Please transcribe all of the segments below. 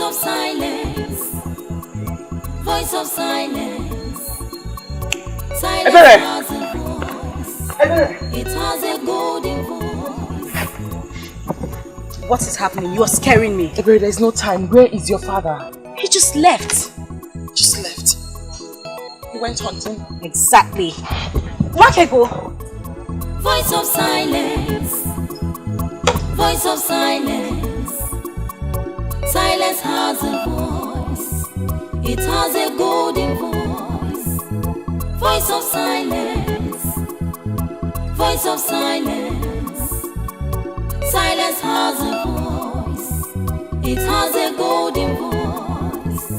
of silence. Voice of silence. Silence has a voice. It has a golden voice. What is happening? You're scaring me. Ebere, there's no time. Where is your father? He just left. Just left. He went hunting. Exactly. Wakego. Voice of silence. Voice of silence. Silence has a voice. It has a golden voice. Voice of silence. Voice of silence. Silence has a voice. It has a golden voice.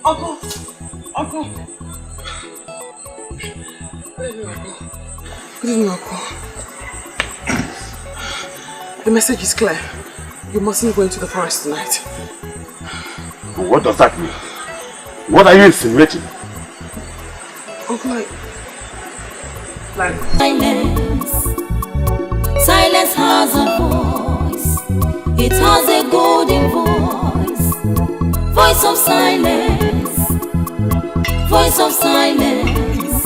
Uncle! Uncle! Good evening, Uncle. The message is clear. You mustn't go into the forest tonight. What does that mean? What are you insinuating? Uncle, like... Silence. Silence has a voice. It has a golden voice. Voice of silence. Voice of silence.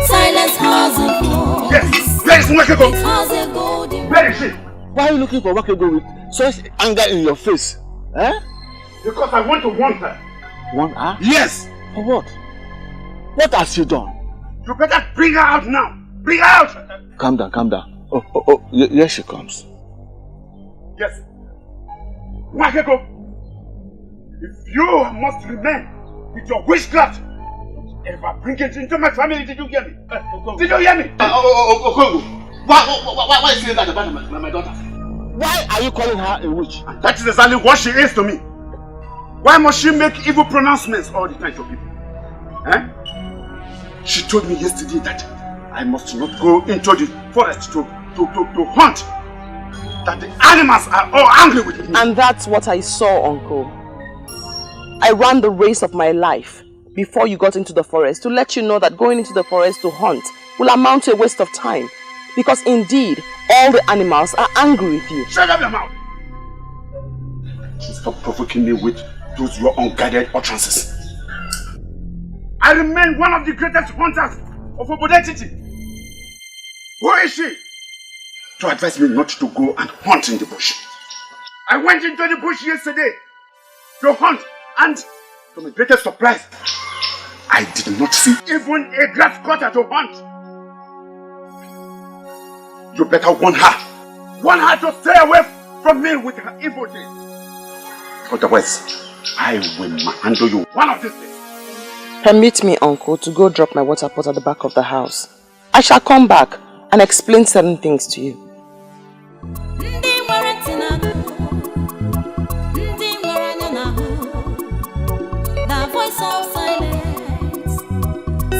Silence has a voice. Yes! Where is Wakego? It has a golden voice. Where is she? Why are you looking for Wakego with such anger in your face? Eh? Because I want to warn her. Warn her? Yes! For what? What has she done? You better bring her out now! Bring her out! Calm down, calm down. Oh, here she comes. Yes. Wakego! If you must remain with your witchcraft, ever bring it into my family, did you hear me? Did you hear me? Okongo, why are you saying that about my daughter? Why are you calling her a witch? And that is exactly what she is to me. Why must she make evil pronouncements all the time to people? Eh? She told me yesterday that I must not go into the forest to hunt. That the animals are all angry with me. And that's what I saw, Uncle. I ran the race of my life before you got into the forest to let you know that going into the forest to hunt will amount to a waste of time. Because indeed, all the animals are angry with you. Shut up your mouth! Stop provoking me with those your unguided utterances. I remain one of the greatest hunters of Obodetiti. Who is she to advise me not to go and hunt in the bush? I went into the bush yesterday to hunt, and to my greatest surprise, I did not see even a grass cutter to hunt. You better warn her. Warn her to stay away from me with her evil deeds. Otherwise, I will handle you one of these days. Permit me, Uncle, to go drop my water pot at the back of the house. I shall come back and explain certain things to you. The voice of silence.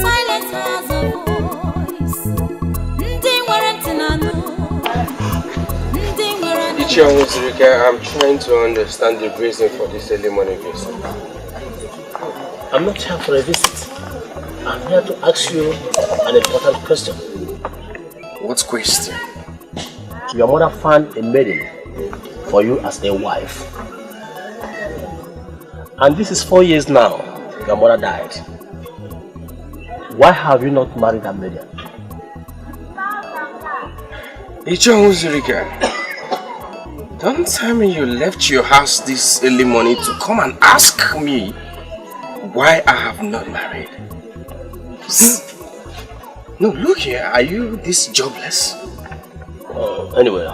Silence has a voice. I'm trying to understand the reason for this early morning visit. I'm not here for a visit. I'm here to ask you an important question. What question? Your mother found a maiden for you as a wife. And this is 4 years now. Your mother died. Why have you not married that maiden? Don't tell me you left your house this early morning to come and ask me why I have not married. No, look here, are you this jobless? Anyway,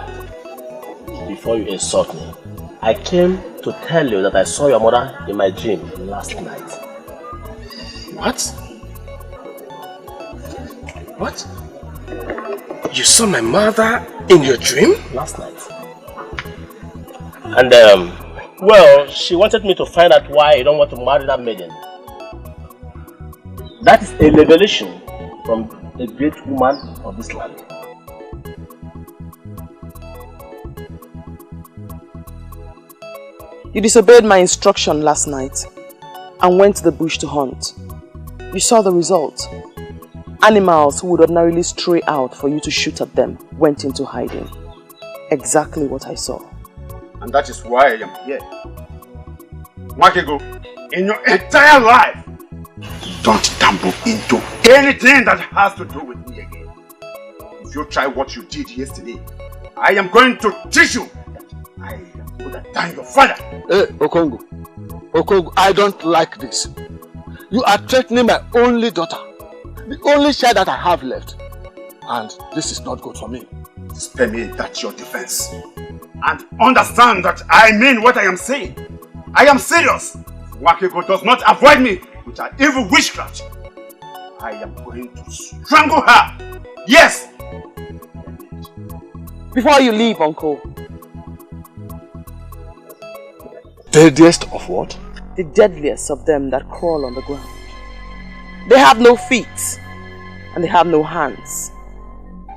before you insult me, I came to tell you that I saw your mother in my dream last night. What? What? You saw my mother in your dream? Last night. And well, she wanted me to find out why you don't want to marry that maiden. That is a revelation from a great woman of this land. You disobeyed my instruction last night and went to the bush to hunt. You saw the result. Animals who would ordinarily stray out for you to shoot at them went into hiding. exactly what I saw. And that is why I am here. Makego, in your entire life, don't dabble into anything that has to do with me again. If you try what you did yesterday, I am going to teach you that I am going to than your father. Hey, Okongo. Okongo, I don't like this. You are threatening my only daughter. The only child that I have left. And this is not good for me. Spare me that your defense. And understand that I mean what I am saying. I am serious. Wakiko does not avoid me with her evil witchcraft. I am going to strangle her. Yes. Before you leave, Uncle. Deadliest of what? The deadliest of them that crawl on the ground. They have no feet and they have no hands.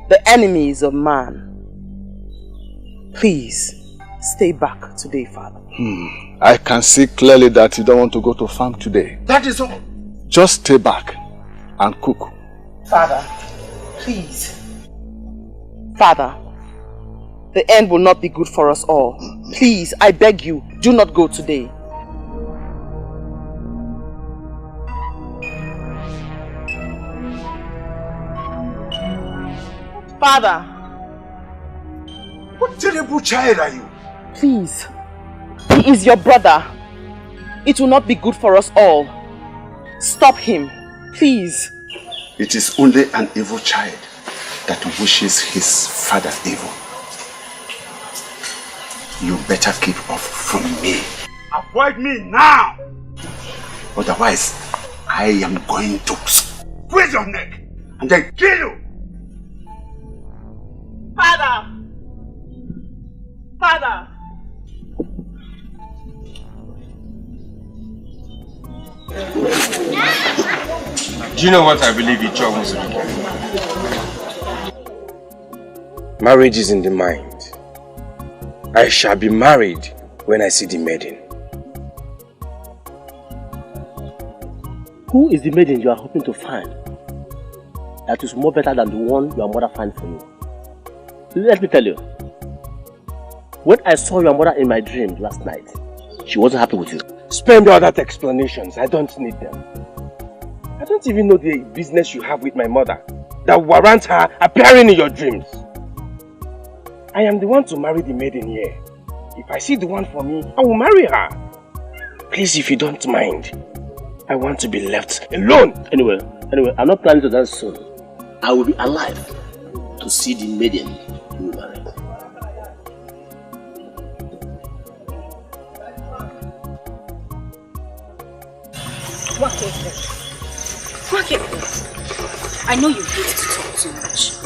The enemies of man. Please, stay back today, Father. I can see clearly that you don't want to go to farm today. That is all. Just stay back and cook. Father, please. Father, the end will not be good for us all. Please, I beg you, do not go today. Father. What terrible child are you? Please. He is your brother. It will not be good for us all. Stop him. Please. It is only an evil child that wishes his father evil. You better keep off from me. Avoid me now! Otherwise, I am going to squeeze your neck and then kill you! Father! Father! Do you know what I believe each of us will do? Marriage is in the mind. I shall be married when I see the maiden. Who is the maiden you are hoping to find that is more better than the one your mother finds for you? Let me tell you. When I saw your mother in my dream last night, she wasn't happy with you. Spend all that explanations. I don't need them. I don't even know the business you have with my mother that warrants her appearing in your dreams. I am the one to marry the maiden here. If I see the one for me, I will marry her. Please, if you don't mind, I want to be left alone. Anyway, I'm not planning to dance soon. I will be alive to see the maiden you will marry. I know you hate to talk too much,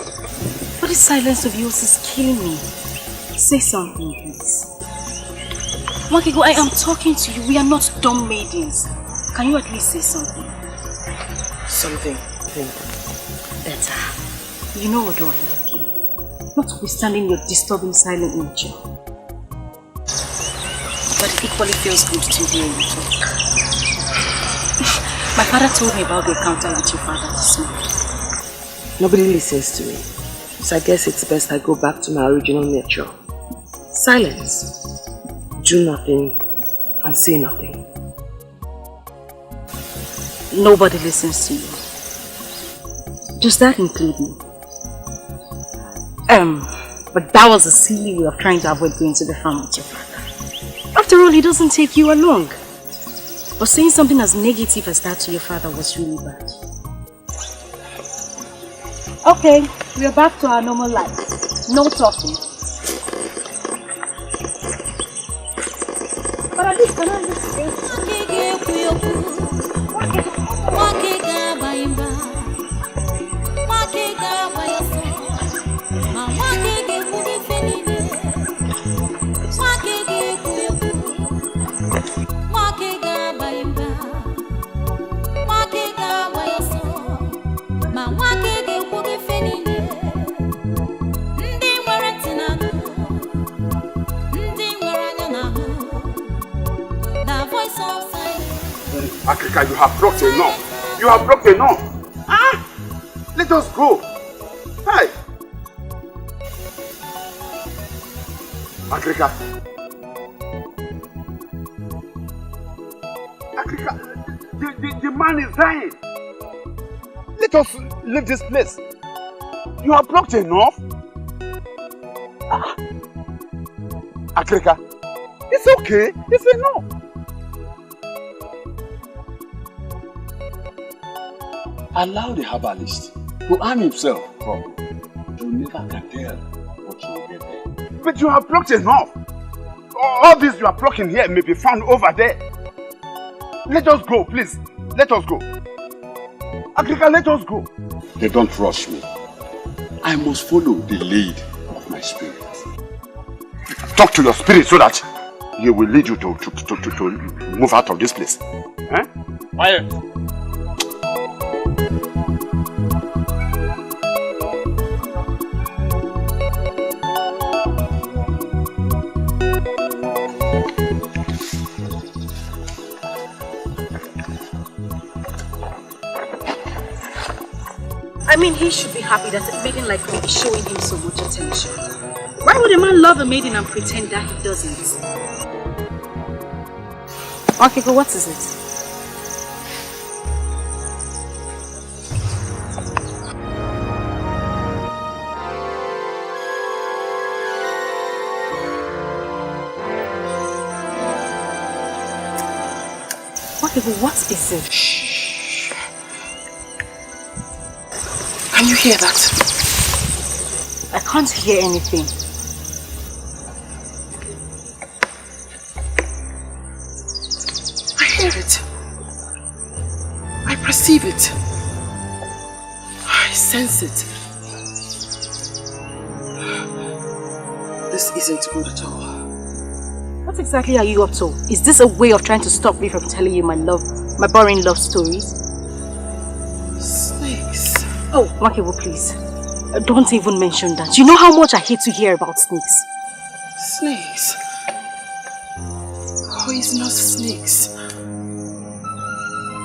but this silence of yours is killing me. Say something, please. Wakigo, I am talking to you. We are not dumb maidens. Can you at least say something? Something. Better. You know what I love you. Notwithstanding your disturbing silent nature. But it equally feels good to hear you talk. My father told me about the encounter with your father this morning. Nobody listens to me. So I guess it's best I go back to my original nature. Silence. Do nothing and say nothing. Nobody listens to you. Does that include me? But that was a silly way of trying to avoid going to the farm with your father. After all, he doesn't take you along. But saying something as negative as that to your father was really bad. Okay, we are back to our normal life. No talking. But at least, can I Akika, you have brought enough. You have brought enough. Let us go. Hi. Akrika. Akrika, the man is dying. Let us leave this place. You have blocked enough. Akrika, it's okay. It's enough. Allow the herbalist to arm himself properly. You never can tell what you will get there. But you have blocked enough. All this you are blocking here may be found over there. Let us go, please. Let us go. Akrika, let us go. They don't rush me. I must follow the lead of my spirit. Talk to your spirit so that he will lead you to move out of this place. Eh? Quiet. I mean, he should be happy that a maiden like me is showing him so much attention. Why would a man love a maiden and pretend that he doesn't? Okay, but what is it? Okay, but what is it? Shh. Can you hear that? I can't hear anything. I hear it. I perceive it. I sense it. This isn't good at all. What exactly are you up to? Is this a way of trying to stop me from telling you my boring love stories? Snakes. Oh, Makibo, please. Don't even mention that. You know how much I hate to hear about snakes. Snakes? Poisonous snakes.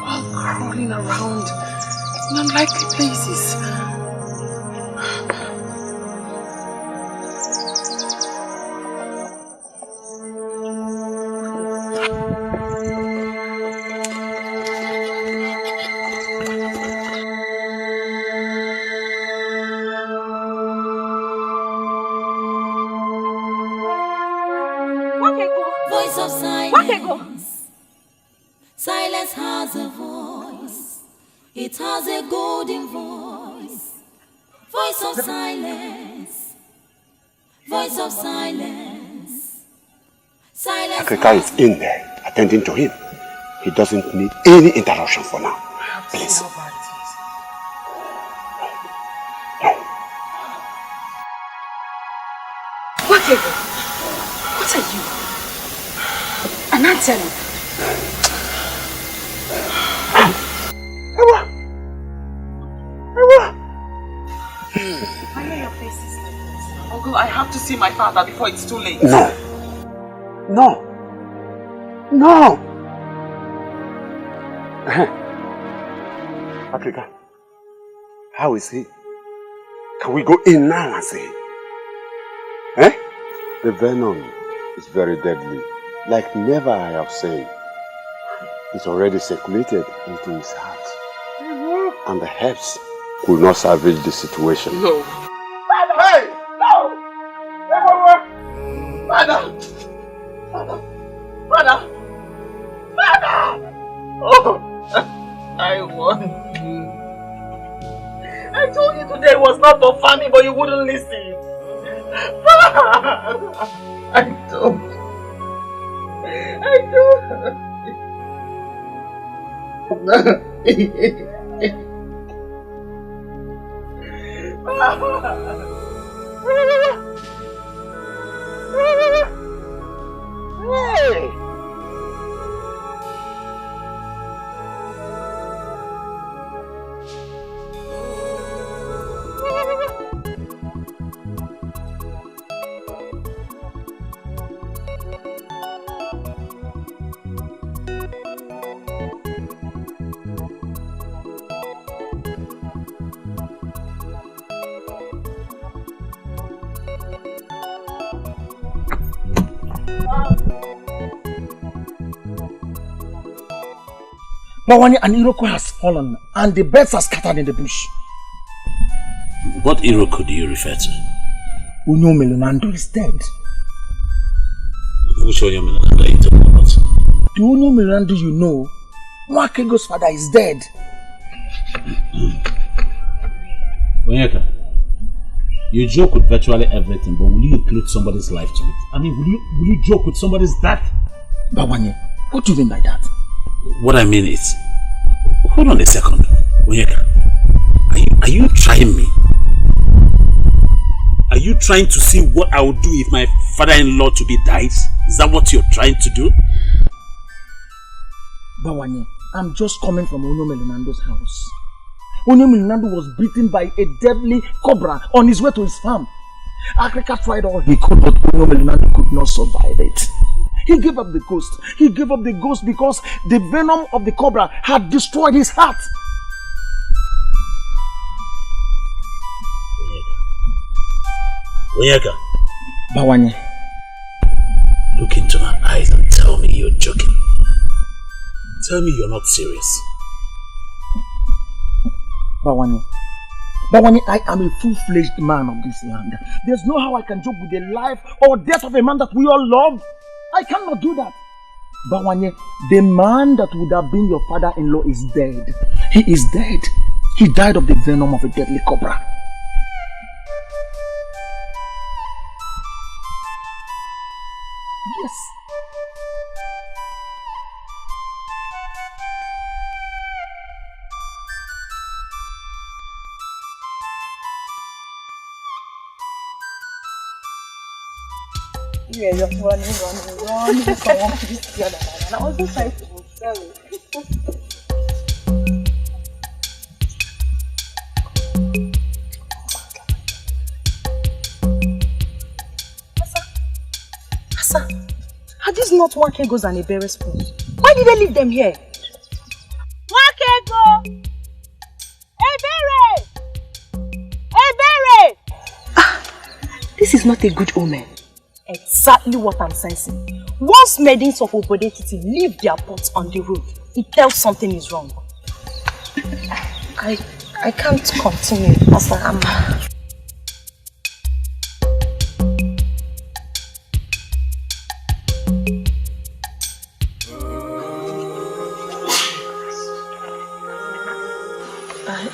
All crawling around in unlikely places. Voice of silence. Silence has a voice. It has a golden voice. Voice of silence. Voice of silence. Silence. Akrika is in there, attending to him. He doesn't need any interruption for now. Please. Makibo, what are you? An antelope. I hear your faces. Uncle, I have to see my father before it's too late. No. No. No. Akrika, how is he? Can we go in now and see him? Eh? The venom is very deadly. Like never I have said. It's already circulated into his heart. And the herbs could not salvage the situation. No. Hey! No! Father! Father! Oh! I won. I told you today was not for family, but you wouldn't listen. I don't. Hey! Bawani, an Iroko has fallen and the birds are scattered in the bush. What Iroko do you refer to? Unyo Melonando is dead. Which Unyo Melonando are you talking about? The Unyo Melonando you know, Nwakego's father is dead. Onyeka, you joke with virtually everything, but will you include somebody's life to it? I mean, will you joke with somebody's death? Bawani, what do you mean by that? What I mean is, hold on a second, Onyeka. Are you trying me? Are you trying to see what I would do if my father-in-law to be dies? Is that what you're trying to do? Bawani, I'm just coming from Onyo Melonando's house. Onyo Melonando was beaten by a deadly cobra on his way to his farm. Africa tried all he could, but Onyo Melonando could not survive it. He gave up the ghost. He gave up the ghost because the venom of the cobra had destroyed his heart. Onyeka. Bawani. Look into my eyes and tell me you're joking. Tell me you're not serious. Bawani, I am a full-fledged man of this land. There's no how I can joke with the life or death of a man that we all love. I cannot do that. Bawani, the man that would have been your father-in-law is dead. He is dead. He died of the venom of a deadly cobra. Yes. Yeah, you're running. Someone please the other man. And I was just trying to tell you. Asa, are these not Nwakego's and Ebere's food? Why did they leave them here? Nwakego! Ebere! Ebere! This is not a good omen. Exactly what I'm sensing. Once maidens of Obodetiti leave their pots on the road, it tells something is wrong. I can't continue as I am.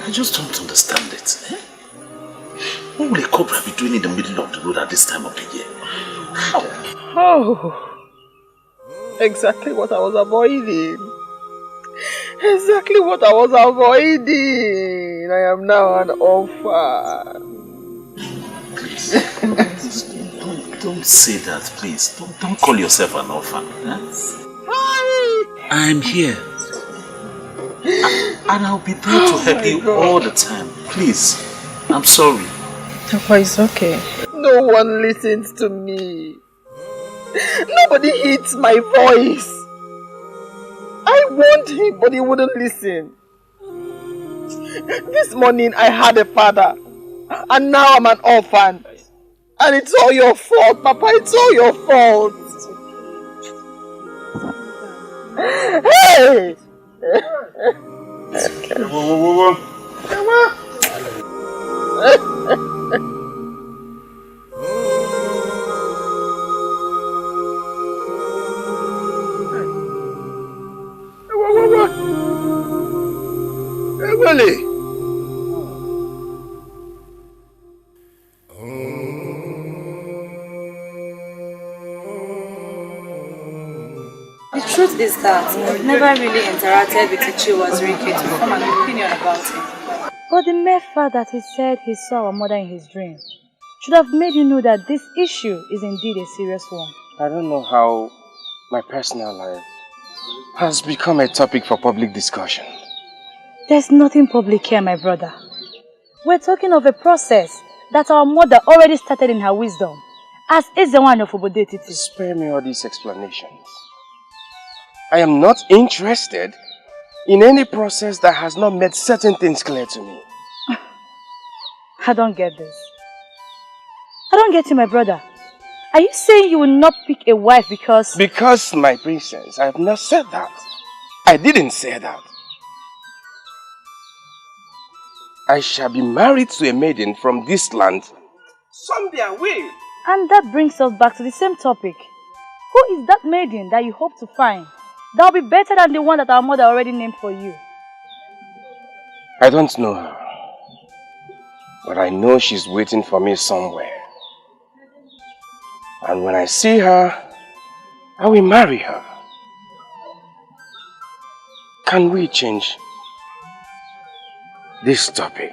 I just don't understand it. Eh? What will a cobra be doing in the middle of the road at this time of the year? How? Oh, exactly what I was avoiding. Exactly what I was avoiding. I am now an orphan. Please, don't say that, please. Don't call yourself an orphan. Eh? Hi. I'm here. And I'll be there to help you all the time. Please, I'm sorry. Papa, it's okay. No one listens to me. Nobody heeds my voice. I warned him, but he wouldn't listen. This morning I had a father, and now I'm an orphan. And it's all your fault, Papa. It's all your fault. Hey! Whoa. Come on. Really? The truth is that I've never really interacted with Ichiwa Rike to form an opinion about him. But the mere fact that he said he saw our mother in his dream should have made you know that this issue is indeed a serious one. I don't know how my personal life has become a topic for public discussion. There's nothing public here, my brother. We're talking of a process that our mother already started in her wisdom, as is the one of Obodetiti. Spare me all these explanations. I am not interested in any process that has not made certain things clear to me. I don't get this. I don't get you, my brother. Are you saying you will not pick a wife because... Because, my princess, I have not said that. I didn't say that. I shall be married to a maiden from this land. Someday I will. And that brings us back to the same topic. Who is that maiden that you hope to find? That will be better than the one that our mother already named for you. I don't know her. But I know she's waiting for me somewhere. And when I see her, I will marry her. Can we change this topic?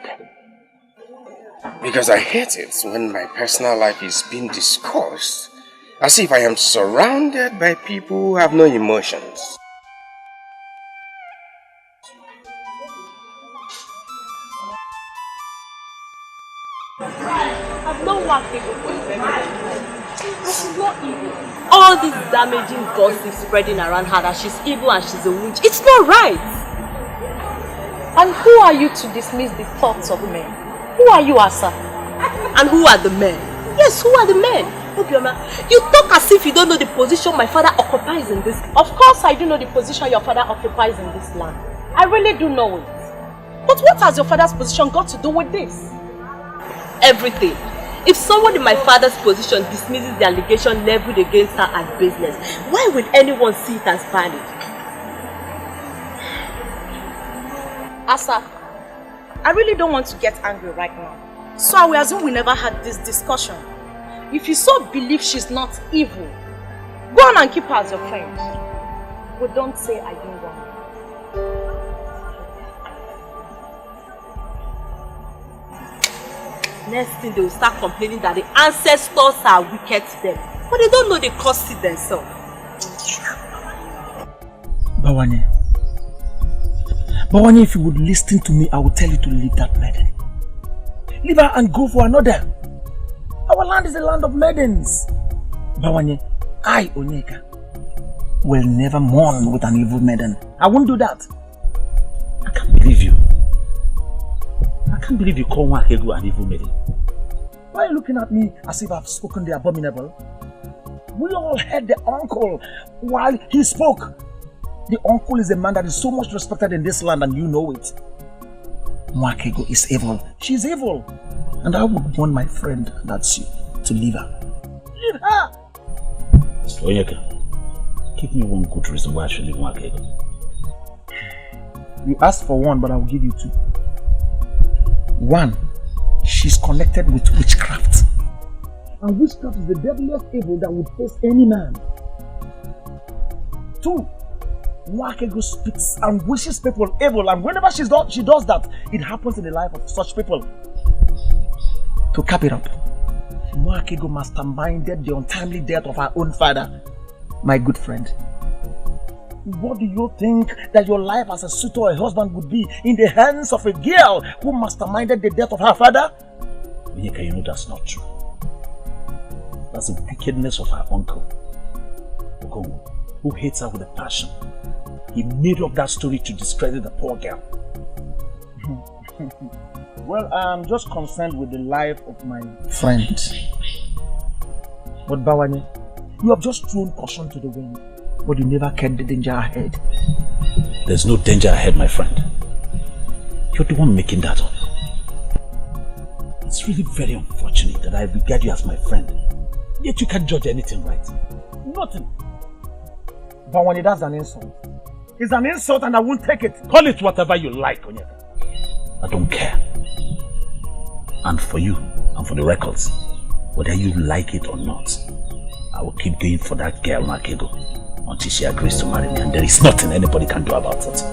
Because I hate it when my personal life is being discussed as if I am surrounded by people who have no emotions. I've not worked evil for she's not evil. All this damaging gossip spreading around her that she's evil and she's a witch, it's not right. And who are you to dismiss the thoughts of men? Who are you, Asa? And who are the men? Yes, who are the men? You talk as if you don't know the position my father occupies in this. Of course I do know the position your father occupies in this land. I really do know it. But what has your father's position got to do with this? Everything. If someone in my father's position dismisses the allegation leveled against her as business, why would anyone see it as valid? Asa, I really don't want to get angry right now. So I will assume we never had this discussion. If you so believe she's not evil, go on and keep her as your friend. But don't say I didn't want her. Next thing they will start complaining that the ancestors are wicked to them. But they don't know they caused it themselves. Bawanye, if you would listen to me, I will tell you to leave that maiden. Leave her and go for another. Our land is a land of maidens. Bawanye, I, Onyeka, will never mourn with an evil maiden. I won't do that. I can't believe you. I can't believe you call Nwakego an evil maiden. Why are you looking at me as if I've spoken the abominable? We all heard the uncle while he spoke. The uncle is a man that is so much respected in this land and you know it. Nwakego is evil. She's evil. And I would want my friend, that's you, to leave her. Leave her! Onyeka, give me one good reason why I should leave Nwakego. You asked for one, but I will give you two. One, she's connected with witchcraft. And witchcraft is the deadliest evil that would face any man. Two, Nwakego speaks and wishes people evil, and whenever she does that, it happens in the life of such people. To cap it up, Nwakego masterminded the untimely death of her own father, my good friend. What do you think that your life as a suitor or a husband would be in the hands of a girl who masterminded the death of her father? Onyeka, you know that's not true. That's the wickedness of her uncle, Okongo, who hates her with a passion. He made up that story to discredit the poor girl. Well, I'm just concerned with the life of my friend. But Bawanye, you have just thrown caution to the wind, but you never kept the danger ahead. There's no danger ahead, my friend. You're the one making that up. It's really very unfortunate that I regard you as my friend, yet you can't judge anything right. Nothing. Bawanye, that's an insult. It's an insult and I won't take it. Call it whatever you like, Onyeka. I don't care. And for you, and for the records, whether you like it or not, I will keep going for that girl, Nwakego, until she agrees to marry me, and there is nothing anybody can do about it.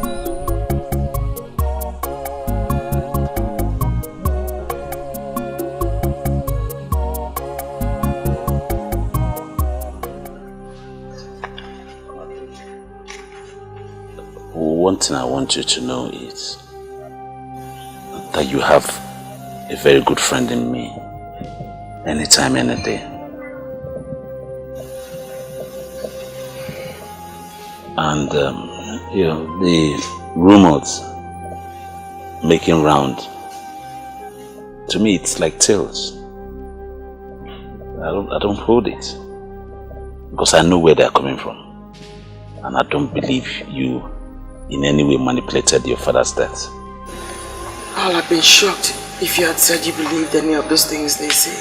One thing I want you to know is that you have a very good friend in me, anytime, any day. And you know, the rumors making round, to me it's like tales. I don't hold it, because I know where they're coming from, and I don't believe you in any way manipulated your father's death. I'll have been shocked if you had said you believed any of those things they say.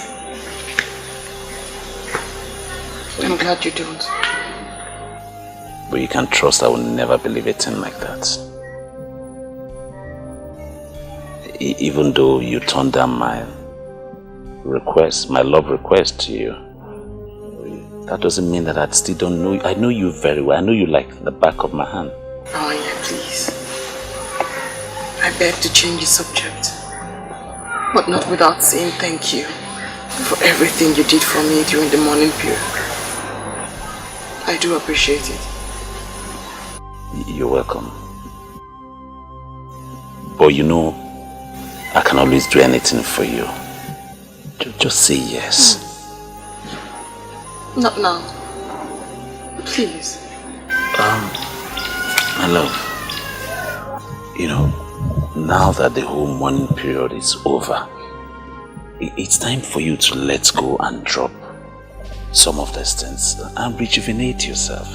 I'm glad you don't. But you can trust I will never believe a thing like that. Even though you turned down my request, my love request to you, that doesn't mean that I still don't know you. I know you very well. I know you like the back of my hand. Oh yeah, please. I beg to change the subject. But not without saying thank you for everything you did for me during the mourning period. I do appreciate it. You're welcome. But you know, I can always do anything for you. Just say yes. Not now. Please. My love, you know, now that the whole mourning period is over, it's time for you to let go and drop some of these things and rejuvenate yourself.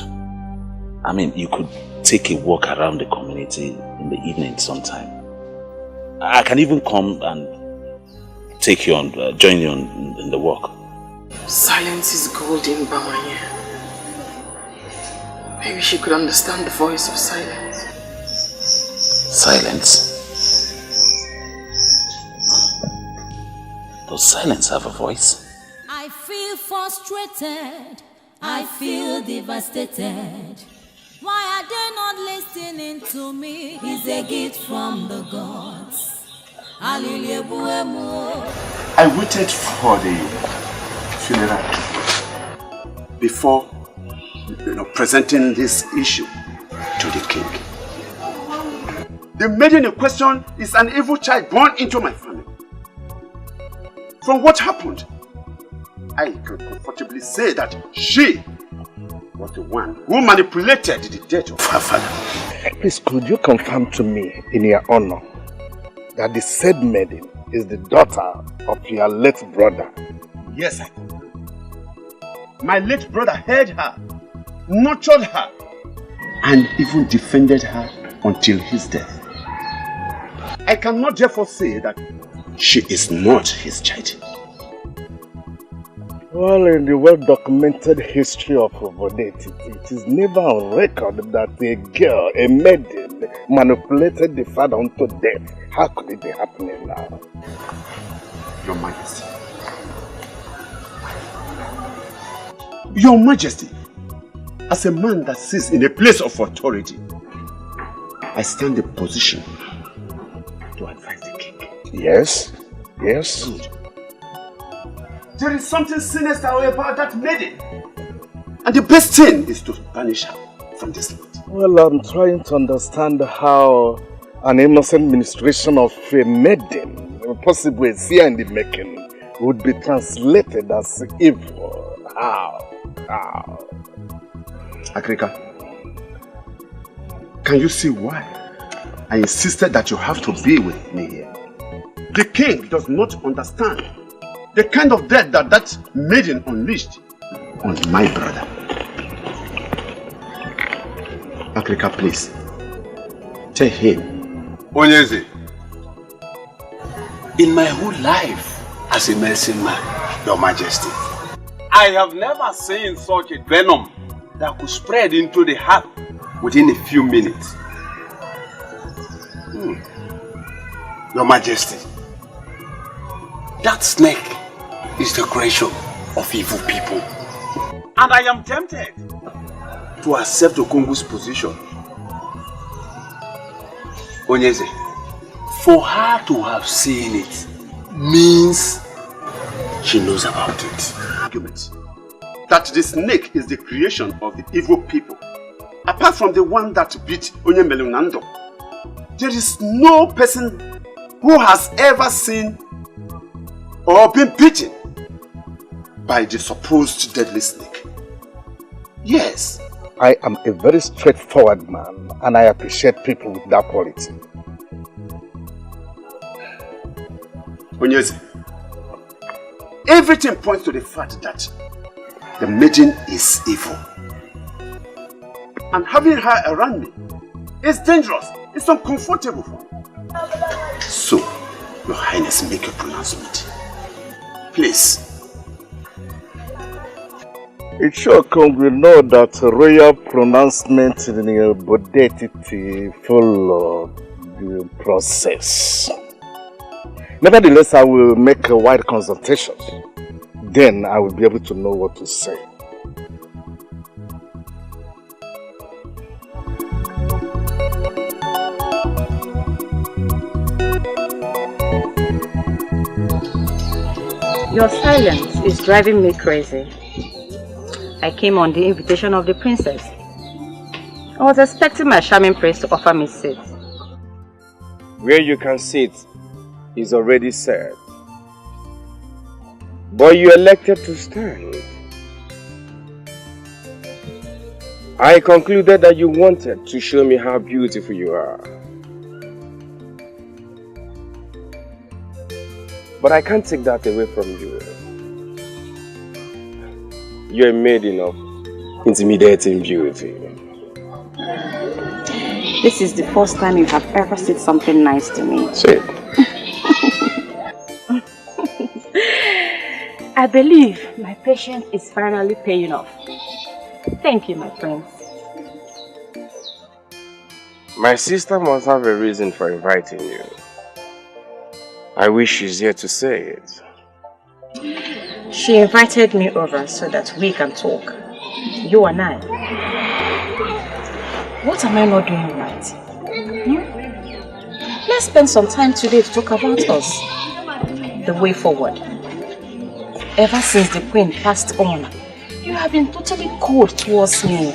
I mean, you could take a walk around the community in the evening sometime. I can even come and take you on, join you in the walk. Silence is golden, Bamanye. Maybe she could understand the voice of silence. Silence? Does silence have a voice? I feel frustrated. I feel devastated. Why are they not listening to me? It's a gift from the gods. I waited for the funeral before presenting this issue to the king. The maiden in question is an evil child born into my family. From what happened, I can comfortably say that she was the one who manipulated the death of her father. Please, could you confirm to me, in your honor, that the said maiden is the daughter of your late brother? Yes, I confirm. My late brother heard her, nurtured her, and even defended her until his death. I cannot therefore say that she is not his child. Well, in the well-documented history of Obodeti, it is never on record that a girl, a maiden, manipulated the father unto death. How could it be happening now? Your Majesty. Your Majesty, as a man that sits in a place of authority, I stand in position to advise the king. Yes, yes. Good. There is something sinister about that maiden. And the best thing is to banish her from this land. Well, I'm trying to understand how an innocent ministration of a maiden, possibly a seer in the making, would be translated as evil. How? Agrika, can you see why I insisted that you have to be with me here? The king does not understand the kind of death that maiden unleashed on my brother. Agrika, please, tell him. Onyeze, in my whole life as a medicine man, Your Majesty, I have never seen such a venom that could spread into the heart within a few minutes. Your Majesty, that snake is the creation of evil people. And I am tempted to accept Okongu's position. Onyeze, for her to have seen it means she knows about it. Argument that the snake is the creation of the evil people, apart from the one that beat Onyemelunando, there is no person who has ever seen or been beaten by the supposed deadly snake. Yes. I am a very straightforward man, and I appreciate people with that quality. Onyeze, everything points to the fact that the maiden is evil. And having her around me is dangerous. It's uncomfortable for me. So, Your Highness, make a pronouncement. Please. It sure come we know that royal pronouncement in the bodetity follow the process. Nevertheless, I will make a wide consultation. Then I will be able to know what to say. Your silence is driving me crazy. I came on the invitation of the princess. I was expecting my charming prince to offer me seat. Where you can sit is already said. But you elected to stand. I concluded that you wanted to show me how beautiful you are. But I can't take that away from you. You're a maiden of intimidating beauty. This is the first time you have ever said something nice to me. Say it. I believe my patience is finally paying off. Thank you, my prince. My sister must have a reason for inviting you. I wish she's here to say it. She invited me over so that we can talk. You and I. What am I not doing right? Let's spend some time today to talk about us. The way forward. Ever since the queen passed on, you have been totally cold towards me.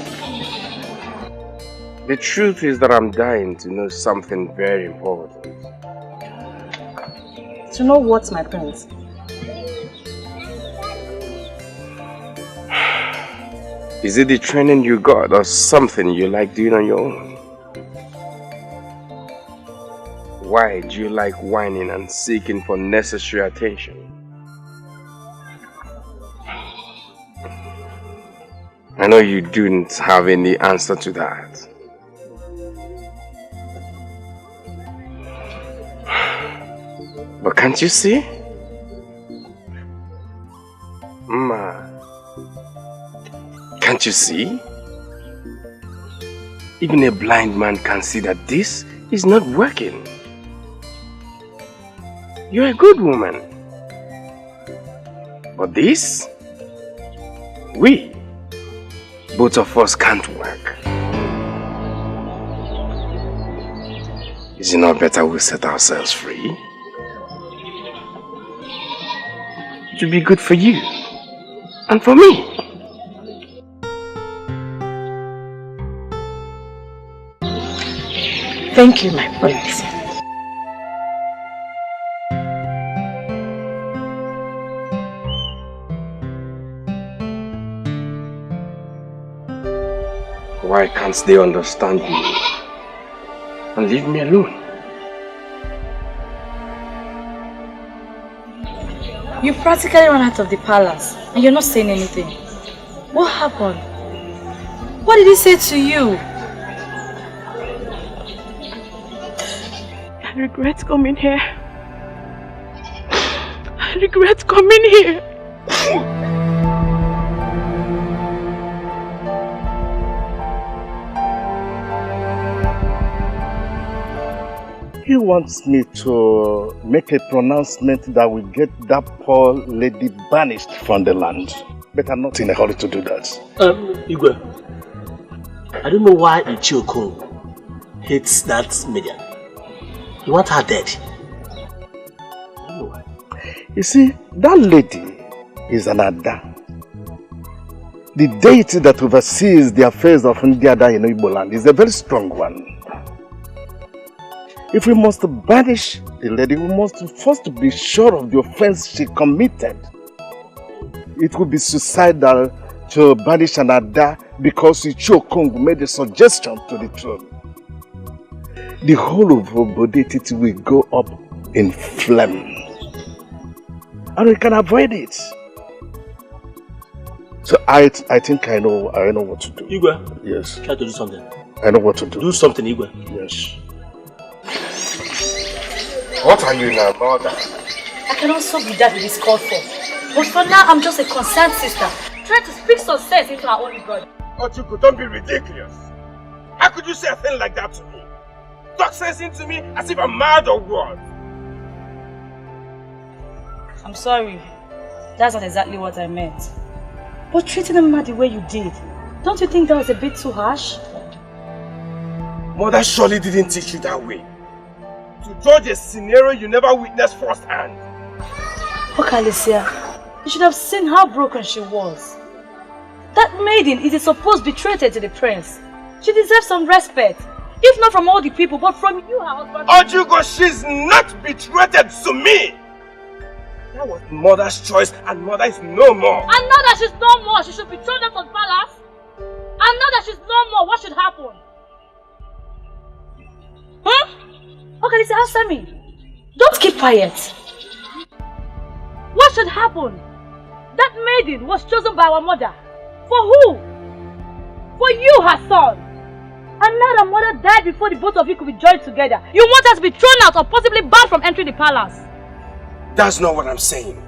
The truth is that I'm dying to know something very important. To know what, my prince? Is it the training you got or something you like doing on your own? Why do you like whining and seeking for necessary attention? I know you don't have any answer to that. But can't you see? Can't you see? Even a blind man can see that this is not working. You're a good woman. But this, both of us can't work. Is it not better we set ourselves free? It will be good for you and for me. Thank you, my prince. Why can't they understand me and leave me alone? You practically ran out of the palace and you're not saying anything. What happened? What did he say to you? I regret coming here. I regret coming here. He wants me to make a pronouncement that will get that poor lady banished from the land. But I'm not in a hurry to do that. Igwe, I don't know why Ichiokun hates that maiden. You want her dead? I don't know why. You see, that lady is an Ada. The deity that oversees the affairs of Ndiada in Igbo land is a very strong one. If we must banish the lady, we must first be sure of the offense she committed. It would be suicidal to banish an Ada because Ichiokung made a suggestion to the throne. The whole of Obodetiti will go up in flame. And we can avoid it. So I think I know what to do. Igwe? Yes. Try to do something. I know what to do. Do something, Igwe. Yes. What are you now, mother? I can also be that it is called for. But for now, I'm just a concerned sister, trying to speak some sense into our only brother. Ochuku, don't be ridiculous. How could you say a thing like that to me? Talk sense into me as if I'm mad or what? I'm sorry. That's not exactly what I meant. But treating him the way you did, don't you think that was a bit too harsh? Mother surely didn't teach you that way. To judge a scenario you never witnessed firsthand. Look, Alicia, you should have seen how broken she was. That maiden is a supposed betrayed to the prince. She deserves some respect. If not from all the people, but from you, her husband. Ojugo, she's not betrayed to me! That was mother's choice, and mother is no more. And now that she's no more, she should be thrown out of the palace. And now that she's no more, what should happen? Huh? Okay, listen, answer me. Don't keep quiet. What should happen? That maiden was chosen by our mother. For who? For you, her son. And now that mother died before the both of you could be joined together, you want us to be thrown out or possibly banned from entering the palace. That's not what I'm saying.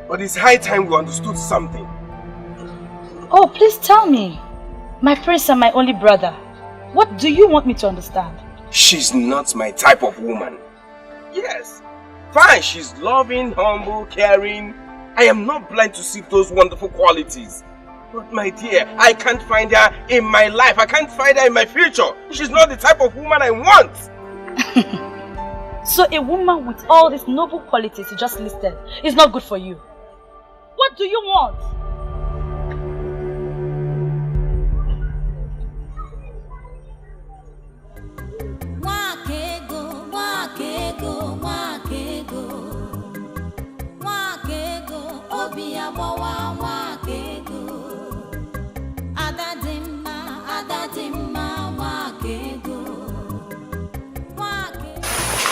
But it's high time we understood something. Oh, please tell me. My prince and my only brother. What do you want me to understand? She's not my type of woman. Yes, fine, she's loving, humble, caring. I am not blind to see those wonderful qualities. But my dear, I can't find her in my life. I can't find her in my future. She's not the type of woman I want. So a woman with all these noble qualities you just listed is not good for you. What do you want?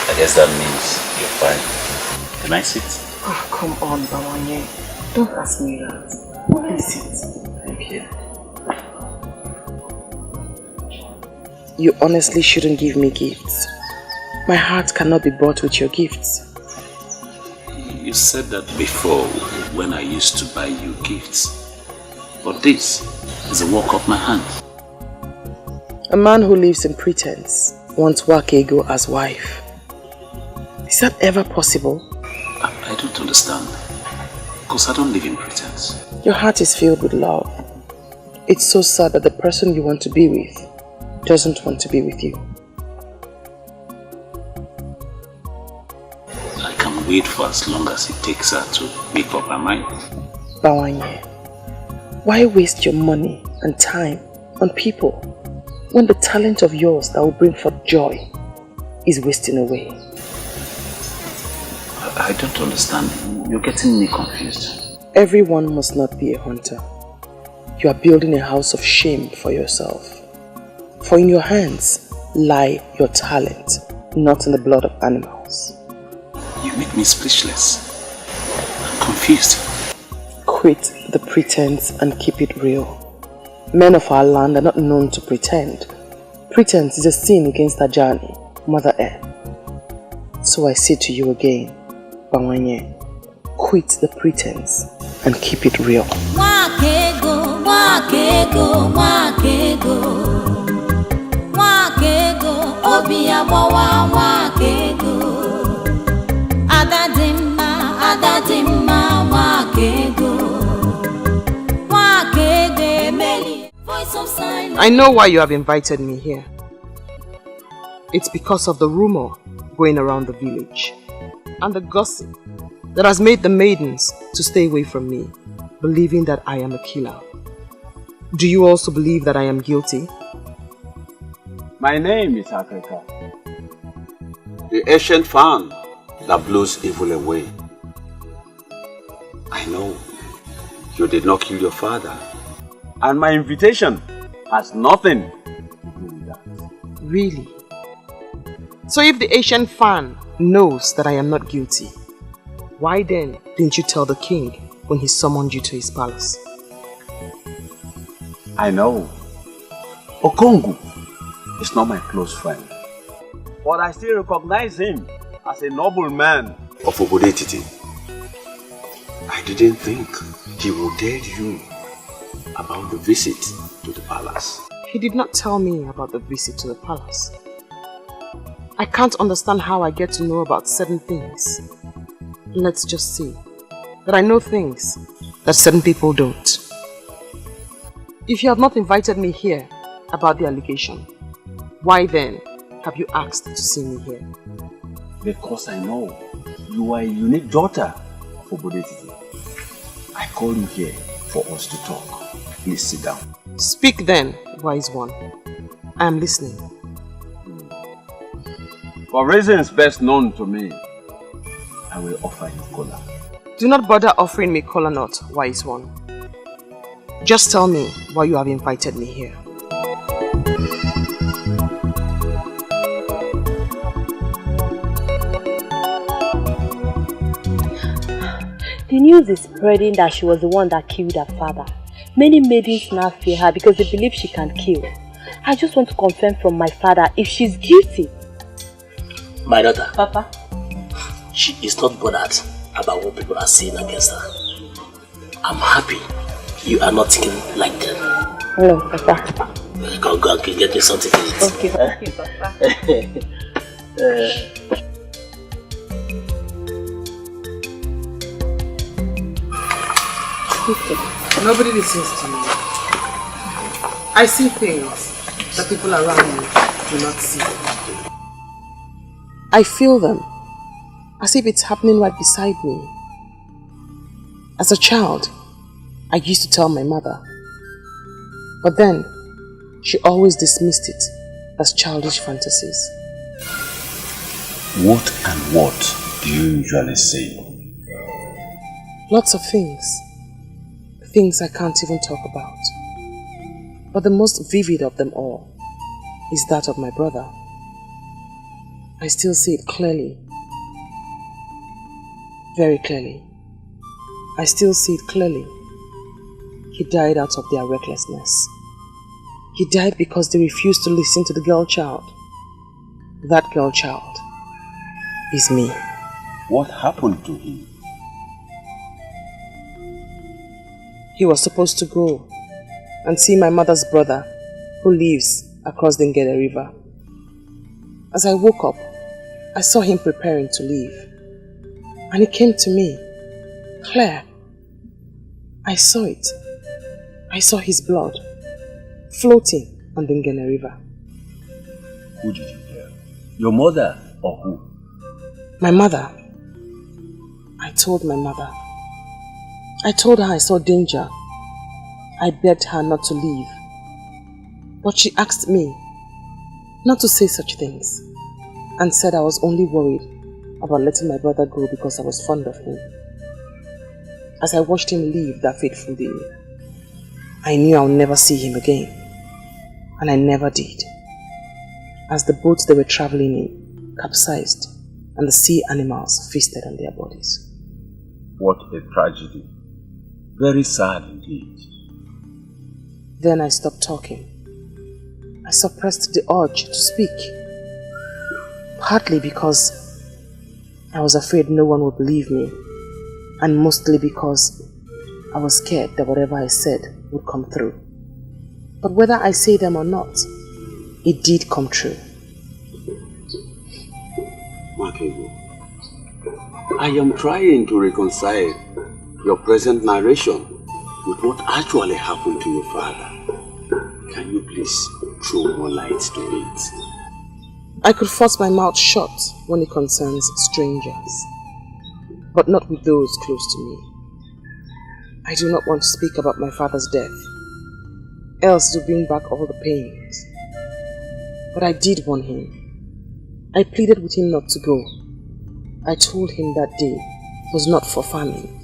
I guess that means you're fine. Can I sit? Oh, come on, Bawanye. Don't ask me that. Please sit. Thank you. You honestly shouldn't give me gifts. My heart cannot be bought with your gifts. You said that before when I used to buy you gifts. But this is a work of my hands. A man who lives in pretense wants Wakego as wife. Is that ever possible? I don't understand. Because I don't live in pretense. Your heart is filled with love. It's so sad that the person you want to be with doesn't want to be with you. I can wait for as long as it takes her to make up her mind. Bawanye, why waste your money and time on people when the talent of yours that will bring forth joy is wasting away? I don't understand. You're getting me confused. Everyone must not be a hunter. You are building a house of shame for yourself. For in your hands lie your talent, not in the blood of animals. You make me speechless. I'm confused. Quit the pretense and keep it real. Men of our land are not known to pretend. Pretense is a sin against Ajani, Mother Earth. So I say to you again, Bawanye, quit the pretense and keep it real. Wakego, wakego, wakego. Wakego, obiabawa, wakego. Adadimma, adadimma, wakego. Wakego, meli, voice of silence. I know why you have invited me here. It's because of the rumor going around the village and the gossip that has made the maidens to stay away from me, believing that I am a killer. Do you also believe that I am guilty? My name is Africa. The ancient fan that blows evil away. I know you did not kill your father. And my invitation has nothing to do with that. Really? So if the ancient fan knows that I am not guilty, why then didn't you tell the king when he summoned you to his palace? I know. Okongu is not my close friend. But I still recognize him as a noble man of Obodetiti, I didn't think he would tell you about the visit to the palace. He did not tell me about the visit to the palace. I can't understand how I get to know about certain things. Let's just say that I know things that certain people don't. If you have not invited me here about the allegation, why then have you asked to see me here? Because I know you are a unique daughter of Obodetiti. I called you here for us to talk. Please sit down. Speak then, wise one. I am listening. For reasons best known to me, I will offer you kola. Do not bother offering me kola nut, wise one. Just tell me why you have invited me here. The news is spreading that she was the one that killed her father. Many maidens now fear her because they believe she can kill. I just want to confirm from my father if she's guilty. My daughter. Papa? She is not bothered about what people are saying against her. I'm happy you are not thinking like them. No, Papa. Go and get me something to eat. Okay, Papa. Nobody listens to me. I see things that people around me do not see. I feel them as if it's happening right beside me. As a child, I used to tell my mother, but then she always dismissed it as childish fantasies. What and what do you usually say? Lots of things. Things I can't even talk about. But the most vivid of them all is that of my brother. I still see it clearly. Very clearly. I still see it clearly. He died out of their recklessness. He died because they refused to listen to the girl child. That girl child is me. What happened to him? He was supposed to go and see my mother's brother who lives across the Ngede River. As I woke up, I saw him preparing to leave. And he came to me. Claire, I saw it. I saw his blood floating on the Ngede River. Who did you tell? Your mother or who? My mother. I told my mother. I told her I saw danger. I begged her not to leave. But she asked me not to say such things and said I was only worried about letting my brother go because I was fond of him. As I watched him leave that fateful day, I knew I would never see him again. And I never did. As the boat they were traveling in capsized and the sea animals feasted on their bodies. What a tragedy. Very sad indeed. Then I stopped talking. I suppressed the urge to speak. Partly because I was afraid no one would believe me, and mostly because I was scared that whatever I said would come through. But whether I say them or not, it did come true. Makego, I am trying to reconcile your present narration with what actually happened to your father. Can you please throw more light to it? I could force my mouth shut when it concerns strangers, but not with those close to me. I do not want to speak about my father's death, else it will bring back all the pains. But I did warn him. I pleaded with him not to go. I told him that day was not for famine.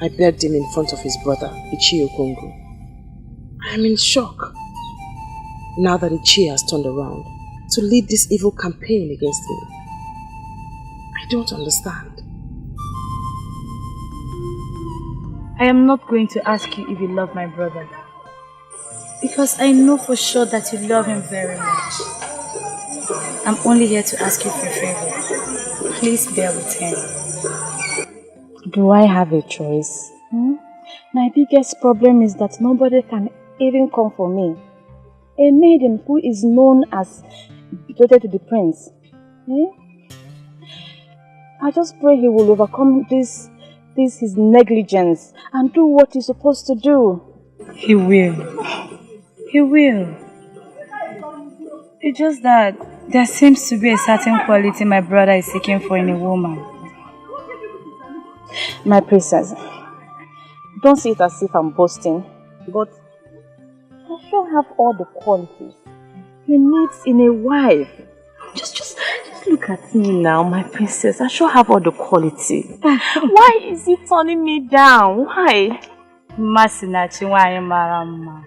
I begged him in front of his brother, Ichie Okongo. I am in shock now that Ichie has turned around to lead this evil campaign against me. I don't understand. I am not going to ask you if you love my brother, because I know for sure that you love him very much. I'm only here to ask you for a favor. Please bear with him. Do I have a choice? My biggest problem is that nobody can even come for me. A maiden who is known as betrothed to the prince. I just pray he will overcome this his negligence and do what he's supposed to do. He will. He will. It's just that there seems to be a certain quality my brother is seeking for in a woman. My princess, don't see it as if I'm boasting, but I sure have all the qualities he needs in a wife. Just look at me now, my princess. I sure have all the quality. Why is he turning me down? Why? Masinachi why marama.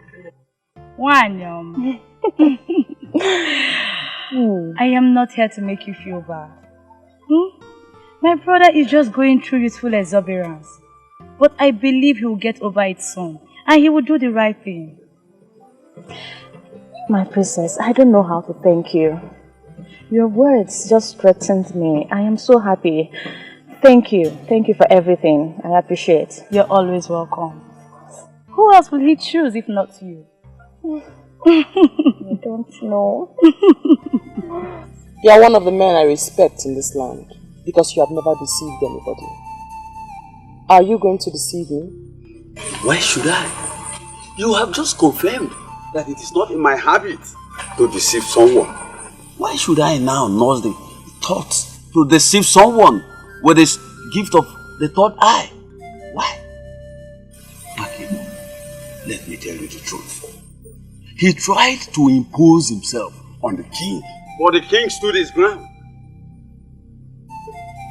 I am not here to make you feel bad. My brother is just going through youthful exuberance. But I believe he will get over it soon. And he will do the right thing. My princess, I don't know how to thank you. Your words just strengthened me. I am so happy. Thank you. Thank you for everything. I appreciate. You're always welcome. Who else will he choose if not you? I don't know. You are one of the men I respect in this land because you have never deceived anybody. Are you going to deceive me? Why should I? You have just confirmed that it is not in my habit to deceive someone. Why should I now nurse the thoughts to deceive someone with this gift of the third eye? Why? Maki, let me tell you the truth. He tried to impose himself on the king, but the king stood his ground.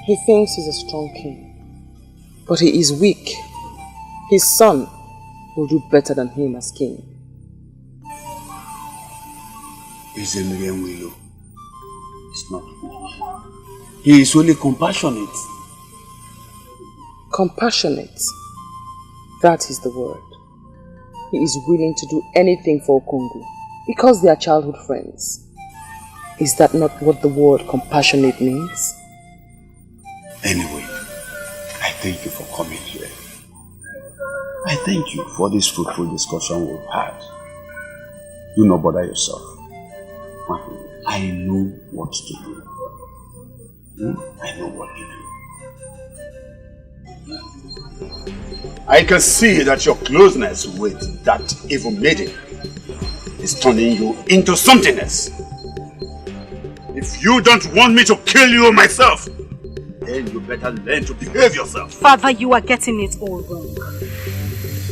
He thinks he's a strong king, but he is weak. His son will do better than him as king. He's a Willow. He's not weak. He is only compassionate. Compassionate. That is the word. He is willing to do anything for Okongu because they are childhood friends. Is that not what the word compassionate means? Anyway, I thank you for coming here. I thank you for this fruitful discussion we've had. Do not bother yourself. I know what to do. I know what to do. I can see that your closeness with that evil maiden is turning you into something else. If you don't want me to kill you myself, then you better learn to behave yourself. Father, you are getting it all wrong.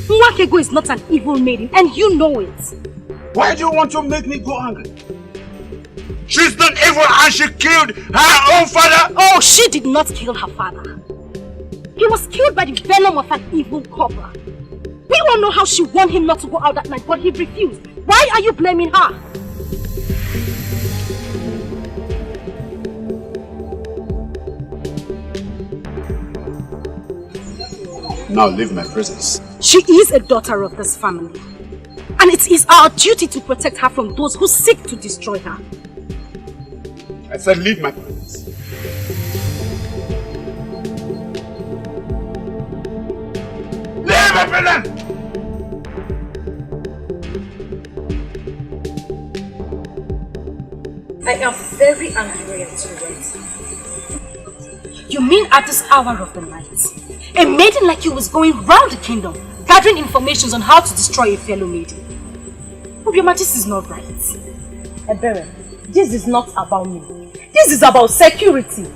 Nwakego is not an evil maiden, and you know it. Why do you want to make me go angry? She's not evil and she killed her own father? Oh, she did not kill her father. He was killed by the venom of an evil cobra. We all know how she warned him not to go out that night, but he refused. Why are you blaming her? Now leave my presence. She is a daughter of this family. And it is our duty to protect her from those who seek to destroy her. I said leave my presence. Leave my presence! I am very angry at you, right? You mean at this hour of the night, a maiden like you was going round the kingdom, gathering information on how to destroy a fellow maiden? Obioma, this is not right. Ebere, this is not about me. This is about security.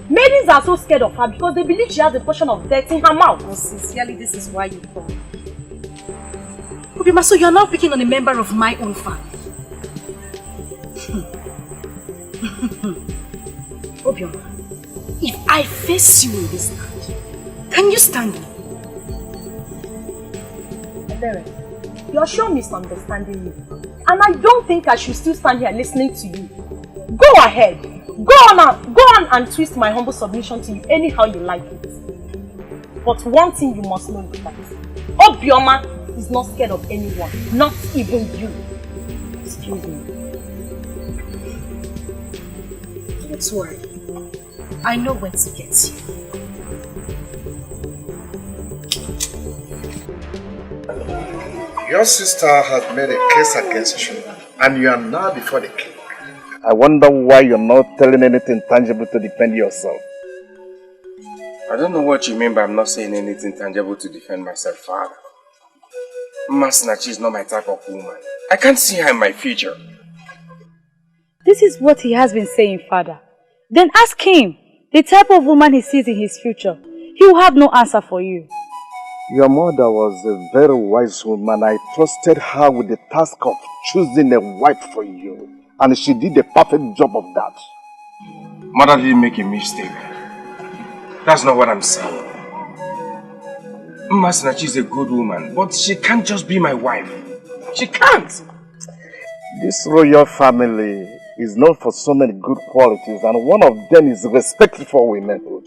Maidens are so scared of her because they believe she has a portion of death in her mouth. Oh, sincerely, this is why you call. Obioma, so you are now picking on a member of my own family. Obioma, if I face you in this land, can you stand me? Ebere, you are sure misunderstanding me. And I don't think I should still stand here listening to you. Go ahead. Go on and twist my humble submission to you anyhow you like it. But one thing you must know is that Obioma is not scared of anyone, not even you. Excuse me. Don't worry. I know where to get you. Your sister has made a case against you, and you are now before the king. I wonder why you're not telling anything tangible to defend yourself. I don't know what you mean by I'm not saying anything tangible to defend myself, Father. Masinachi is not my type of woman. I can't see her in my future. This is what he has been saying, Father. Then ask him the type of woman he sees in his future. He will have no answer for you. Your mother was a very wise woman. I trusted her with the task of choosing a wife for you. And she did a perfect job of that. Mother didn't make a mistake. That's not what I'm saying. Masinachi is a good woman, but she can't just be my wife. She can't! This royal family is known for so many good qualities, and one of them is respect for womanhood.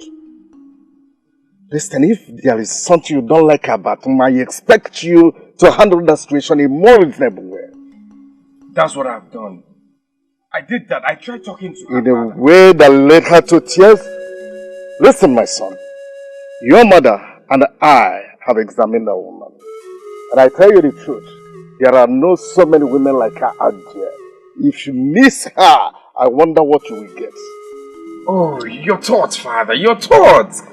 Listen, if there is something you don't like about him, I expect you to handle that situation in a more reasonable way. That's what I've done. I did that. I tried talking to her. In a way that led her to tears. Listen, my son. Your mother and I have examined that woman. And I tell you the truth. There are not so many women like her out there. If you miss her, I wonder what you will get. Oh, your thoughts, Father. Your thoughts.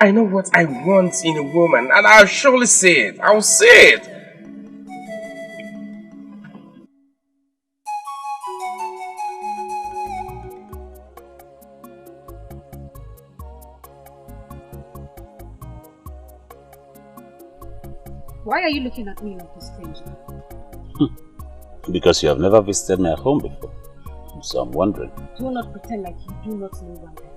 I know what I want in a woman, and I'll surely say it. I'll say it. Why are you looking at me like a stranger? Because you have never visited my home before. So I'm wondering. Do not pretend like you do not know why I am.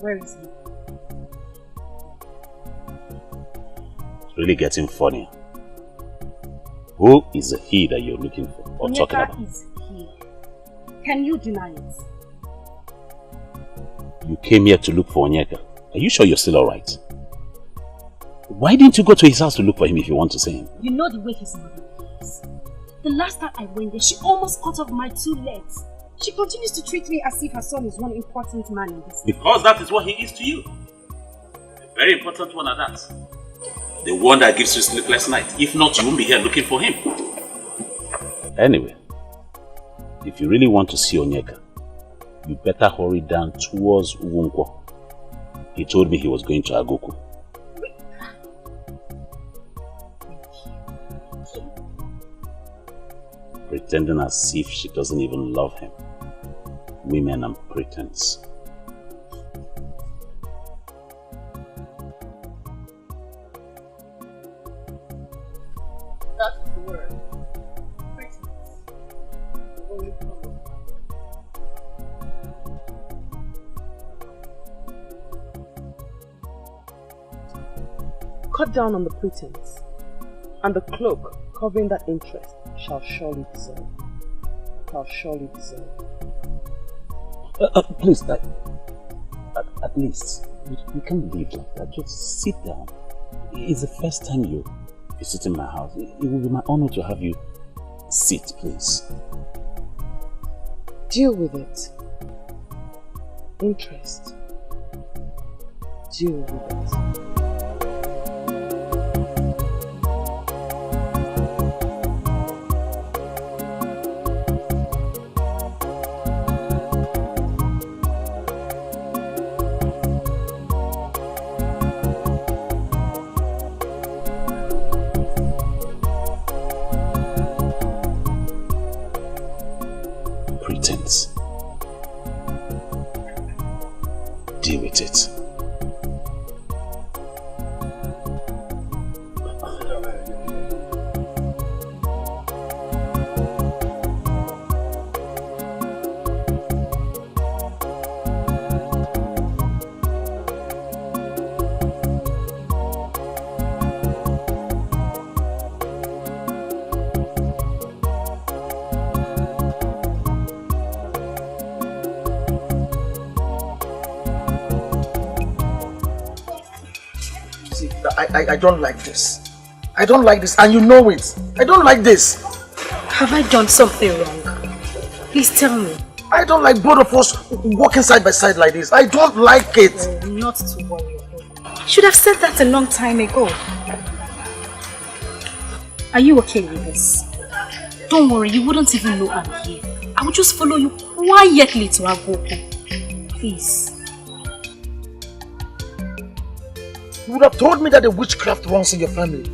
Where is he? It's really getting funny. Who is the he that you're looking for or talking about? Is he. Can you deny it? You came here to look for Onyeka. Are you sure you're still alright? Why didn't you go to his house to look for him if you want to see him? You know the way his mother is. The last time I went there, she almost cut off my 2 legs. She continues to treat me as if her son is one important man in this. Because that is what he is to you. A very important one at that. The one that gives you sleepless night. If not, you won't be here looking for him. Anyway, if you really want to see Onyeka, you better hurry down towards Uwunkwo. He told me he was going to Agoku. Pretending as if she doesn't even love him. Women and pretense. That's the word. Cut down on the pretense, and the cloak covering that interest shall surely dissolve. Please, at least, you can't leave like that. Just sit down. It's the first time you visit in my house. It will be my honor to have you sit, please. Deal with it. Interest. Deal with it. Deal with it. I don't like this. I don't like this, and you know it. I don't like this. Have I done something wrong? Please tell me. I don't like both of us walking side by side like this. I don't like it. Oh, not to worry. You should have said that a long time ago. Are you okay with this? Don't worry, you wouldn't even know I'm here. I will just follow you quietly to Agopo. Please. You would have told me that the witchcraft runs in your family.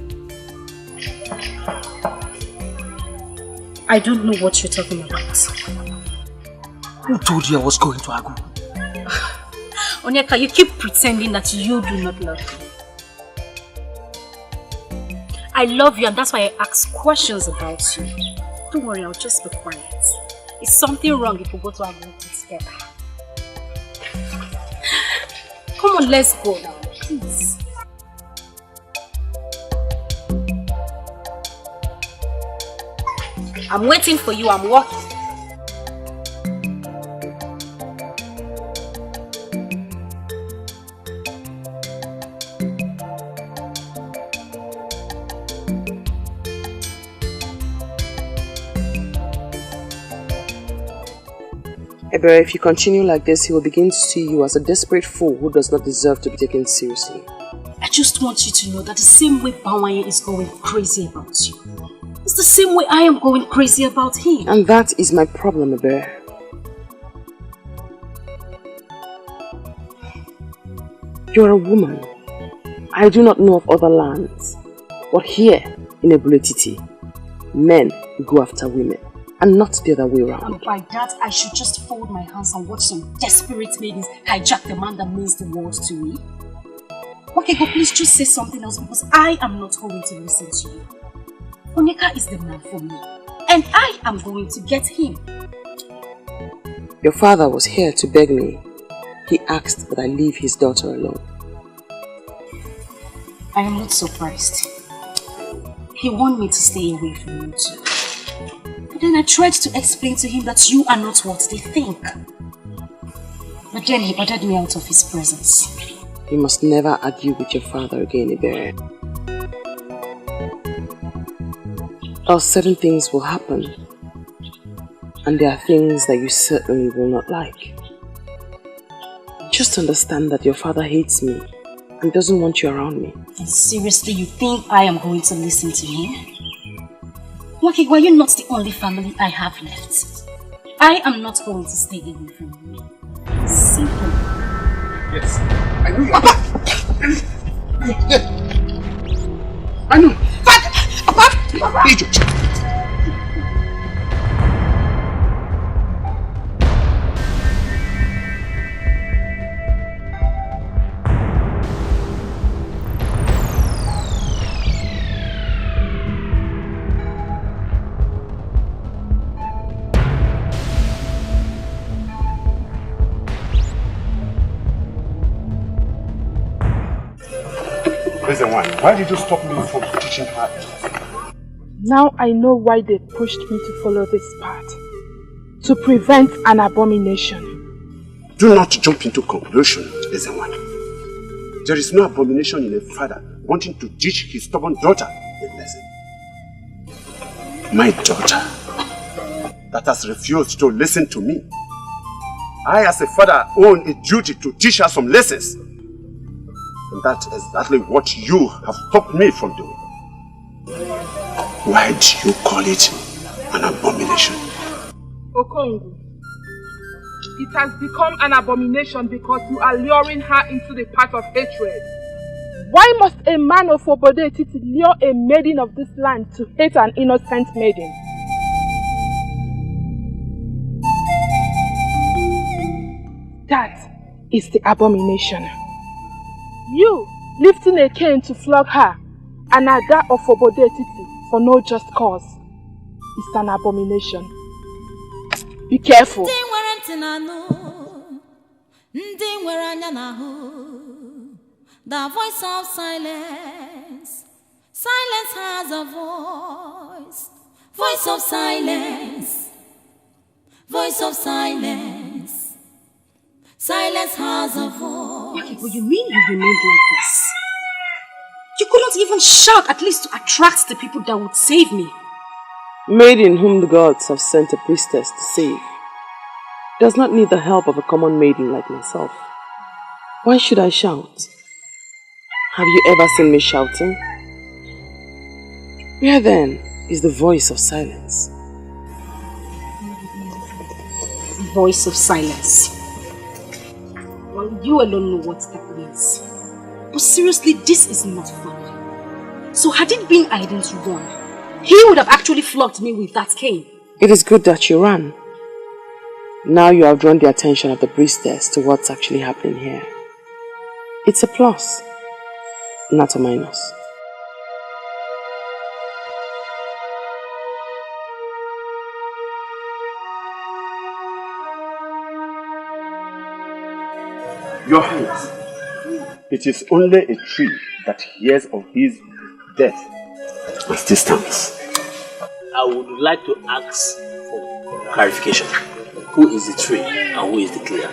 I don't know what you're talking about. Who told you I was going to Agu? Onyeka, you keep pretending that you do not love me. I love you and that's why I ask questions about you. Don't worry, I'll just be quiet. Is something wrong if we go to Agu together? Come on, let's go now, please. I'm waiting for you, I'm walking. Ebere, if you continue like this, he will begin to see you as a desperate fool who does not deserve to be taken seriously. I just want you to know that the same way Bawanye is going crazy about you, it's the same way I am going crazy about him. And that is my problem, Ebere. You're a woman. I do not know of other lands. But here, in Ebulititi, men go after women. And not the other way around. And by that, I should just fold my hands and watch some desperate maidens hijack the man that means the world to me. Okay, go please just say something else because I am not going to listen to you. Onyeka is the man for me. And I am going to get him. Your father was here to beg me. He asked that I leave his daughter alone. I am not surprised. He wanted me to stay away from you too. But then I tried to explain to him that you are not what they think. But then he ordered me out of his presence. You must never argue with your father again, Ebere. Else certain things will happen. And there are things that you certainly will not like. Just understand that your father hates me and doesn't want you around me. And seriously, you think I am going to listen to him? Wakigwa, you're not the only family I have left. I am not going to stay away from you. Simple. Yes. I know you are back. Yes. I know. Papa! Egypt. Listen, why did you stop me from teaching her? Now I know why they pushed me to follow this path. To prevent an abomination. Do not jump into conclusion, Ezenwan. There is no abomination in a father wanting to teach his stubborn daughter a lesson. My daughter, that has refused to listen to me. I as a father own a duty to teach her some lessons. And that's exactly what you have stopped me from doing. Why do you call it an abomination? Okongu, it has become an abomination because you are luring her into the path of hatred. Why must a man of Obodetiti lure a maiden of this land to hate an innocent maiden? That is the abomination. You lifting a cane to flog her, and Ada of Obodetiti for no just cause, is an abomination. Be careful. The voice of silence. Silence has a voice. Voice of silence. Voice of silence. Silence has a voice. Okay, what do you mean you remained like this? You couldn't even shout, at least to attract the people that would save me. Maiden whom the gods have sent a priestess to save. does not need the help of a common maiden like myself. Why should I shout? Have you ever seen me shouting? Where then is the voice of silence? Voice of silence. Well, you alone know what that means. But seriously, this is not fun. So had it been I didn't run, he would have actually flogged me with that cane. It is good that you ran. Now you have drawn the attention of the priestess to what's actually happening here. It's a plus, not a minus. Your Highness, it is only a tree that hears of his death and still stands. I would like to ask for clarification. Who is the tree and who is the clear?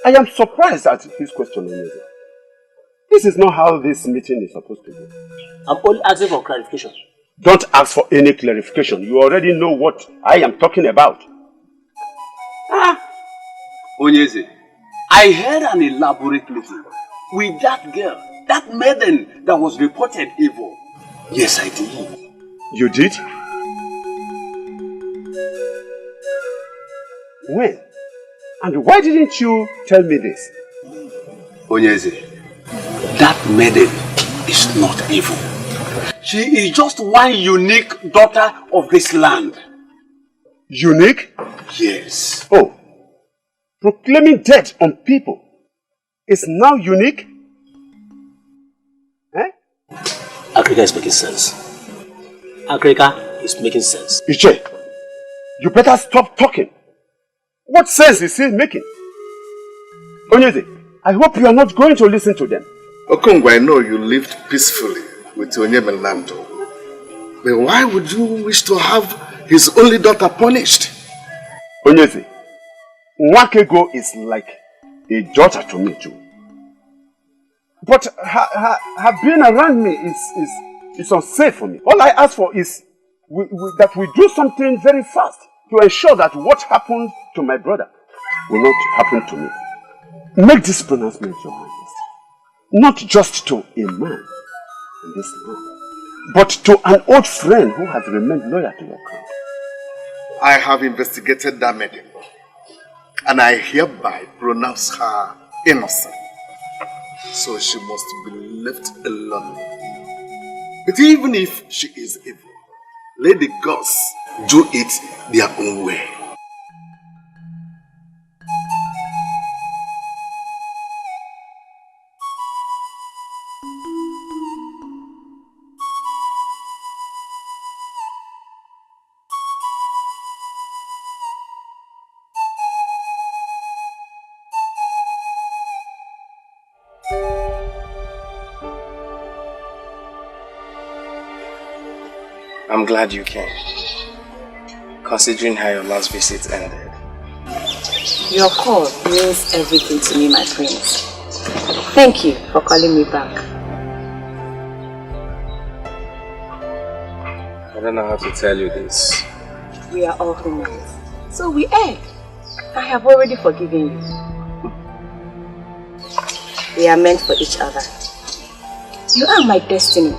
I am surprised at his question, Onyeze. This is not how this meeting is supposed to be. I'm only asking for clarification. Don't ask for any clarification. You already know what I am talking about. Onyeze, I heard an elaborate meeting with that girl, that maiden that was reported evil. Yes, I did. You did? When? And why didn't you tell me this? Onyeze, that maiden is not evil. She is just one unique daughter of this land. Unique? Yes. Oh, proclaiming death on people is now unique? Eh? Akrika is making sense. Akrika is making sense. Iche, you better stop talking. What sense is he making? Onyeze, I hope you are not going to listen to them. Okongwa, I know you lived peacefully with Onyeme. But why would you wish to have his only daughter punished? Onyeze, Nwakego is like a daughter to me too. But her being around me is unsafe for me. All I ask for is that we do something very fast to ensure that what happened to my brother will not happen to me. Make this pronouncement, Your Highness. Not just to a man in this land, but to an old friend who has remained loyal to your crown. I have investigated that maiden, and I hereby pronounce her innocent. So she must be left alone. But even if she is evil, let the gods do it their own way. I'm glad you came, considering how your last visit ended. Your call means everything to me, my prince. Thank you for calling me back. I don't know how to tell you this. We are all humans, so we err. I have already forgiven you. We are meant for each other. You are my destiny.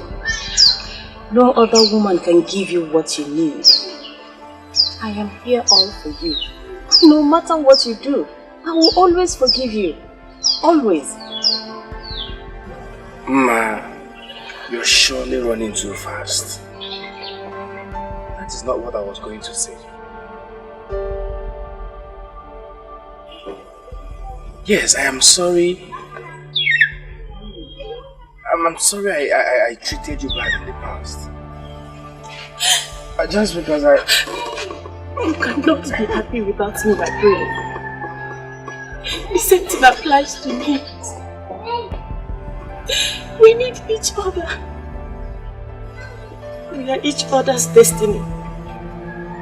No other woman can give you what you need. I am here all for you. No matter what you do, I will always forgive you. Always. Ma, you're surely running too fast. That is not what I was going to say. Yes, I am sorry. I'm sorry I treated you bad in the past. Just because You cannot be happy without me, my prince. The same thing applies to me. We need each other. We are each other's destiny.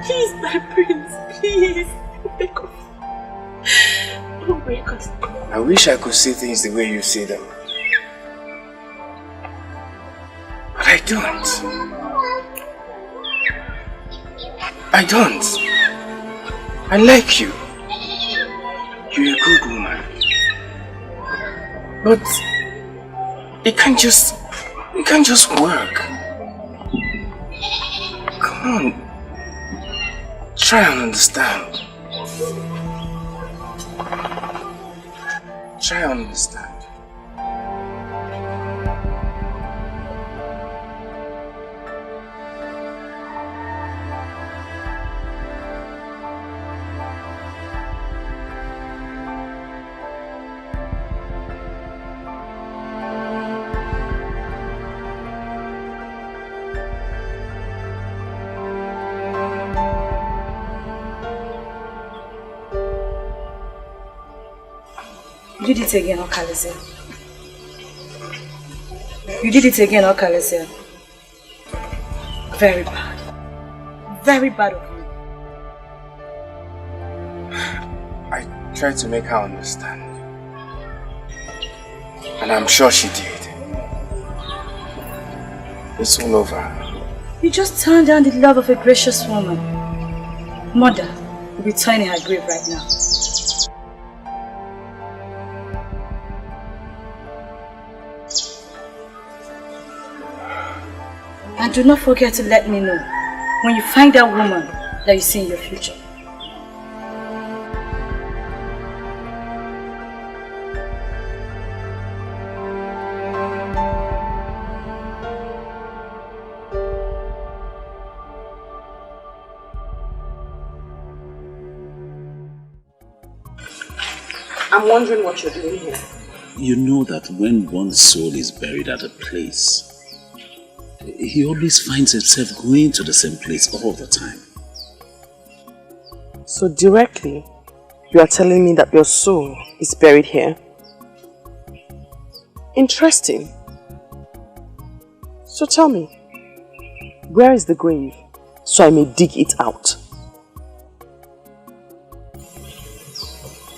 Please, my prince, please. Beg of you. Don't break us. I wish I could see things the way you see them. But I don't. I don't. I like you. You're a good woman. But it can't just work. Come on. Try and understand. Try and understand. You did it again, Okalesia. You did it again, Okalesia. Very bad. Very bad of you. I tried to make her understand. And I'm sure she did. It's all over. You just turned down the love of a gracious woman. Mother will be turning her grave right now. And do not forget to let me know when you find that woman that you see in your future. I'm wondering what you're doing here. You know that when one's soul is buried at a place, he always finds himself going to the same place all the time. So directly, you are telling me that your soul is buried here? Interesting. So tell me, where is the grave so I may dig it out?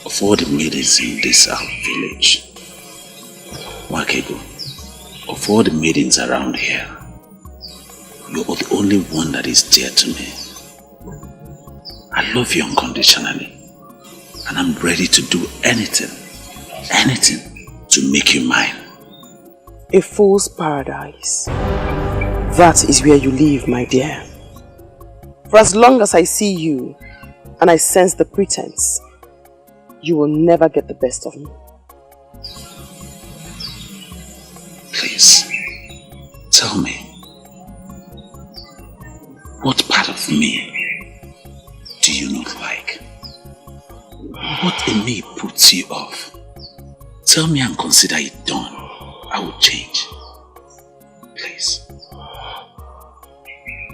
Of all the maidens in this village, Wakego, of all the maidens around here, you're the only one that is dear to me. I love you unconditionally, and I'm ready to do anything to make you mine. A fool's paradise. That is where you live, my dear. For as long as I see you, and I sense the pretense, you will never get the best of me. Please, tell me, what part of me do you not like? What in me puts you off? Tell me and consider it done. I will change. Please.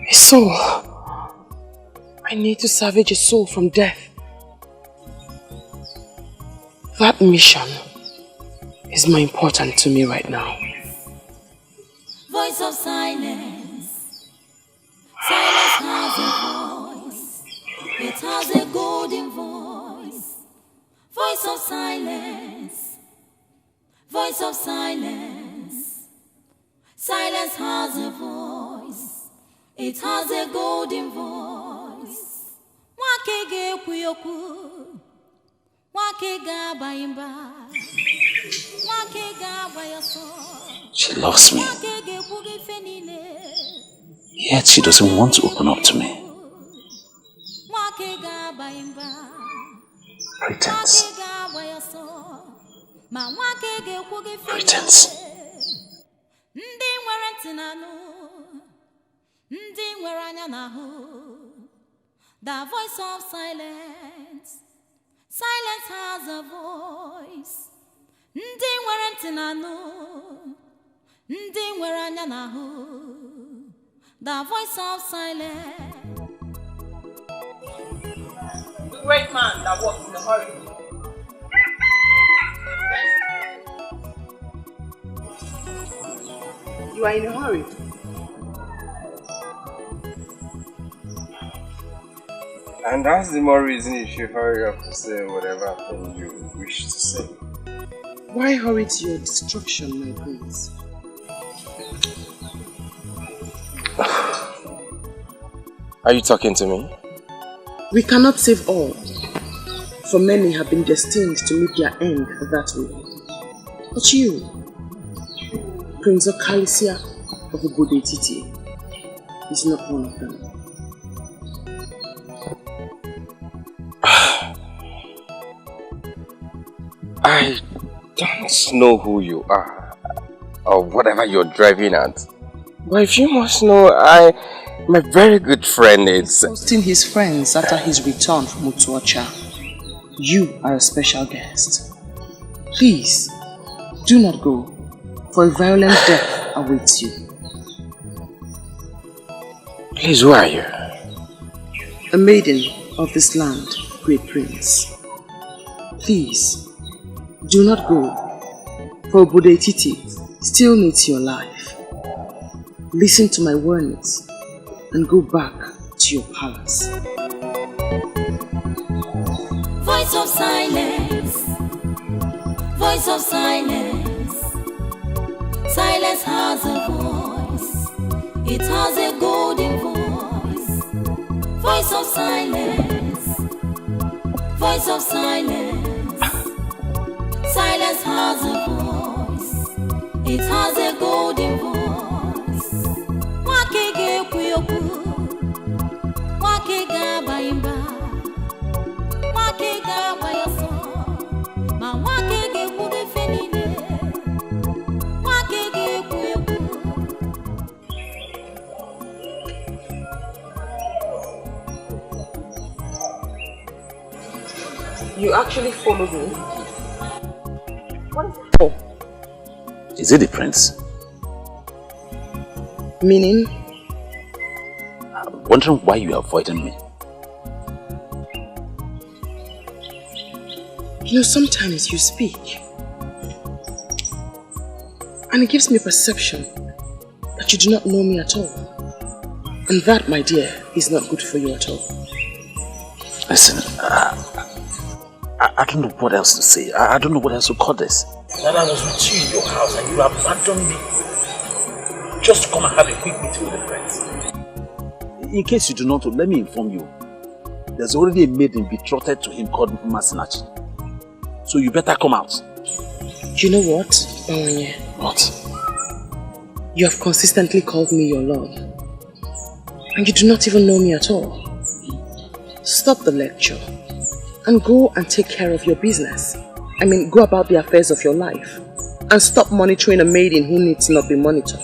A soul. I need to salvage a soul from death. That mission is more important to me right now. Voice of silence. Silence has a voice. It has a golden voice. Voice of silence. Voice of silence. Silence has a voice. It has a golden voice. Wakege kuyoku. Wakega bayimba. Wakega bayaso. She loves me, yet she doesn't want to open up to me. Pretense. Pretense. The voice of silence. Silence has a voice. The voice of silence. The great man that walks in a hurry. You are in a hurry. And that's the more reason you should hurry up to say whatever thing you wish to say. Why hurry to your destruction, my prince? Are you talking to me? We cannot save all. For many have been destined to meet their end that way. But you, Prince Okalisia of Ubodetiti, is not one of them. I don't know who you are, or whatever you're driving at. But if you must know, my very good friend is... Hosting his friends after his return from Utuacha. You are a special guest. Please, do not go, for a violent death awaits you. Please, who are you? A maiden of this land, great prince. Please, do not go, for Ubodetiti still needs your life. Listen to my warnings and go back to your palace. Voice of silence, voice of silence. Silence has a voice, it has a golden voice. Voice of silence, voice of silence. Silence has a voice, it has a golden voice. Wakege kuyoku, wakega baimba, wakega bayaso, ma wakege kude fenine, wakege kuyoku. You actually followed me? What is it for? Is it the prince? Meaning? I'm wondering why you are avoiding me. You know, sometimes you speak and it gives me a perception that you do not know me at all. And that, my dear, is not good for you at all. Listen, I don't know what else to say. I don't know what else to call this. That I was with you in your house and you abandoned me just to come and have a quick meeting with the prince. In case you do not know, let me inform you. There's already a maiden betrothed to him called Masinachi. So you better come out. You know what, Bawanye? What? You have consistently called me your love. And you do not even know me at all. Stop the lecture and go and take care of your business. I mean, go about the affairs of your life. And stop monitoring a maiden who needs not be monitored.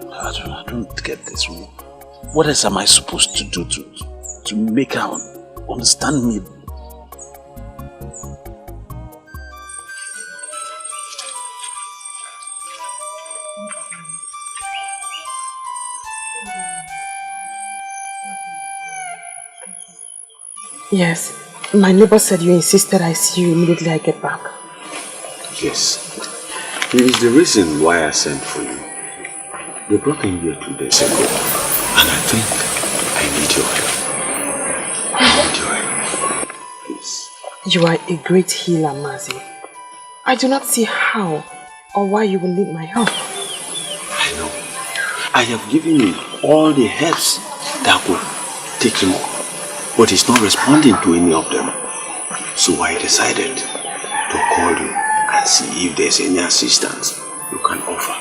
I don't get this. What else am I supposed to do to make her understand me? Yes, my neighbor said you insisted I see you immediately I get back. Yes. It is the reason why I sent for you. You brought him here 2 days ago, and I think I need your help. I need your help. Please. You are a great healer, Mazi. I do not see how or why you will need my help. I know. I have given him all the helps that could take him up, but he's not responding to any of them. So I decided to call you and see if there's any assistance you can offer.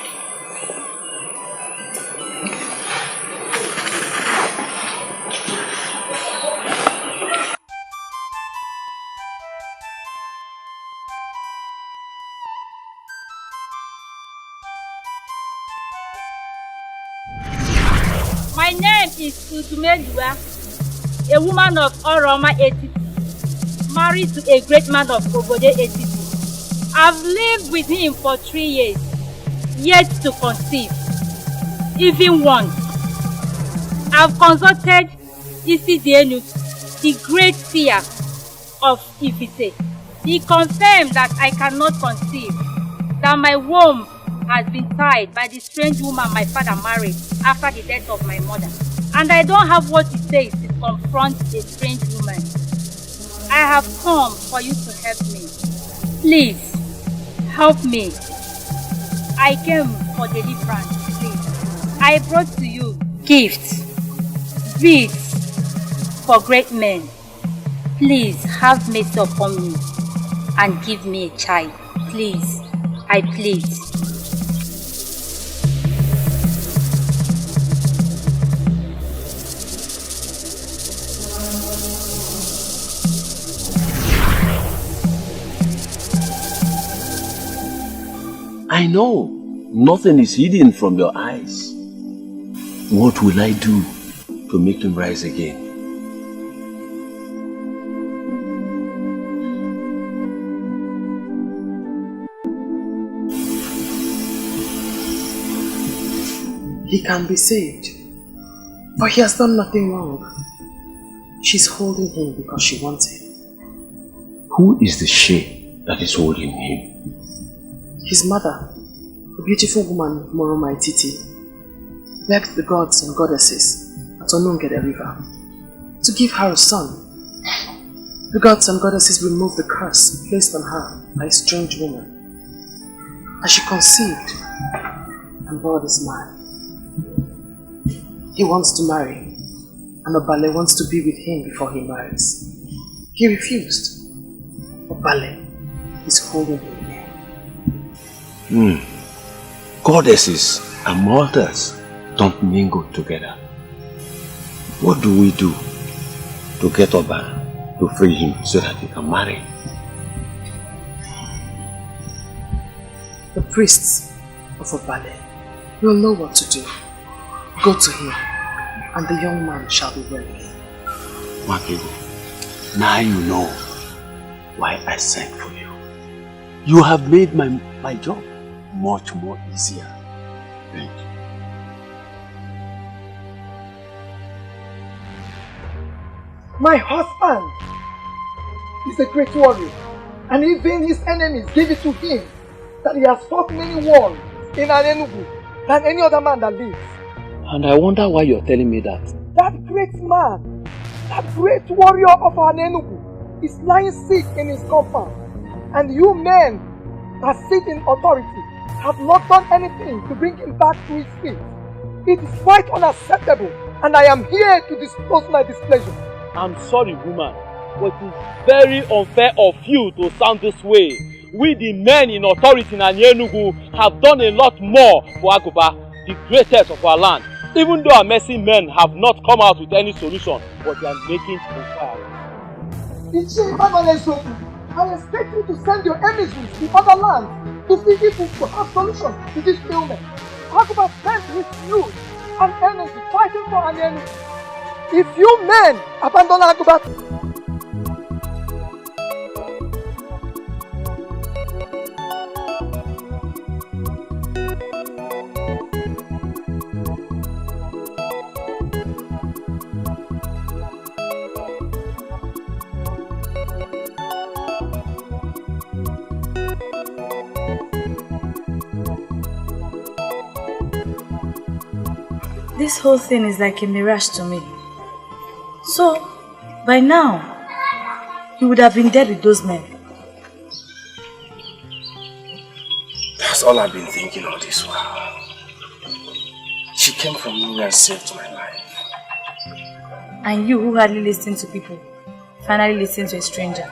My name is Utumeliwa, a woman of Oroma Etiti, married to a great man of Obode Etiti. I've lived with him for 3 years, yet to conceive, even once. I've consulted Isidienu, the great seer of Ifite. He confirmed that I cannot conceive, that my womb has been tied by the strange woman my father married after the death of my mother. And I don't have what it takes to confront a strange woman. I have come for you to help me. Please, help me. I came for deliverance, please. I brought to you gifts, beads for great men. Please have mercy upon me and give me a child. Please, I plead. I know nothing is hidden from your eyes. What will I do to make him rise again? He can be saved, but he has done nothing wrong. She's holding him because she wants him. Who is the she that is holding him? His mother, a beautiful woman, Moroma Titi, begged the gods and goddesses at Onungede River to give her a son. The gods and goddesses removed the curse placed on her by a strange woman. As she conceived and bore this man, he wants to marry, and Obale wants to be with him before he marries. He refused. Obale is holding him. Goddesses and mortals don't mingle together. What do we do to get Oba to free him so that he can marry? The priests of Obale will know what to do. Go to him, and the young man shall be ready. Makigo, now you know why I sent for you. You have made my job much more easier. Thank you. My husband is a great warrior, and even his enemies give it to him that he has fought many wars in Anenugu than any other man that lives. And I wonder why you're telling me that. That great man, that great warrior of Anenugu is lying sick in his compound, and you men that sit in authority have not done anything to bring him back to his feet. It is quite unacceptable, and I am here to disclose my displeasure. I'm sorry, woman, but it's very unfair of you to sound this way. We, the men in authority in Anenugu, have done a lot more for Aguba, the greatest of our land. Even though our mercy men have not come out with any solution, but they are making inquiries. I expect you to send your emissaries to other lands to see if we could have solutions to this ailment. Aguba spent his youth and energy fighting for Anenugu. If you men abandon Aguba, this whole thing is like a mirage to me. So, by now, you would have been dead with those men. That's all I've been thinking all this while. She came from nowhere and saved my life. And you who hardly listen to people, finally listen to a stranger.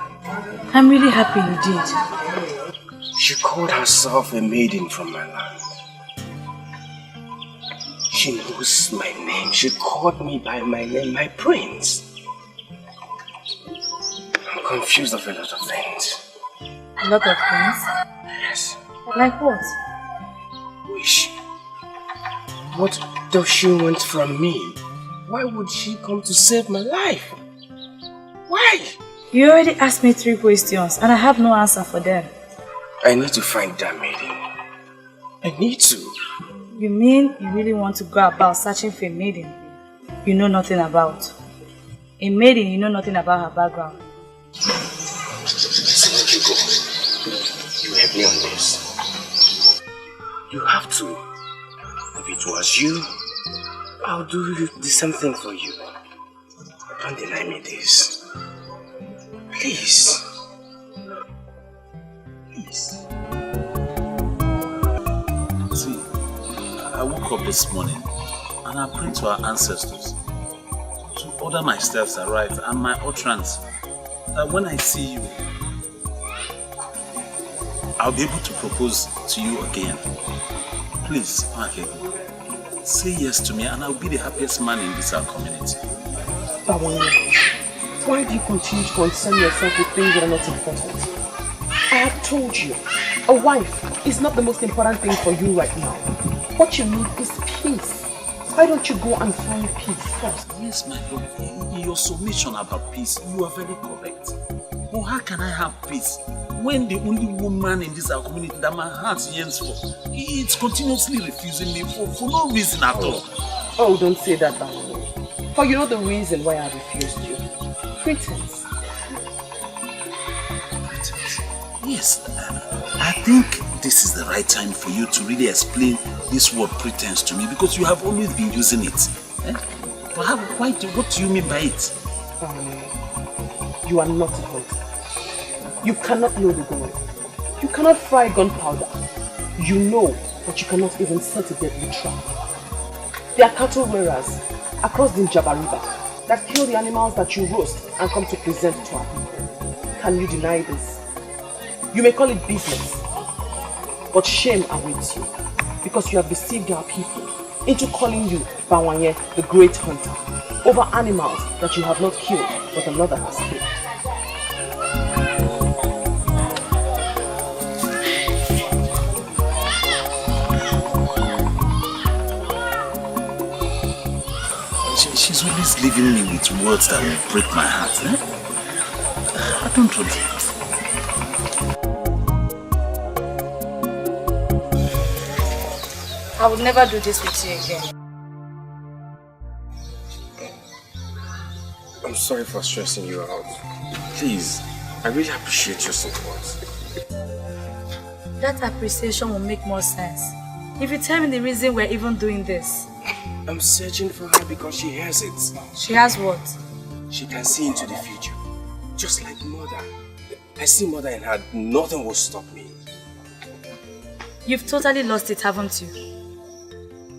I'm really happy you did. She called herself a maiden from my land. She knows my name. She called me by my name, my prince. I'm confused of a lot of things. A lot of things? Yes. Like what? Wish. What does she want from me? Why would she come to save my life? Why? You already asked me 3 questions and I have no answer for them. I need to find that maiden. I need to. You mean you really want to go about searching for a maiden you know nothing about? A maiden you know nothing about her background? Listen, let you go. You help me on this. You have to. If it was you, I'll do the same thing for you. Don't deny me this. Please. See, I woke up this morning And I pray to our ancestors to order my steps aright and my utterance, that when I see you, I'll be able to propose to you again. Please, Akego, say yes to me and I'll be the happiest man in this our community. Why do you continue to concern yourself with things that are not important? I have told you, a wife is not the most important thing for you right now. What you need is peace. Why don't you go and find peace first? Yes, my lord. In your submission about peace, you are very correct. But how can I have peace when the only woman in this our community that my heart yearns for, it's continuously refusing me for no reason at all? Oh, don't say that, Bawo. For you know the reason why I refused you. Pretense. Yes, I think this is the right time for you to really explain this word pretense to me, because you have always been using it. But what do you mean by it? You are not a hunter. You cannot load a gun. You cannot fry gunpowder. You know, but you cannot even set a deadly trap. There are cattle rearers across the Njaba River that kill the animals that you roast and come to present to our people. Can you deny this? You may call it business, but shame awaits you because you have deceived our people into calling you Bawanye, the great hunter, over animals that you have not killed but another has killed. She's always leaving me with words that will break my heart. I don't want it. I would never do this with you again. I'm sorry for stressing you out. Please, I really appreciate your support. That appreciation will make more sense if you tell me the reason we're even doing this. I'm searching for her because she has it. She has what? She can see into the future. Just like Mother. I see Mother in her. Nothing will stop me. You've totally lost it, haven't you?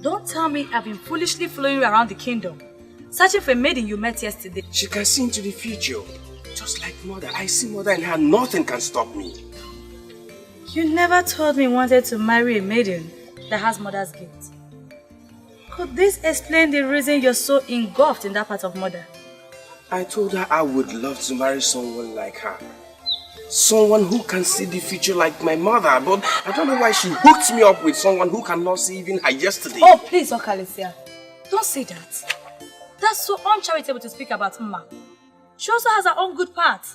Don't tell me I've been foolishly following you around the kingdom, searching for a maiden you met yesterday. She can see into the future. Just like Mother. I see Mother in her. Nothing can stop me. You never told me you wanted to marry a maiden that has Mother's gift. Could this explain the reason you're so engulfed in that part of Mother? I told her I would love to marry someone like her. Someone who can see the future like my mother, but I don't know why she hooked me up with someone who cannot see even her yesterday. Oh, please, Okalesia. Don't say that. That's so uncharitable to speak about Mma. She also has her own good part.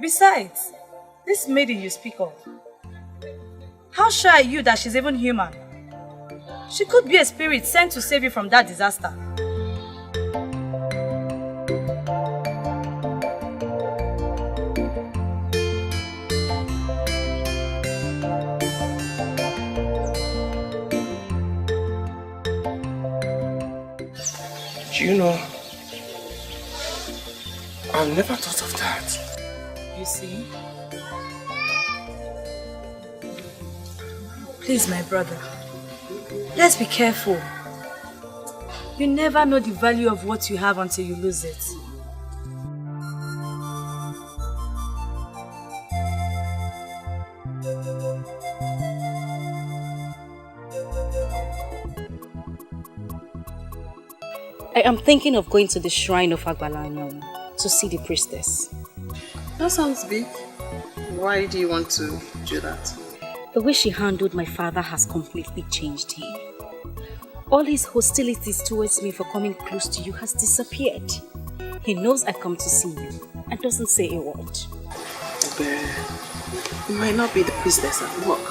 Besides, this maiden you speak of, how sure are you that she's even human? She could be a spirit sent to save you from that disaster. Do you know, I've never thought of that. You see? Please, my brother, let's be careful. You never know the value of what you have until you lose it. I am thinking of going to the shrine of Agbalanyam to see the priestess. That sounds big. Why do you want to do that? The way she handled my father has completely changed him. All his hostilities towards me for coming close to you has disappeared. He knows I come to see you and doesn't say a word. But it might not be the priestess at work.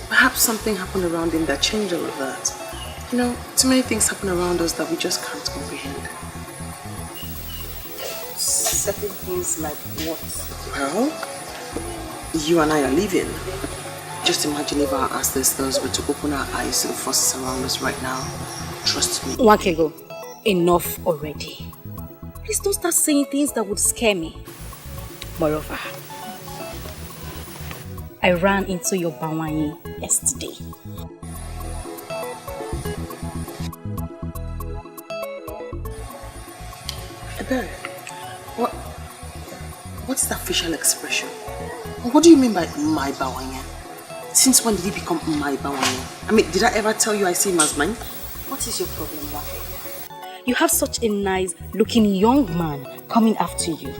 Perhaps something happened around him that changed all of that. You know, too many things happen around us that we just can't comprehend. Certain things like what? Well, you and I are leaving. Just imagine if our ancestors were to open our eyes to the forces around us right now. Trust me. Wakego, enough already. Please don't start saying things that would scare me. Moreover, I ran into your Bawanye yesterday. Ebere, what's that facial expression? What do you mean by my bawanya? Since when did he become my bawanya? I mean, did I ever tell you I see him as mine? What is your problem, Wake? You have such a nice looking young man coming after you.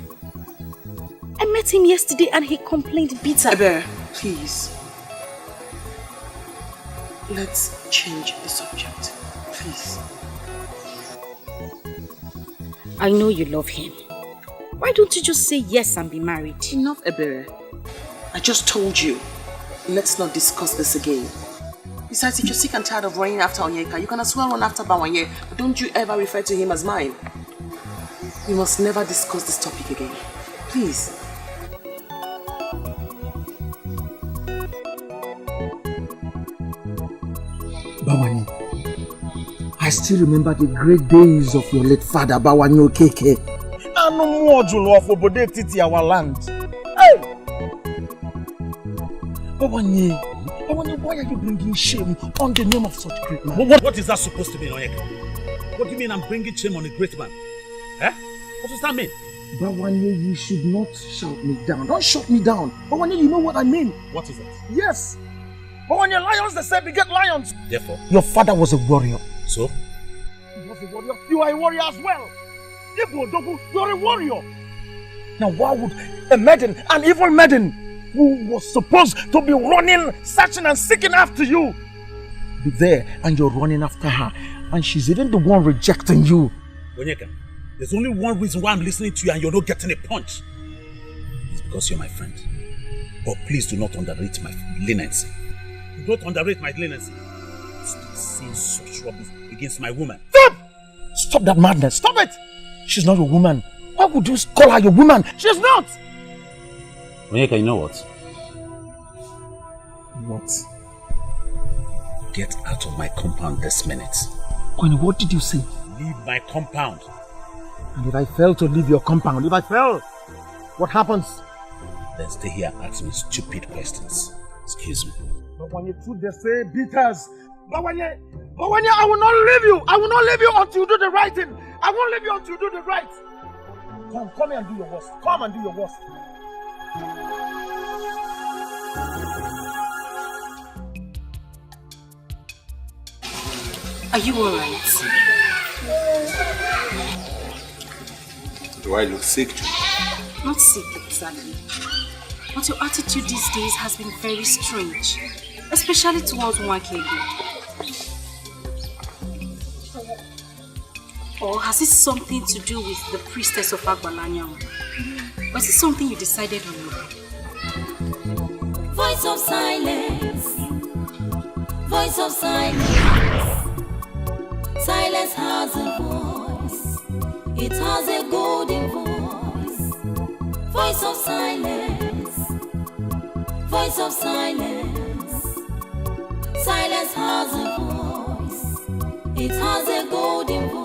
I met him yesterday and he complained bitter. Ebere, please. Let's change the subject, please. I know you love him. Why don't you just say yes and be married? Enough, Ebere. I just told you. Let's not discuss this again. Besides, if you're sick and tired of running after Onyeka, you can as well run after Bawanye. But don't you ever refer to him as mine. We must never discuss this topic again. Please. Bawanye, I still remember the great days of your late father, Bawanye Okeke. And no more Julo of Obodetiti, our land. Hey! Bawanye, why are you bringing shame on the name of such great man? What is that supposed to mean, Onyeka? What do you mean I'm bringing shame on a great man? Eh? What does that mean? Bawanye, you should not shout me down. Don't shut me down. Bawanye, you know what I mean. What is it? Yes. Bawanye, lions, they say beget lions. Therefore? Your father was a warrior. So? He was a warrior. You are a warrior as well. You're a warrior. Now why would a maiden, an evil maiden, who was supposed to be running, searching and seeking after you, be there and you're running after her, and she's even the one rejecting you? Onyeka, there's only one reason why I'm listening to you and you're not getting a punch. It's because you're my friend. But please do not underrate my leniency. Do not underrate my leniency. Stop saying such rubbish against my woman. Stop! Stop that madness. Stop it! She's not a woman. Why would you call her your woman? She's not! Onyeka, you know what? What? Get out of my compound this minute. Kwani, what did you say? Leave my compound. And if I fail to leave your compound, if I fail, what happens? Then stay here and ask me stupid questions. Excuse me. But when you do the say beaters, but when you, I will not leave you. I will not leave you until you do the right thing. I won't leave you until you do the right. Come here and do your worst. Come and do your worst. Are you alright? Do I look sick to you? Not sick exactly. But your attitude these days has been very strange. Especially towards Nwakego. Or has it something to do with the priestess of Agbalanyam? Or is it something you decided on? Voice of silence. Voice of silence. Silence has a voice. It has a golden voice. Voice of silence. Voice of silence. Silence has a voice. It has a golden voice.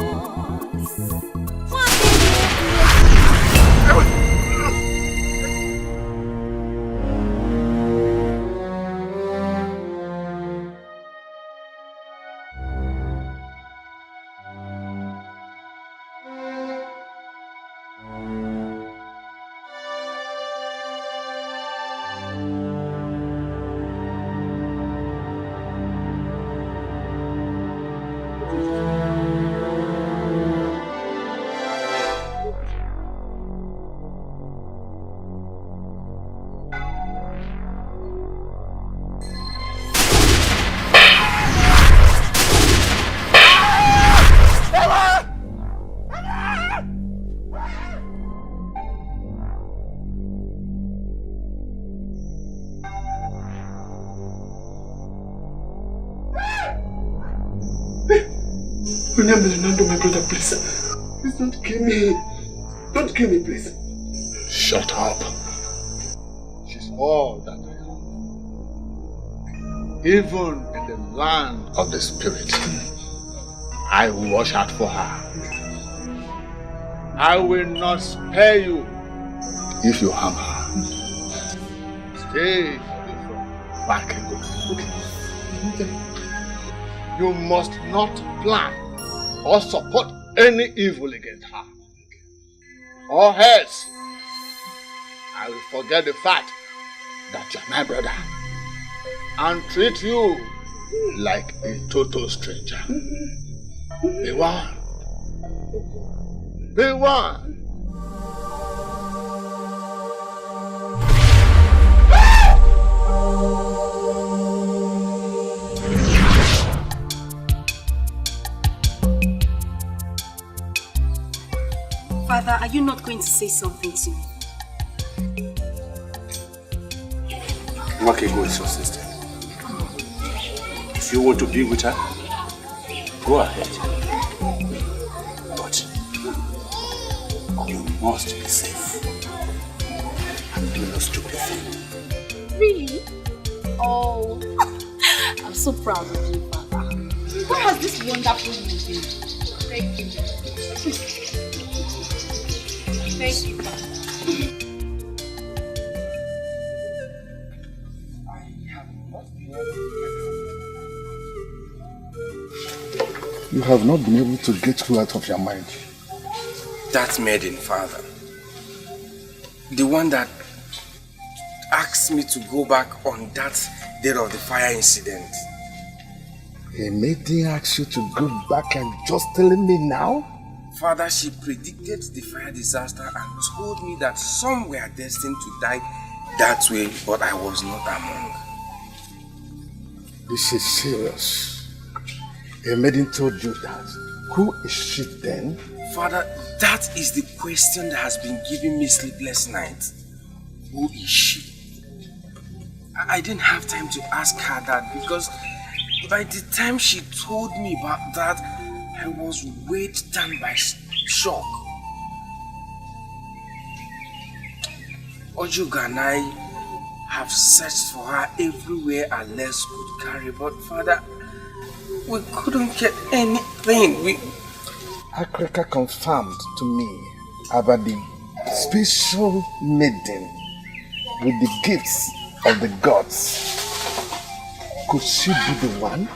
My brother, please. Please don't kill me. Don't kill me, please. Shut up. She's all that I am. Even in the land of the spirit, I will watch out for her. I will not spare you if you harm her. Stay away from Accusations. Okay. You must not plan or support any evil against her. or else I will forget the fact that you're my brother and treat you like a total stranger. Be one. Be one. Father, are you not going to say something to me? Wakego is your sister. If you want to be with her, go ahead. But you must be safe and do no stupid thing. Really? Oh, I'm so proud of you, Father. What has this wonderful news been? Thank you. Thank you, Father. You have not been able to get her out of your mind. That maiden, Father. The one that asked me to go back on that day of the fire incident. A maiden asked you to go back and just telling me now? Father, she predicted the fire disaster and told me that some were destined to die that way, but I was not among. This is serious. A maiden told you that. Who is she then? Father, that is the question that has been giving me sleepless nights. Who is she? I didn't have time to ask her that because by the time she told me about that, I was weighed down by shock. Ojuga and I have searched for her everywhere our legs could carry, but Father, we couldn't get anything. Akreka confirmed to me about the special maiden with the gifts of the gods. Could she be the one?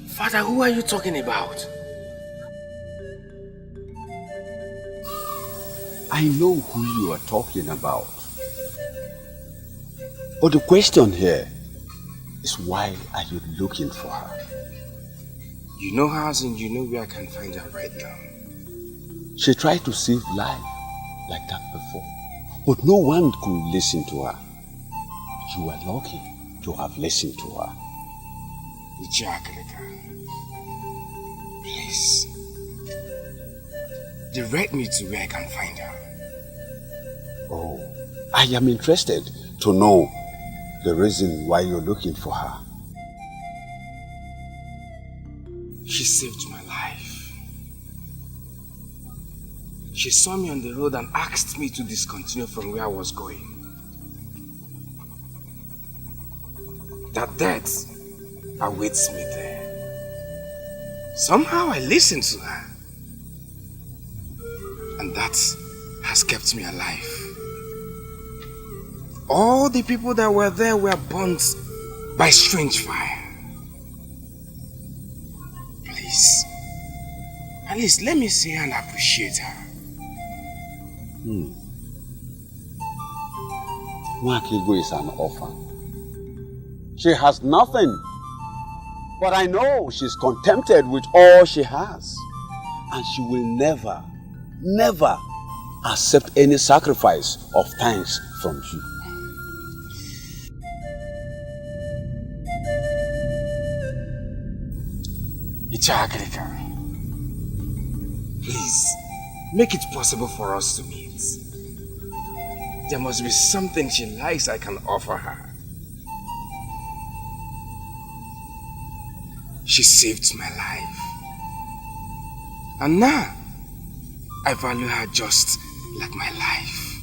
Father, who are you talking about? I know who you are talking about. But the question here is, why are you looking for her? You know her and you know where I can find her right now. She tried to save life like that before, but no one could listen to her. You are lucky to have listened to her. Please, direct me to where I can find her. Oh, I am interested to know the reason why you're looking for her. She saved my life. She saw me on the road and asked me to discontinue from where I was going. That death awaits me there. Somehow I listened to her. And that has kept me alive. All the people that were there were burnt by strange fire. Please, at least let me see her and appreciate her. Nwakigo is an orphan. She has nothing. But I know she's contented with all she has. And she will never, never accept any sacrifice of thanks from you. Ichakrika, please, make it possible for us to meet. There must be something she likes I can offer her. She saved my life. And now, I value her just like my life.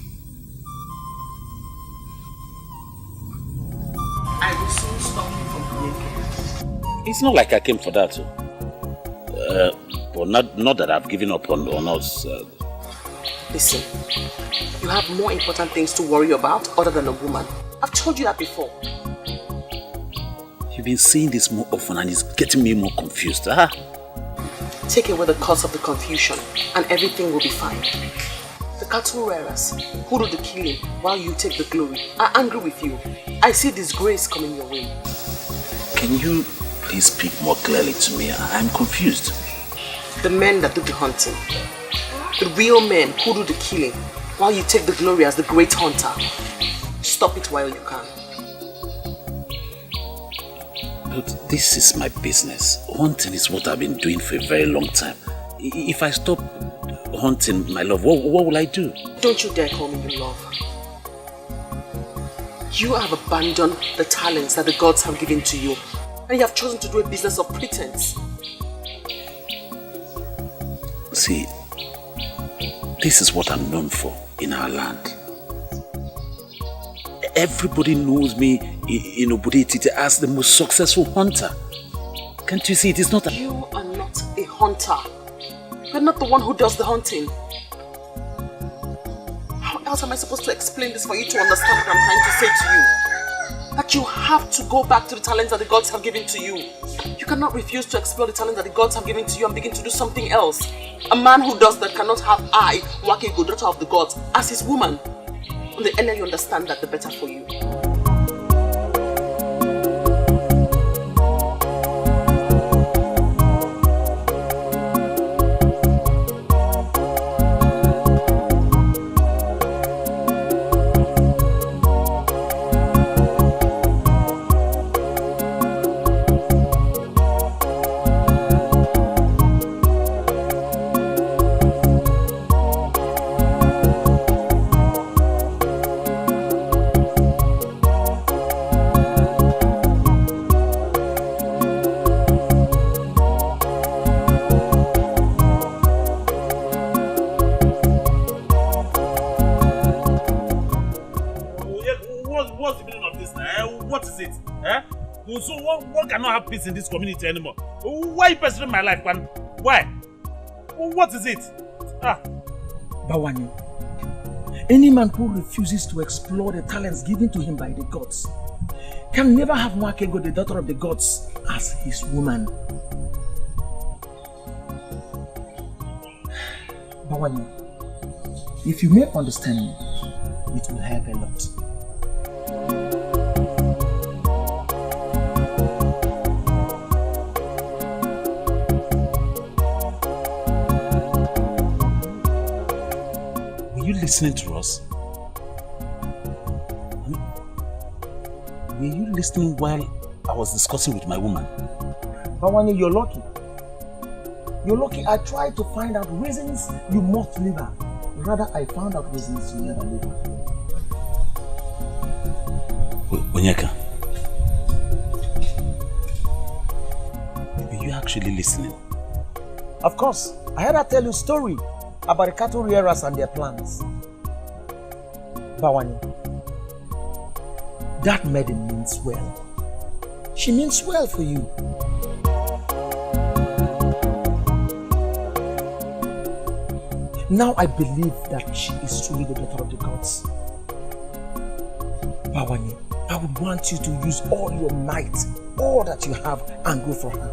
I will soon stop you from being. It's not like I came for that. But not that I've given up on us. Listen, you have more important things to worry about other than a woman. I've told you that before. You I've been seeing this more often and it's getting me more confused. Take away the cause of the confusion and everything will be fine. The cattle rearers who do the killing while you take the glory are angry with you. I see disgrace coming your way. Can you please speak more clearly to me? I'm confused. The men that do the hunting. The real men who do the killing while you take the glory as the great hunter. Stop it while you can. But this is my business. Hunting is what I've been doing for a very long time. If I stop hunting, my love, what will I do? Don't you dare call me your love. You have abandoned the talents that the gods have given to you, and you have chosen to do a business of pretense. See, this is what I'm known for in our land. Everybody knows me in Obodetiti as the most successful hunter. Can't you see it is not You are not a hunter. You're not the one who does the hunting. How else am I supposed to explain this for you to understand what I'm trying to say to you? That you have to go back to the talents that the gods have given to you. You cannot refuse to explore the talent that the gods have given to you and begin to do something else. A man who does that cannot have I, Wakego, daughter of the gods, as his woman. And the earlier you understand that, the better for you. So one cannot have peace in this community anymore. Why are you pestering my life, man? Why? What is it? Bawani, any man who refuses to explore the talents given to him by the gods can never have Mwakego, the daughter of the gods, as his woman. Bawani, if you may understand me, it will help a lot. Were you listening to us? Were you listening while I was discussing with my woman? Bawani, you're lucky. You're lucky. I tried to find out reasons you must leave her. Rather, I found out reasons you never leave her. Onyeka, were you actually listening? Of course. I heard her tell you a story about the cattle rearers and their plans. Bawani, that maiden means well. She means well for you. Now I believe that she is truly the daughter of the gods. Bawani, I would want you to use all your might, all that you have, and go for her.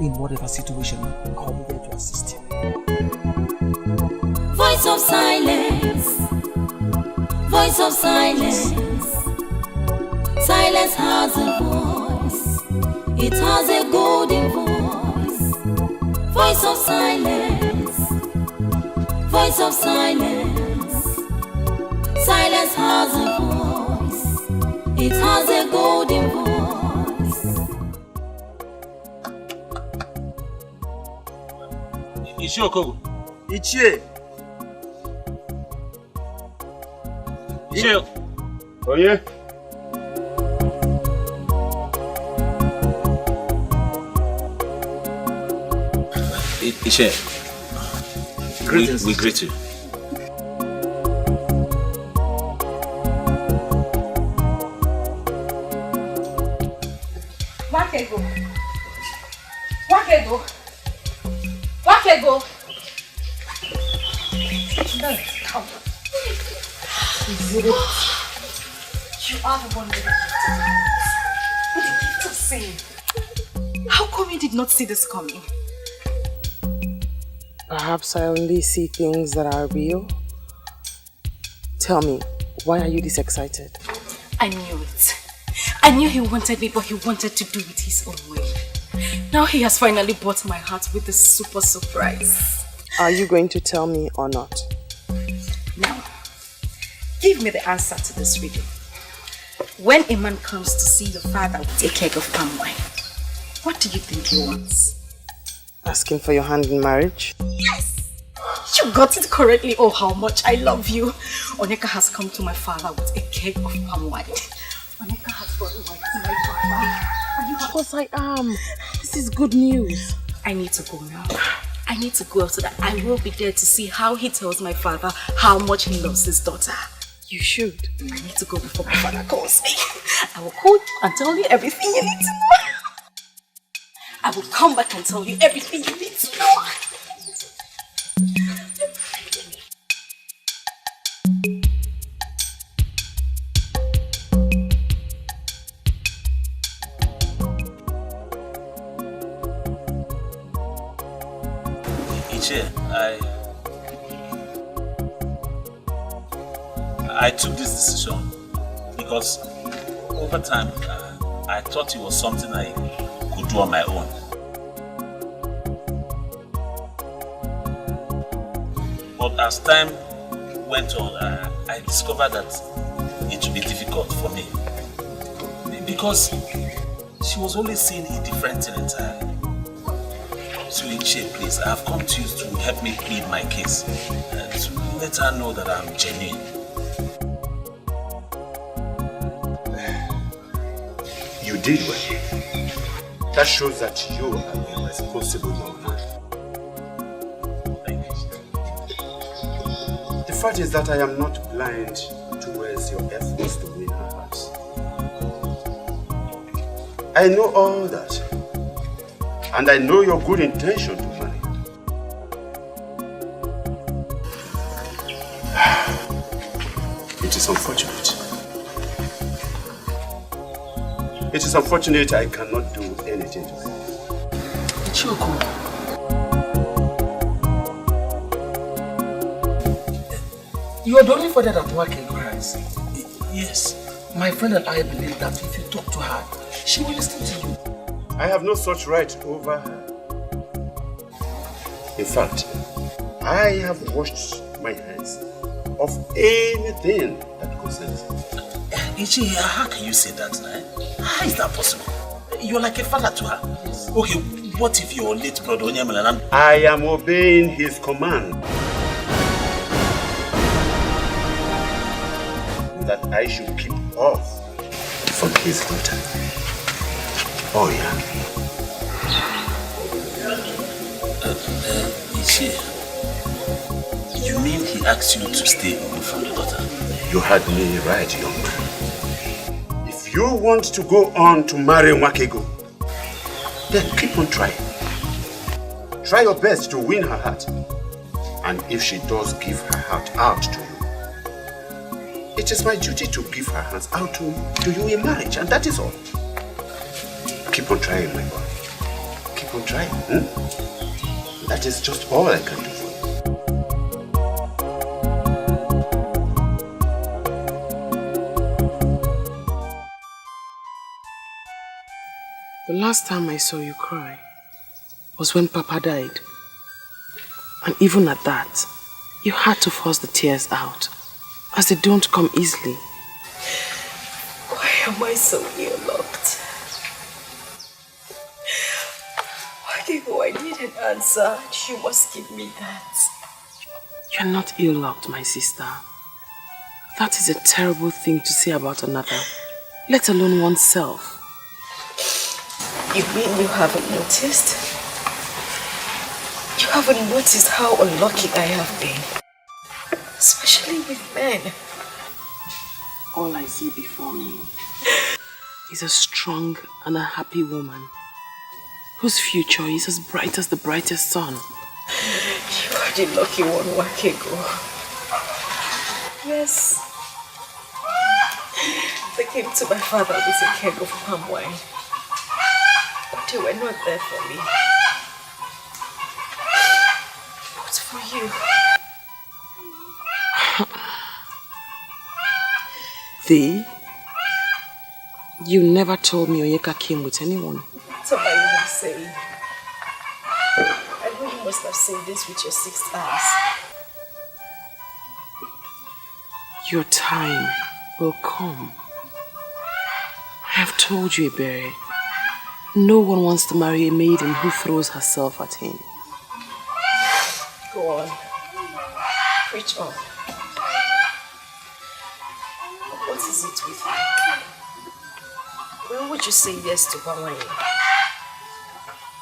In whatever situation, I'll be there to assist you. Voice of silence. Voice of silence. Silence has a voice. It has a golden voice. Voice of silence. Voice of silence. Silence has a voice. It has a golden voice. Ichie Okogo. Ichie. Ichie. Oh yeah. Ichie. We greet you. Wakego. Wakego. Wakego. No, come. You are the one with the gift of insane. How come you did not see this coming? Perhaps I only see things that are real. Tell me, why are you this excited? I knew it. I knew he wanted me, but he wanted to do it his own way. Now he has finally bought my heart with a super surprise. Are you going to tell me or not? Now, give me the answer to this riddle. When a man comes to see your father with a keg of palm wine, what do you think he wants? Asking for your hand in marriage? Yes! You got it correctly. Oh, how much I love you. Onyeka has come to my father with a keg of palm wine. Onyeka has brought wine to my father. Of course I am. This is good news. I need to go now. I need to go so that I will be there to see how he tells my father how much he loves his daughter. You should. I need to go before my father calls me. I will call you and tell you everything you need to know. I will come back and tell you everything you need to know. I took this decision because over time I thought it was something I could do on my own. But as time went on, I discovered that it would be difficult for me because she was always saying a different thing entirely. So Ichie, please, I have come to you to help me plead my case and to let her know that I'm genuine. You did well. That shows that you are a responsible young man. Thank you. The fact is that I am not blind towards your efforts to win her heart. I know all that. And I know your good intention to marry her. It is unfortunate. It is unfortunate I cannot do anything to her. Choko. You are the only father that Wake cries. Yes. My friend and I believe that if you talk to her, she will listen to you. I have no such right over her. In fact, I have washed my hands of anything that concerns her. Ichie, how can you say that now? How is that possible? You're like a father to her. Yes. Okay, what if your late brother Onyemelanan? I am obeying his command. That I should keep off from his daughter. Oh yeah. Ichie, you mean he asked you to stay away from the daughter? You had me right, young man. If you want to go on to marry Wakego, then keep on trying. Try your best to win her heart. And if she does give her heart out to you, it is my duty to give her hands out to you in marriage, and that is all. Keep on trying, my boy. Keep on trying. That is just all I can do for you. The last time I saw you cry was when Papa died. And even at that, you had to force the tears out, as they don't come easily. Why am I so ill-locked? I need an answer. You must give me that. You're not ill-locked, my sister. That is a terrible thing to say about another, let alone oneself. You mean you haven't noticed? You haven't noticed how unlucky I have been? Especially with men. All I see before me is a strong and a happy woman whose future is as bright as the brightest sun. You are the lucky one, Wakego. Yes. They came to my father with a keg of palm wine. They were not there for me. But for you. Thee, you never told me Onyeka came with anyone. That's what I would say. I know you must have seen this with your 6 eyes. Your time will come. I have told you, Ebere, no one wants to marry a maiden who throws herself at him. Go on. Preach on. What is it with you? When would you say yes to Bawanye?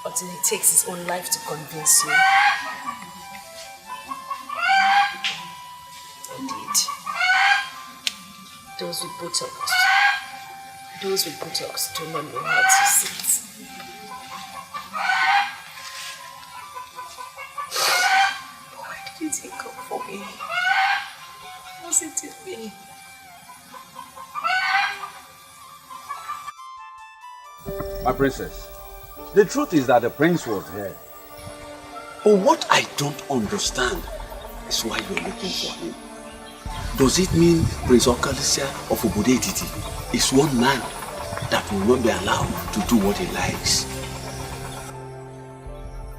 Until he takes his own life to convince you? Indeed. Those with buttocks do not know how to sit. Why did you take up for me? Was it in me? My princess, the truth is that the prince was here. But what I don't understand is why you're looking for him. Does it mean Prince Okalisia of Obodetiti is one man that will not be allowed to do what he likes?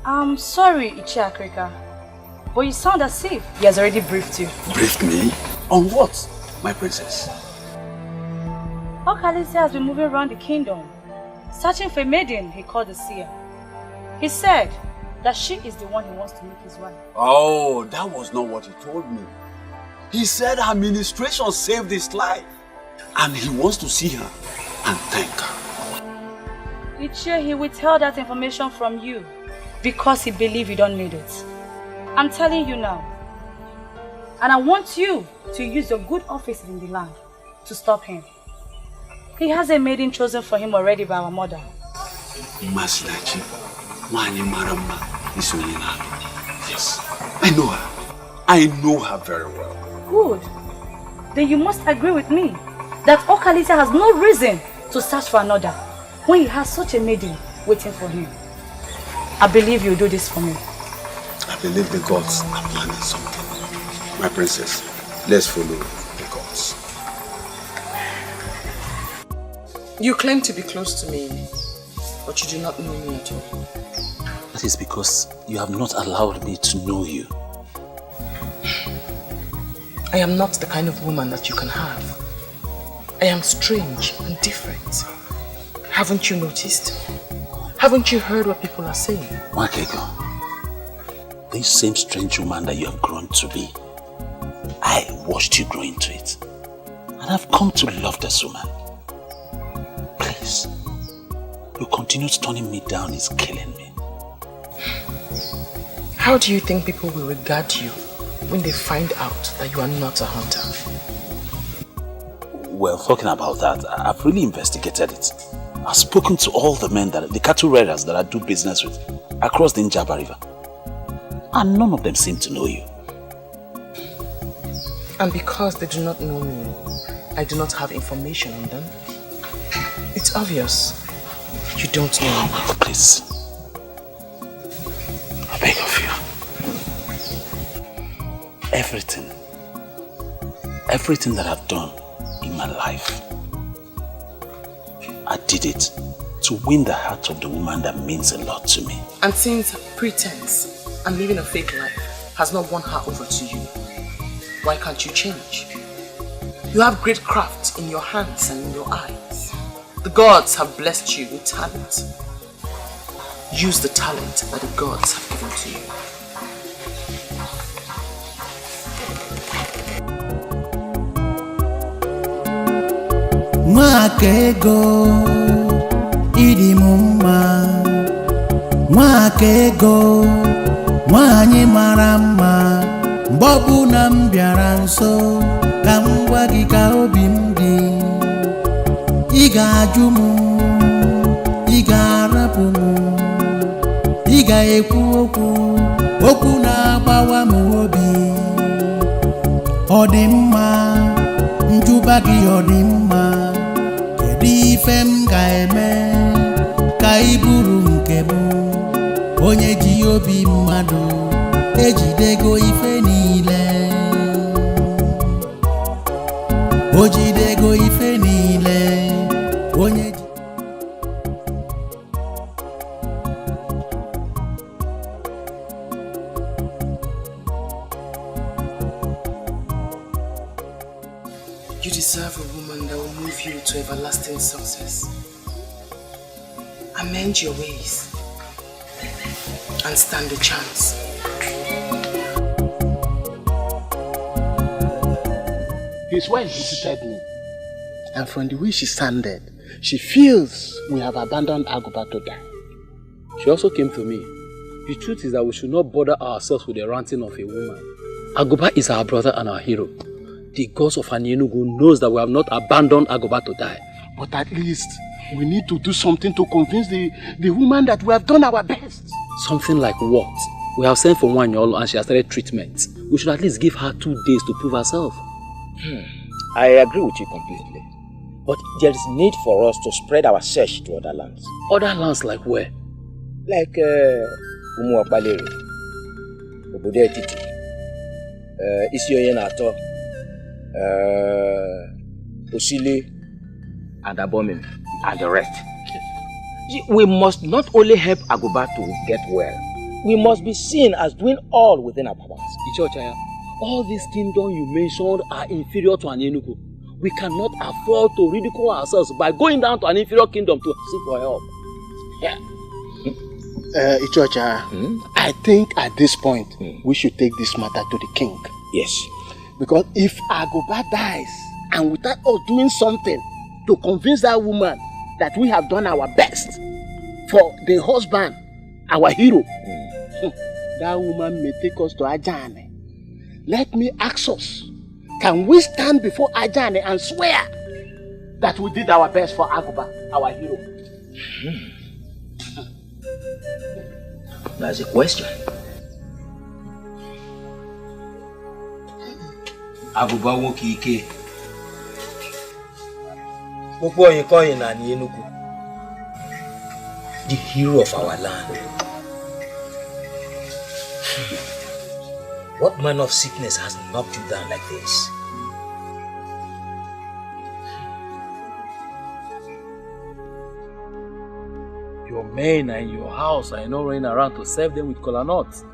I'm sorry, Ichiakrika, but you sound as if he has already briefed you. Briefed me? On what, my princess? Okalisia has been moving around the kingdom, searching for a maiden he called the seer. He said that she is the one he wants to make his wife. Oh, that was not what he told me. He said her ministration saved his life and he wants to see her and thank her. Ichie, he withheld that information from you because he believed you don't need it. I'm telling you now. And I want you to use your good office in the land to stop him. He has a maiden chosen for him already by our mother. Masilachi, Wani Marama, Isolina. Yes, I know her. I know her very well. Good. Then you must agree with me that Okalisia has no reason to search for another when he has such a maiden waiting for him. I believe you'll do this for me. I believe the gods are planning something. My princess, let's follow the gods. You claim to be close to me, but you do not know me at all. That is because you have not allowed me to know you. I am not the kind of woman that you can have. I am strange and different. Haven't you noticed? Haven't you heard what people are saying? Wakego, this same strange woman that you have grown to be, I watched you grow into it. And I've come to love this woman. Please, your continued turning me down is killing me. How do you think people will regard you when they find out that you are not a hunter? Well, talking about that, I've really investigated it. I've spoken to all the men, the cattle raiders that I do business with across the Njaba River. And none of them seem to know you. And because they do not know me, I do not have information on them. It's obvious. You don't know me. Please. I beg of you. Everything that I've done in my life, I did it to win the heart of the woman that means a lot to me. And since pretense and living a fake life has not won her over to you, why can't you change? You have great craft in your hands and in your eyes. The gods have blessed you with talent. Use the talent that the gods have given to you. Mwakego idi mumma, mwakego nwanyi mara mma, mbobu na mbiara nso ka ngwa gị ka obi m dị. Ị ga-ajụ m, ị ga-arapụ m, ị ga-ekwu okwu na-agbawa m obi. Ọ dị mma, njụba gị ọ dị mma. Kedu ife m ga-eme ka ka iburu nke m onye ji obi mmadụ ejidego ife niile o jidego ife niile onye You deserve a woman that will move you to everlasting success. Amend your ways and stand a chance. His wife visited me, and from the way she sounded, she feels we have abandoned Aguba to die. She also came to me. The truth is that we should not bother ourselves with the ranting of a woman. Aguba is our brother and our hero. The gods of Anyenugu knows that we have not abandoned Aguba to die. But at least we need to do something to convince the woman that we have done our best. Something like what? We have sent for Wanyolo and she has started treatment. We should at least give her 2 days to prove herself. I agree with you completely. But there is need for us to spread our search to other lands. Other lands like where? Like Umuakbalere, Obodo Etiti, Isioye Nato, Osile, and Abomim, and the rest. See, we must not only help Aguba to get well, we must be seen as doing all within our powers. Ichochaya, all these kingdoms you mentioned are inferior to Anyenugu. We cannot afford to ridicule ourselves by going down to an inferior kingdom to seek for help. Yeah. Ichocha, I think at this point we should take this matter to the king. Yes. Because if Aguba dies and without us doing something to convince that woman that we have done our best for the husband, our hero, that woman may take us to Ajane. Let me ask us, can we stand before Ajane and swear that we did our best for Aguba, our hero? That's a question. Aguba woke ike. The hero of our land. What manner of sickness has knocked you down like this? Your men are in your house and you're not running around to serve them with kola nuts.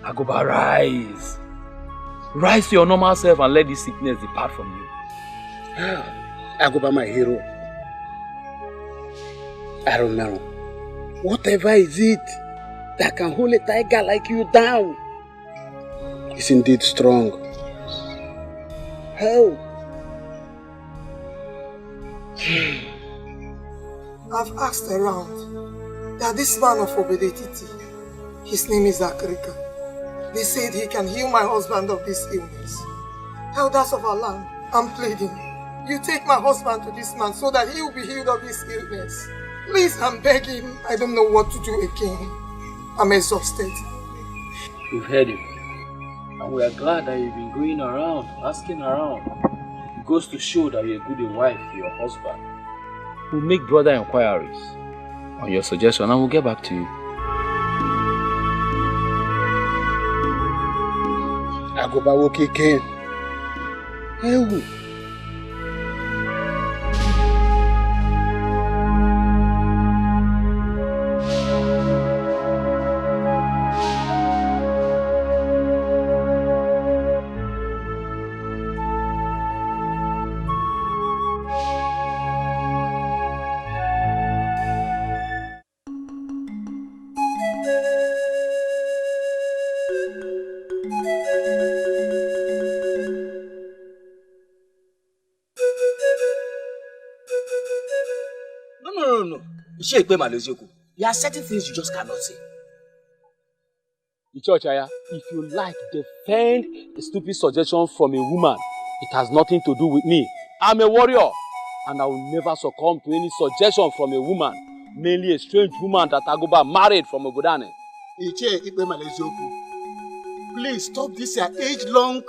Aguba, rise. Rise to your normal self and let this sickness depart from you. Aguba, my hero. I don't know. Whatever is it that can hold a tiger like you down is indeed strong. How? I've asked around that this man of Obedetiti, his name is Akrika. They said he can heal my husband of this illness. Elders of our land, I'm pleading. You take my husband to this man so that he will be healed of this illness. Please, I'm begging. I don't know what to do again. I'm exhausted. We've heard him. And we are glad that you've been going around, asking around. It goes to show that you're a good wife to your husband. We'll make brother inquiries on your suggestion and we'll get back to you. Aguba woke again. Hey. No. There are certain things you just cannot say. Ichochaya, if you like, defend a stupid suggestion from a woman. It has nothing to do with me. I'm a warrior, and I will never succumb to any suggestion from a woman, mainly a strange woman that Aguba married from Obodane. Please stop this age-long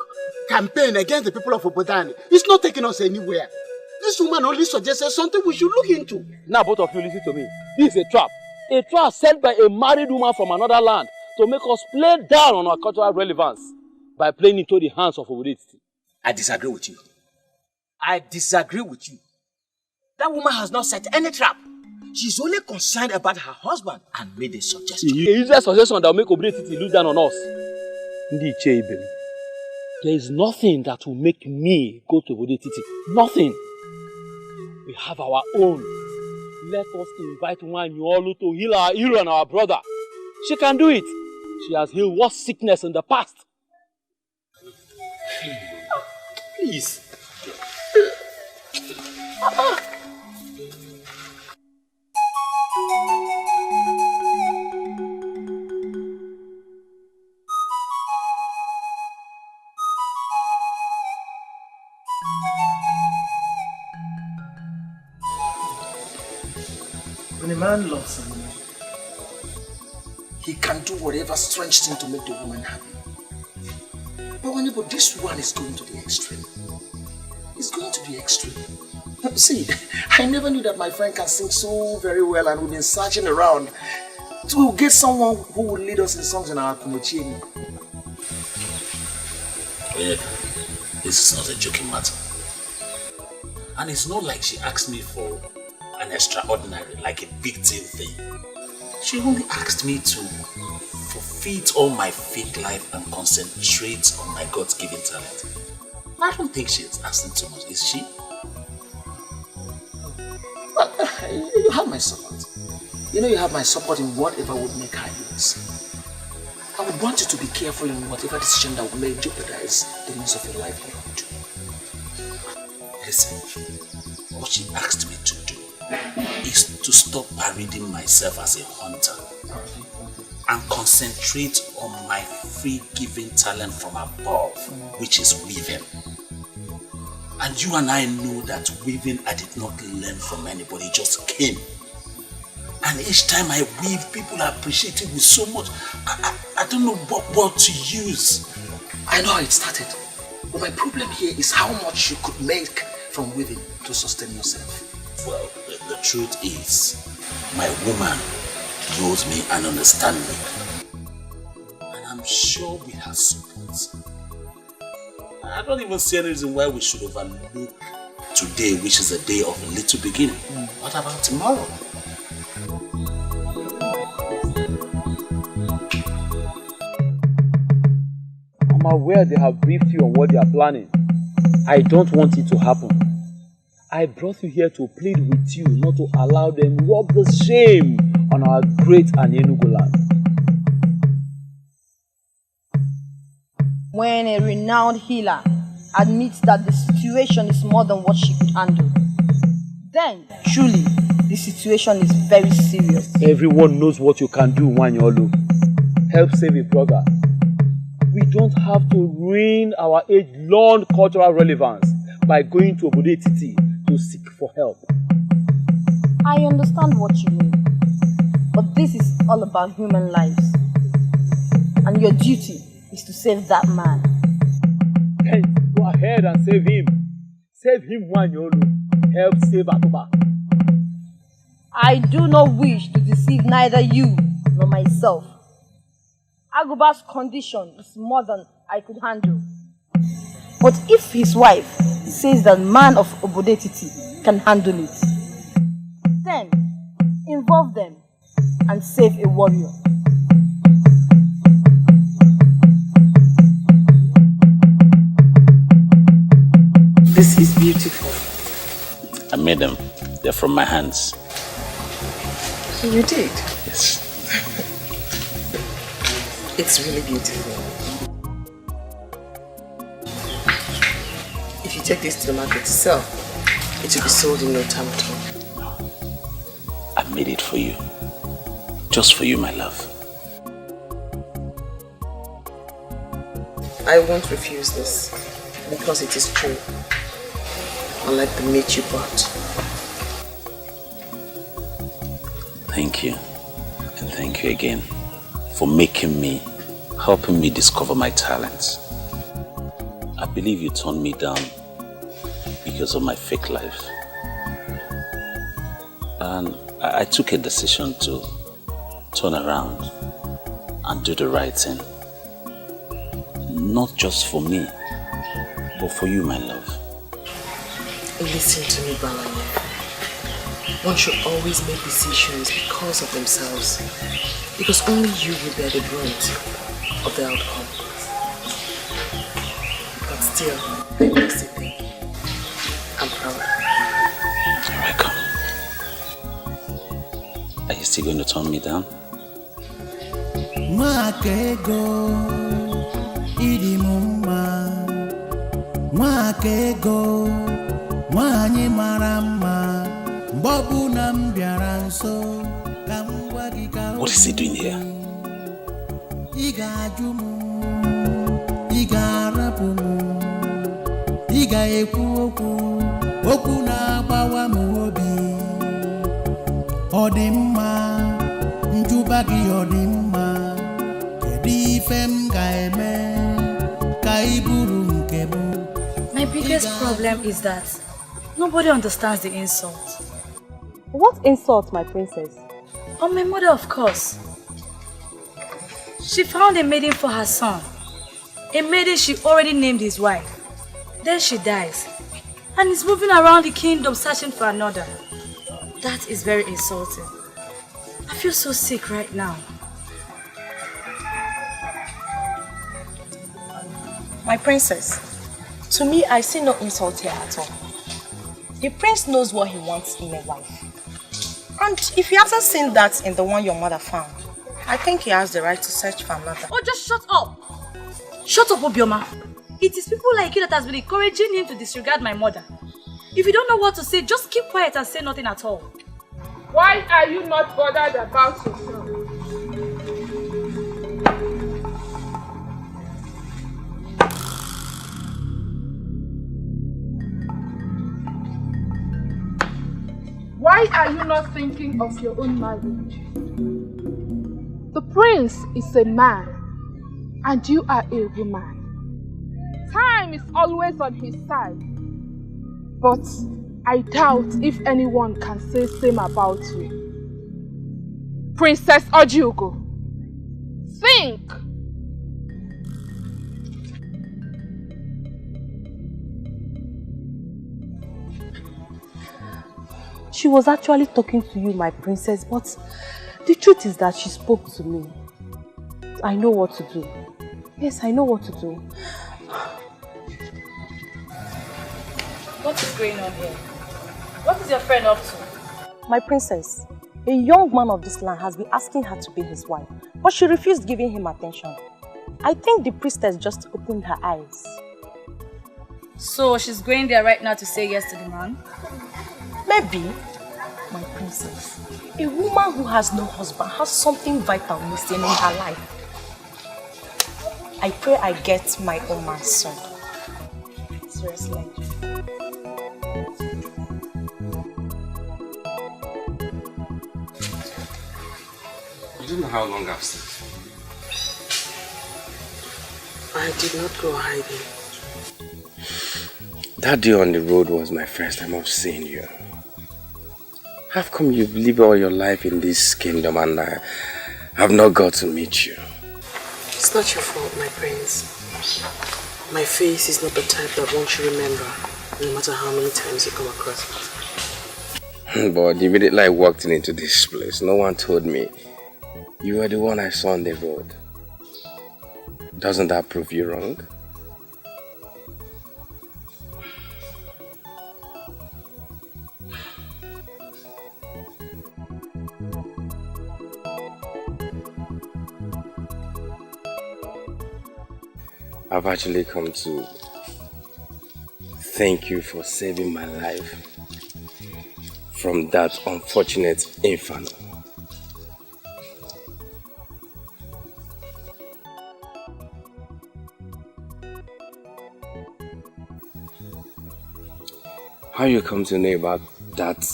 campaign against the people of Obodane. It's not taking us anywhere. This woman only suggested something we should look into. Now both of you listen to me. This is a trap. A trap set by a married woman from another land to make us play down on our cultural relevance by playing into the hands of obodetiti. I disagree with you. I disagree with you. That woman has not set any trap. She's only concerned about her husband and made a suggestion. A useless suggestion that will make obodetiti lose down on us. There is nothing that will make me go to obodetiti. Nothing. We have our own. Let us invite Nwanyolu to heal our hero and our brother. She can do it. She has healed worse sickness in the past. Please. When a man loves a woman, he can do whatever strange thing to make the woman happy. But this one is going to the extreme. It's going to the extreme. See, I never knew that my friend can sing so very well, and we've been searching around to get someone who will lead us in songs in our Kumochini. This is not a joking matter. And it's not like she asked me for an extraordinary, like a big deal thing. She only asked me to forfeit all my fake life and concentrate on my God-given talent. I don't think she's asking too much, is she? Well, you have my support. You know you have my support in whatever would make her use. I would want you to be careful in whatever decision that may jeopardize the means of your livelihood. Listen, what she asked me to do is to stop parading myself as a hunter and concentrate on my free-giving talent from above, which is weaving. And you and I know that weaving I did not learn from anybody, it just came. And each time I weave, people appreciate it with so much. I don't know what word to use. I know how it started. But my problem here is how much you could make from weaving to sustain yourself. Well, the truth is, my woman knows me and understands me. And I'm sure we have support. I don't even see any reason why we should overlook today, which is a day of a little beginning. What about tomorrow? I'm aware they have briefed you on what they are planning. I don't want it to happen. I brought you here to plead with you not to allow them rub the shame on our great Enugu land. When a renowned healer admits that the situation is more than what she could handle, then truly the situation is very serious. Everyone knows what you can do, Nwanyolu. Help save a brother. We don't have to ruin our age-long cultural relevance by going to obodetiti to seek for help. I understand what you mean, but this is all about human lives, and your duty is to save that man. Then go ahead and save him. Save him, Nwanyolu. Help save Akuba. I do not wish to deceive neither you nor myself. Aguba's condition is more than I could handle. But if his wife says that man of obodetiti can handle it, then involve them and save a warrior. This is beautiful. I made them. They're from my hands. You did? Yes. It's really beautiful. If you take this to the market to sell, it will be sold in no time at all. I made it for you. Just for you, my love. I won't refuse this because it is true. Unlike the meat you bought. Thank you. And thank you again for making me, helping me discover my talents. I believe you turned me down because of my fake life. And I took a decision to turn around and do the right thing. Not just for me, but for you, my love. Listen to me, Balanya. One should always make decisions because of themselves. Because only you will bear the brunt of the outcome. But still, I must say I'm proud. Welcome. Are you still going to turn me down? Mwakego idi mumma, mwakego mwanyi marama, mbobu na mbiaranso. What is he doing here? Iga jumu, iga rapumu, iga ekuoku, oku na bawa muobi. Odimma, njubagi odimma, kedi fem gaeme, kaiburu nkebu. My biggest problem is that nobody understands the insult. What insult, my princess? On my mother, of course. She found a maiden for her son. A maiden she already named his wife. Then she dies. And is moving around the kingdom searching for another. That is very insulting. I feel so sick right now. My princess, to me, I see no insult here at all. The prince knows what he wants in a wife. And if he hasn't seen that in the one your mother found, I think he has the right to search for another. Oh, just shut up! Shut up, Obioma. It is people like you that has been encouraging him to disregard my mother. If you don't know what to say, just keep quiet and say nothing at all. Why are you not bothered about yourself? Why are you not thinking of your own marriage? The prince is a man and you are a woman. Time is always on his side. But I doubt if anyone can say same about you. Princess Ojugo, think! She was actually talking to you, my princess, but the truth is that she spoke to me. I know what to do. Yes, I know what to do. What is going on here? What is your friend up to? My princess, a young man of this land has been asking her to be his wife, but she refused giving him attention. I think the priestess just opened her eyes. So she's going there right now to say yes to the man? Maybe, my princess, a woman who has no husband has something vital missing in her life. I pray I get my own man soon. Seriously. I don't know how long I've stayed. I did not go hiding. That day on the road was my first time of seeing you. How come you've lived all your life in this kingdom and I have not got to meet you? It's not your fault, my prince. My face is not the type that one should remember, no matter how many times you come across it. But immediately I walked into this place, no one told me you were the one I saw on the road. Doesn't that prove you wrong? I've actually come to thank you for saving my life from that unfortunate inferno. How you come to know about that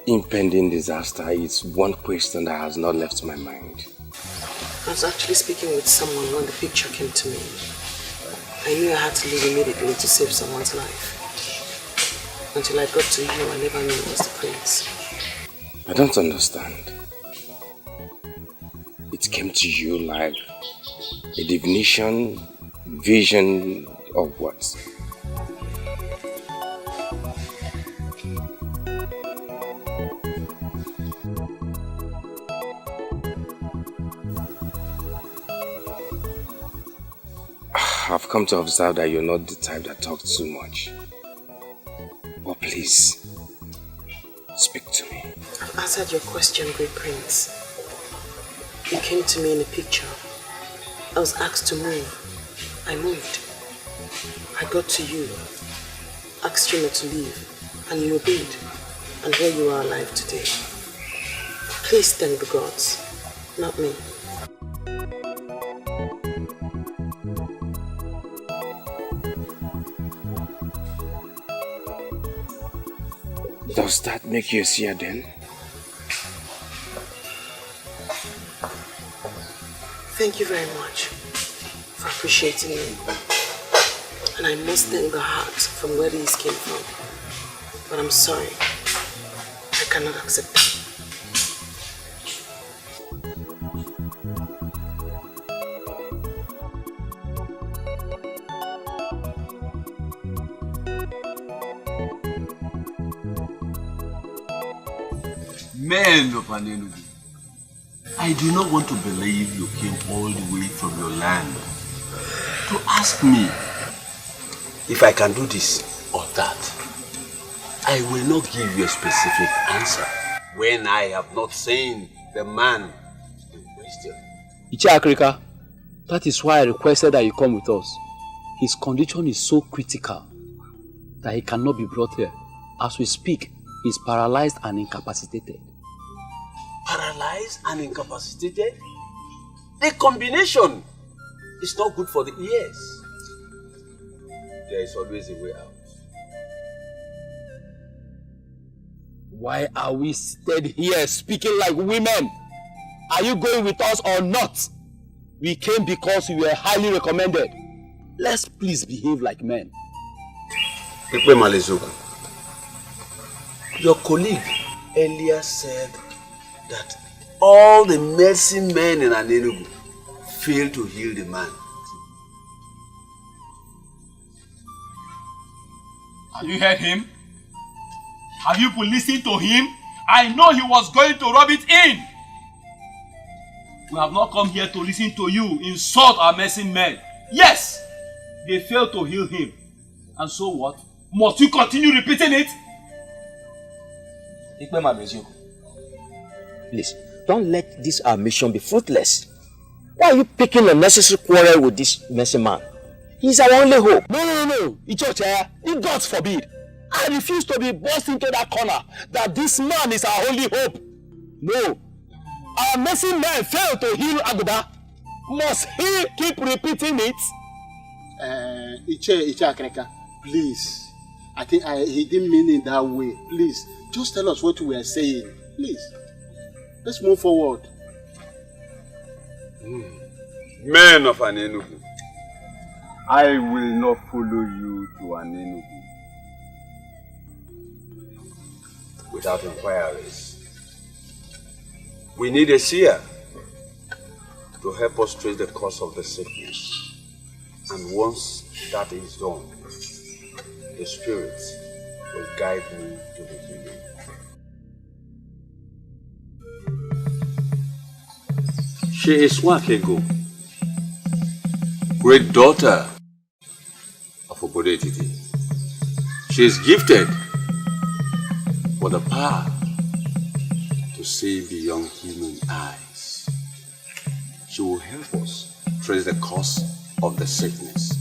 impending disaster is one question that has not left my mind. I was actually speaking with someone when the picture came to me. I knew I had to leave immediately to save someone's life. Until I got to you, I never knew it was the prince. I don't understand. It came to you like a divination, vision of what? I've come to observe that you're not the type that talks too much. But please, speak to me. I've answered your question, Great Prince. You came to me in a picture. I was asked to move. I moved. I got to you, asked you not to leave, and you obeyed. And here you are alive today. Please thank the gods, not me. Does that make you a seer then? Thank you very much for appreciating me. And I must thank the heart from where these came from. But I'm sorry, I cannot accept that. Men of Anenugu, I do not want to believe you came all the way from your land to ask me if I can do this or that. I will not give you a specific answer when I have not seen the man in question. Iche Akrika, that is why I requested that you come with us. His condition is so critical that he cannot be brought here. As we speak, he is paralyzed and incapacitated. Paralyzed and incapacitated? The combination is not good for the ears. There is always a way out. Why are we seated here speaking like women? Are you going with us or not? We came because we were highly recommended. Let's please behave like men. Ikpe Malezoku, your colleague earlier said that all the medicine men in Anenugu failed to heal the man. Have you heard him? Have you listened to him? I know he was going to rub it in. We have not come here to listen to you insult our medicine men. Yes, they failed to heal him. And so what? Must you continue repeating it? Please, don't let this our mission be fruitless. Why are you picking unnecessary quarrel with this messy man? He's our only hope. No. Ichocha, the gods forbid. I refuse to be forced into that corner that this man is our only hope. No. Our messy man failed to heal Aguba. Must he keep repeating it? Iche Akreka, please. I think he didn't mean it that way. Please, just tell us what we are saying. Please. Let's move forward. Men of Anenugu, I will not follow you to Anenugu without inquiries. We need a seer to help us trace the cause of the sickness. And once that is done, the Spirit will guide me to the healing. She is Wakego, great daughter of Obodetiti. She is gifted with the power to see beyond human eyes. She will help us trace the cause of the sickness.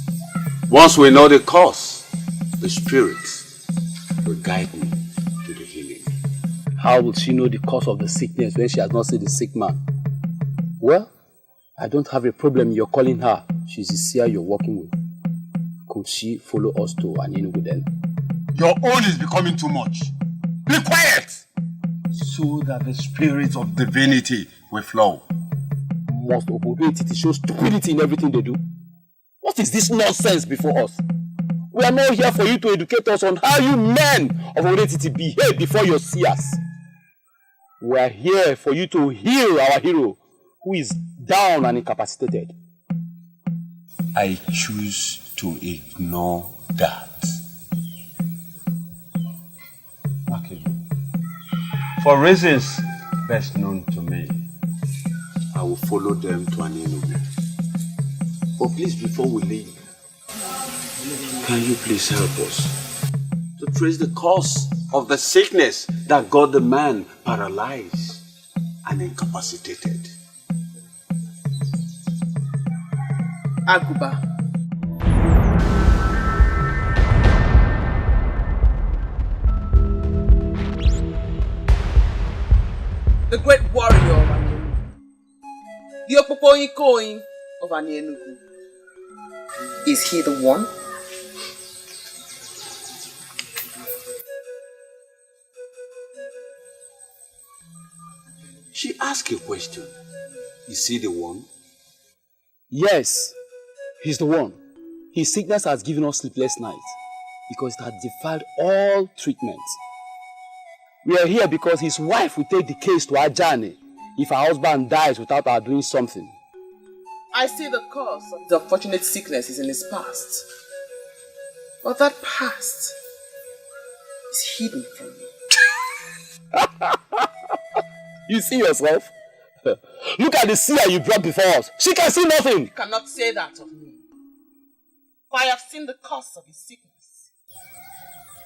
Once we know the cause, the Spirit will guide me to the healing. How will she know the cause of the sickness when she has not seen the sick man? Well, I don't have a problem you're calling her. She's the seer you're working with. Could she follow us to Anenugu then? Your own is becoming too much. Be quiet! So that the spirit of divinity will flow. Must Obodetiti show stupidity in everything they do? What is this nonsense before us? We are not here for you to educate us on how you men of Odetiti behave before your seers. We are here for you to heal our hero, who is down and incapacitated. I choose to ignore that. Okay. For reasons best known to me, I will follow them to an interview. But please, before we leave, can you please help us to trace the cause of the sickness that got the man paralyzed and incapacitated? Aguba. The great warrior of Anienugu. The Opopoyi Koin of Anienugu. Is he the one? She asked a question. Is he the one? Yes, he's the one. His sickness has given us sleepless nights because it has defied all treatment. We are here because his wife will take the case to Ajani if her husband dies without her doing something. I see the cause of his unfortunate sickness is in his past. But that past is hidden from me. You see yourself? Look at the seer you brought before us. She can see nothing. You cannot say that of me. For I have seen the cause of his sickness.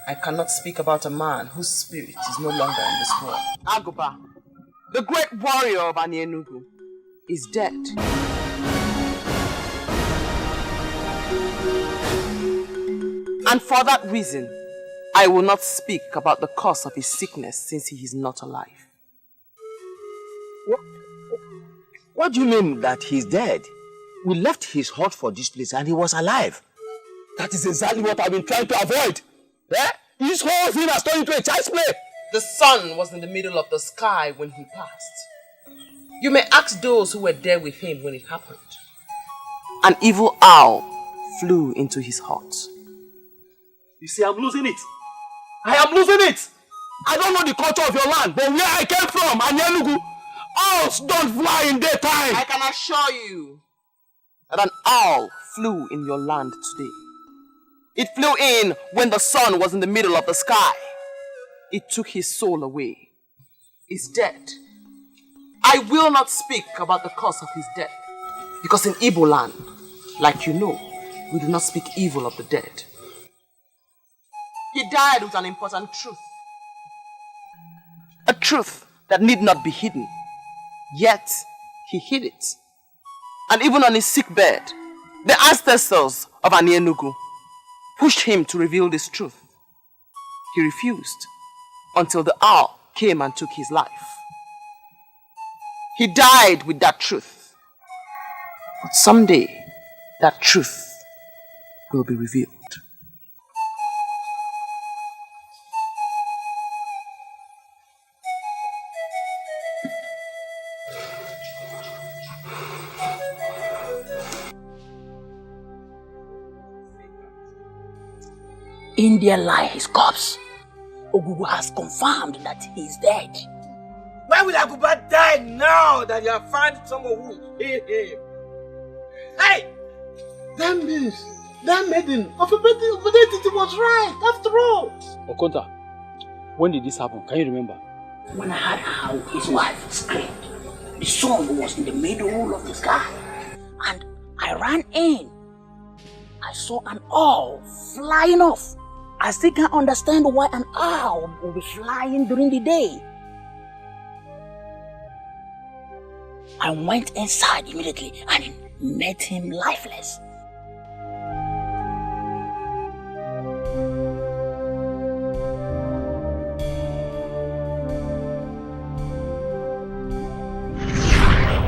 I cannot speak about a man whose spirit is no longer in this world. Aguba, the great warrior of Anienugu, is dead. And for that reason, I will not speak about the cause of his sickness since he is not alive. What do you mean that he's dead? We left his hut for this place and he was alive. That is exactly what I've been trying to avoid. Eh? This whole thing has turned into a child's play. The sun was in the middle of the sky when he passed. You may ask those who were there with him when it happened. An evil owl flew into his hut. You see, I'm losing it. I am losing it. I don't know the culture of your land, but where I came from, Anienugu, owls don't fly in daytime. I can assure you that an owl flew in your land today. It flew in when the sun was in the middle of the sky. It took his soul away. He's dead. I will not speak about the cause of his death, because in Igbo land, like you know, we do not speak evil of the dead. He died with an important truth. A truth that need not be hidden. Yet, he hid it. And even on his sick bed, the ancestors of Anienugu pushed him to reveal this truth. He refused until the owl came and took his life. He died with that truth. But someday, that truth will be revealed. In there lie his corpse. Ogugu has confirmed that he is dead. Why would Aguba die now that you have found someone who will heal him? Hey! That means that maiden of Obedetiti was right after all. Okonta, when did this happen? Can you remember? When I heard how his wife screamed, the sun was in the middle of the sky, and I ran in. I saw an owl flying off. I still can't understand why an owl will be flying during the day. I went inside immediately and met him lifeless.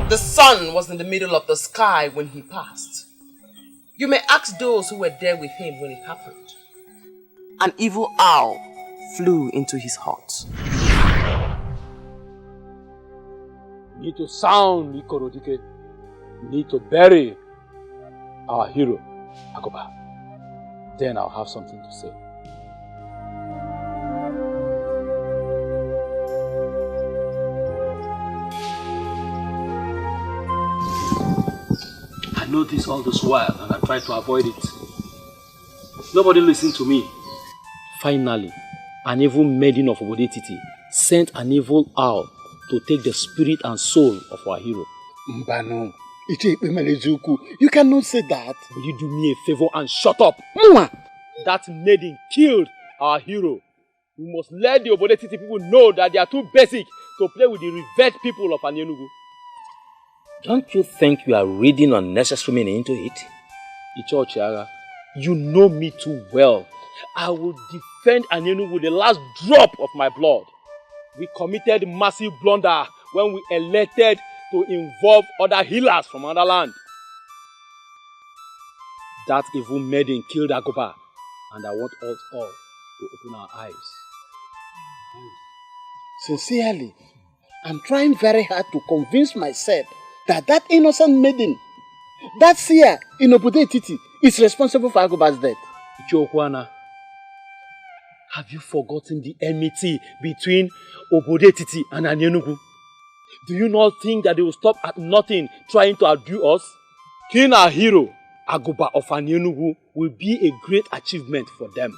The sun was in the middle of the sky when he passed. You may ask those who were there with him when it happened. An evil owl flew into his hut. We need to sound Ikorodike. We need to bury our hero, Agoba. Then I'll have something to say. I know this all this while and I try to avoid it. Nobody listened to me. Finally, an evil maiden of Obodetiti sent an evil owl to take the spirit and soul of our hero. Mbano, you cannot say that. Will you do me a favor and shut up? Mwa! That maiden killed our hero. We must let the Obodetiti people know that they are too basic to play with the revered people of Anyenugu. Don't you think you are reading unnecessary meaning into it? Ichochiaga, you know me too well. I will defend Anyenugu with the last drop of my blood. We committed massive blunder when we elected to involve other healers from another land. That evil maiden killed Agoba, and I want us all to open our eyes. Sincerely, I'm trying very hard to convince myself that that innocent maiden, that seer in Obodetiti, is responsible for Agoba's death. Ichokwana, have you forgotten the enmity between Obodetiti and Anyenugu? Do you not think that they will stop at nothing trying to outdo us? Killing our hero, Agoba of Anyenugu, will be a great achievement for them.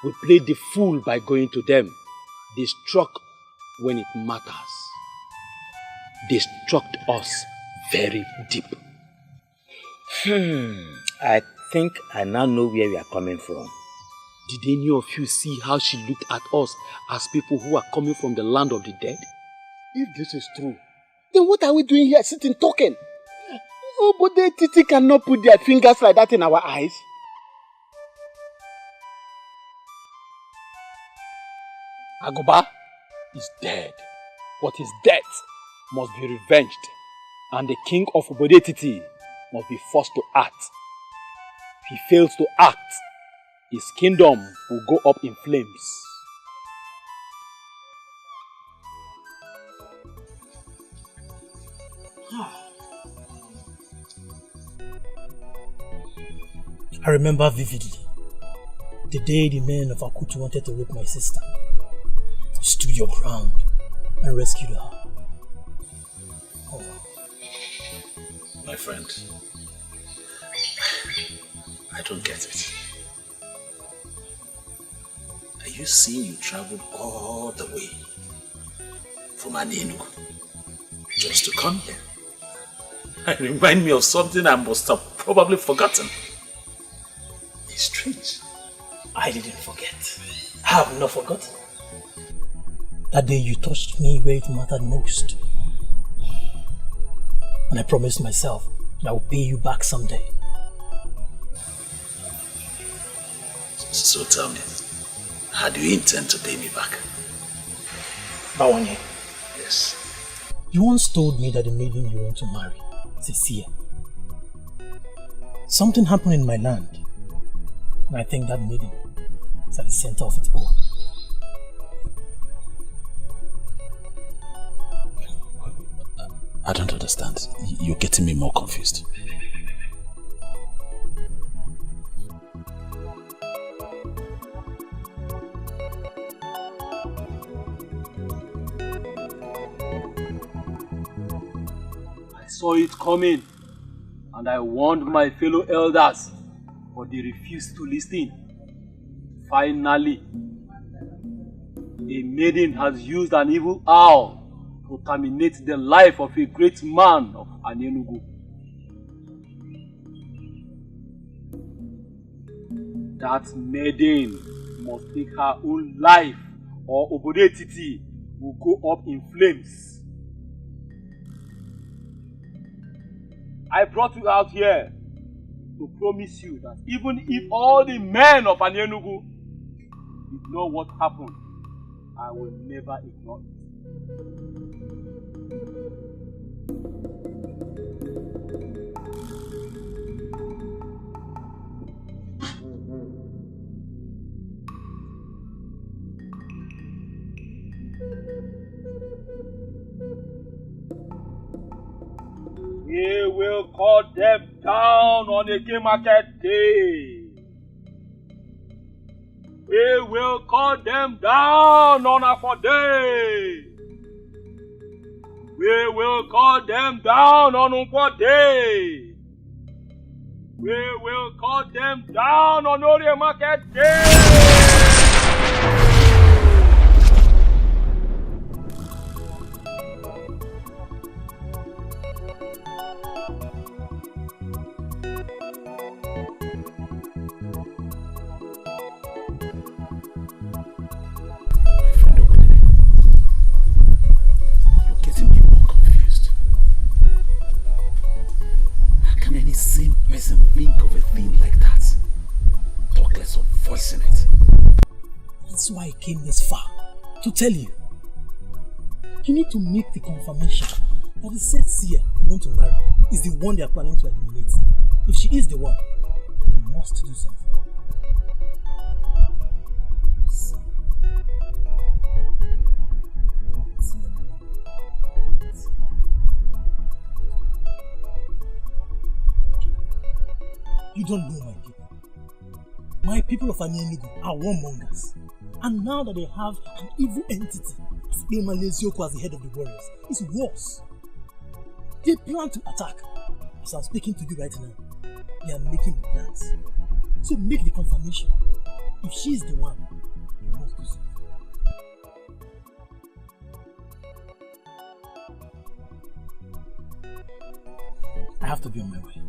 We played the fool by going to them. They struck when it matters. They struck us very deep. I think I now know where we are coming from. Did any of you see how she looked at us as people who are coming from the land of the dead? If this is true, then what are we doing here sitting talking? Obodetiti cannot put their fingers like that in our eyes. Agoba is dead, but his death must be revenged, and the king of Obodetiti must be forced to act. If he fails to act, his kingdom will go up in flames. I remember vividly the day the men of Akutu wanted to rape my sister. You stood your ground and rescued her. Oh. My friend, I don't get it. Are you saying you traveled all the way from Anyenugu just to come here? It reminds me of something I must have probably forgotten. It's strange. I didn't forget. I have not forgotten. That day you touched me where it mattered most. And I promised myself that I will pay you back someday. So tell me, how do you intend to pay me back? Bawanye. Yes. You once told me that the maiden you want to marry is a seer. Something happened in my land, and I think that maiden is at the center of it all. I don't understand. You're getting me more confused. I saw it coming, and I warned my fellow elders, but they refused to listen. Finally, a maiden has used an evil owl to terminate the life of a great man of Anyenugu. That maiden must take her own life, or Obodetiti will go up in flames. I brought you out here to promise you that even if all the men of Anyenugu ignore what happened, I will never ignore it. We will cut them down on a gay market day. We will cut them down on our day. We will cut them down on our day. We will cut them down on Orie Market Day. Same person think of a thing like that. Talk less of voicing it. That's why I came this far. To tell you. You need to make the confirmation that the said seer you want to marry is the one they are planning to eliminate. If she is the one, you must do something. You don't know my people. My people of Anyenugu are warmongers. And now that they have an evil entity as Emalesioko as the head of the warriors, it's worse. They plan to attack. As I'm speaking to you right now, they are making the plans. So make the confirmation. If she is the one, you must do something. I have to be on my way.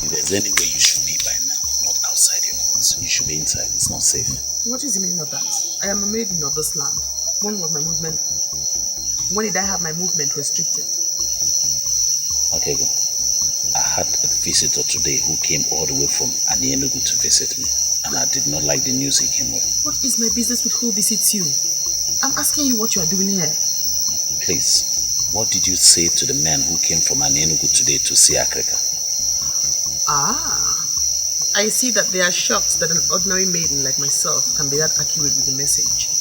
If there's any way you should be by now, not outside your house. You should be inside. It's not safe. What is the meaning of that? I am a maiden of this land. When was my movement? When did I have my movement restricted? Okay, go. I had a visitor today who came all the way from Anyenugu to visit me, and I did not like the news he came with. What is my business with who visits you? I'm asking you what you are doing here. Please, what did you say to the men who came from Anyenugu today to see Africa? Ah, I see that they are shocked that an ordinary maiden like myself can be that accurate with the message.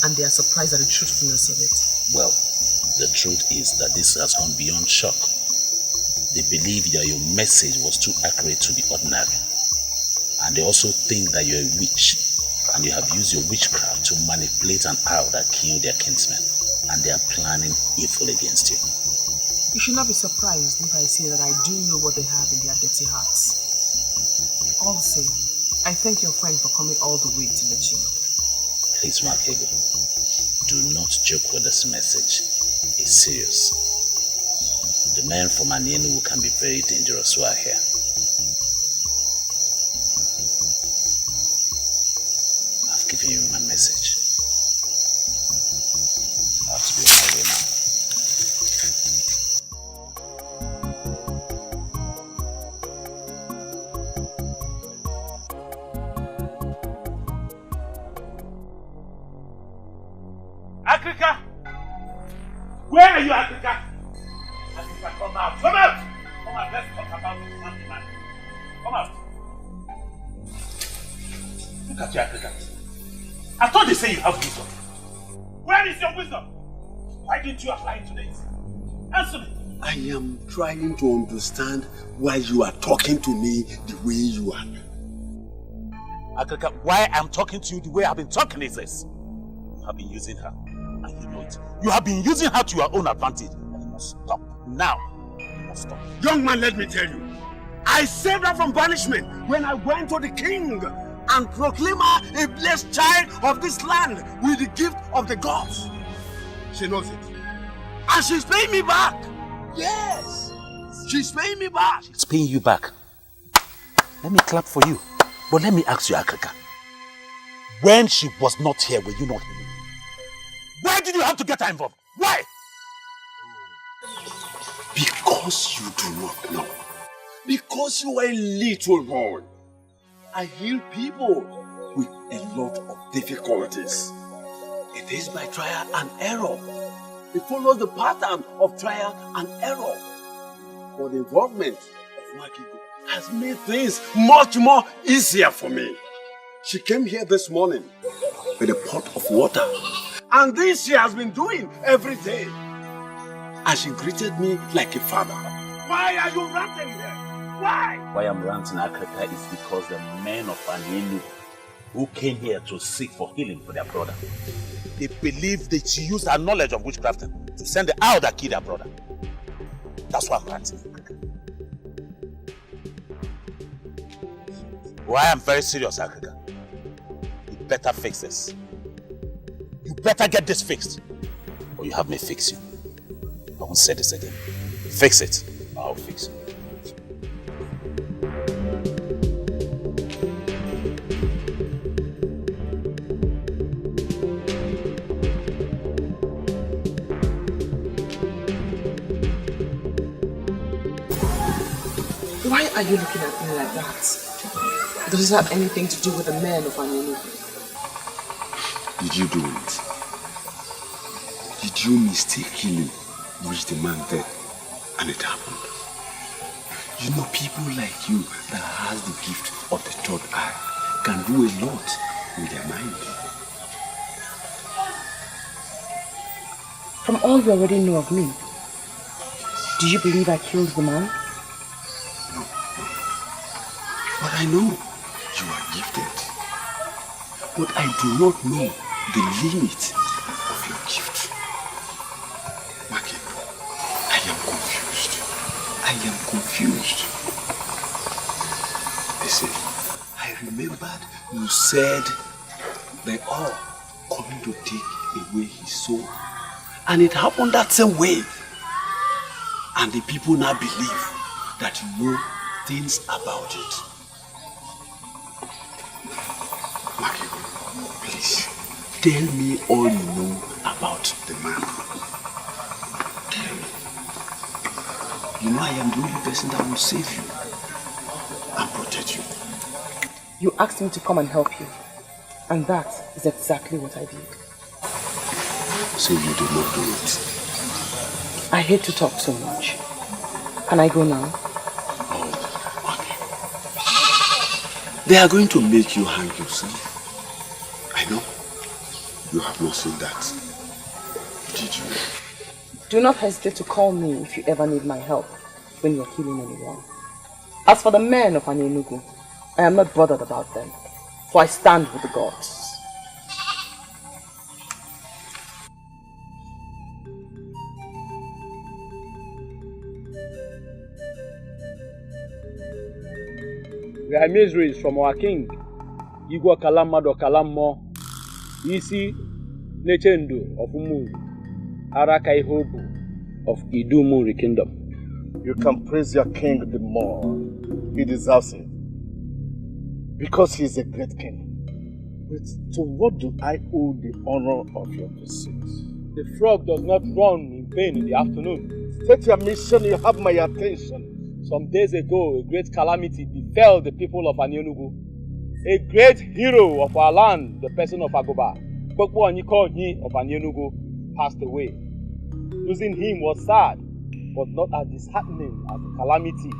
And they are surprised at the truthfulness of it. Well, the truth is that this has gone beyond shock. They believe that your message was too accurate to be ordinary. And they also think that you're a witch, and you have used your witchcraft to manipulate an owl that killed their kinsmen. And they are planning evil against you. You should not be surprised if I say that I do know what they have in their dirty hearts. All the same, I thank your friend for coming all the way to let you know. Please, Makego, do not joke with this message. It's serious. The men from Anyenugu can be very dangerous who are here. I've given you my message. I have to be on my way now. Africa! Where are you, Africa? Africa, come out! Come out! Come out, let's talk about this man. Come out! Look at you, Africa. I thought they say you have wisdom. Where is your wisdom? Why didn't you apply it to this? Answer me! I am trying to understand why you are talking to me the way you are. Africa, why I'm talking to you the way I've been talking is this. You have been using her. And you know it. You have been using her to your own advantage. And you must stop. Now, you must stop. Young man, let me tell you. I saved her from banishment when I went to the king and proclaimed her a blessed child of this land with the gift of the gods. She knows it. And she's paying me back. Yes. She's paying me back. She's paying you back. Let me clap for you. But let me ask you, Akaka. When she was not here, were you not here? Why did you have to get her involved? Why? Because you do not know. Because you are a little boy. I heal people with a lot of difficulties. It is by trial and error. It follows the pattern of trial and error. But the involvement of Makigo has made things much more easier for me. She came here this morning with a pot of water. And this she has been doing every day. And she greeted me like a father. Why are you ranting here? Why? Why I'm ranting, Akaka, is because the men of Anienu who came here to seek for healing for their brother, they believe that she used her knowledge of witchcraft to send the owl that killed their brother. That's why I'm ranting. Why I'm very serious, Akaka. You better fix this. You better get this fixed, or you have me fix you. I won't say this again. Fix it, I'll fix it. Why are you looking at me like that? Does it have anything to do with the men of Anienu? Did you do it? Did you mistakenly wish the man dead and it happened? You know, people like you that has the gift of the third eye can do a lot with their mind. From all you already know of me, do you believe I killed the man? No. But I know you are gifted. But I do not know the limit of your gift. Maki, I am confused. I am confused. Listen, I remembered you said they are coming to take away his soul. And it happened that same way. And the people now believe that you know things about it. Maki, please, tell me all you know about the man. Tell me. You know I am the only person that will save you and protect you. You asked me to come and help you. And that is exactly what I did. So you did not do it? I hate to talk so much. Can I go now? They are going to make you hang yourself. I know. You have not seen that. Did you? Do not hesitate to call me if you ever need my help when you're healing anyone. As for the men of Anienu, I am not bothered about them, for I stand with the gods. We are miseries from our king. Igwa Kalamado Kalamo, Isi Nechendo of Umu, Arakai Hobu of Idumuri Kingdom. You can praise your king the more. He deserves it. Because he is a great king. But to what do I owe the honor of your pursuit? The frog does not run in vain in the afternoon. State your mission, you have my attention. Some days ago, a great calamity befell the people of Anienu. A great hero of our land, the person of Agoba, Kwekwo Onyikonyi of Anienu, passed away. Losing him was sad, but not as disheartening as the calamity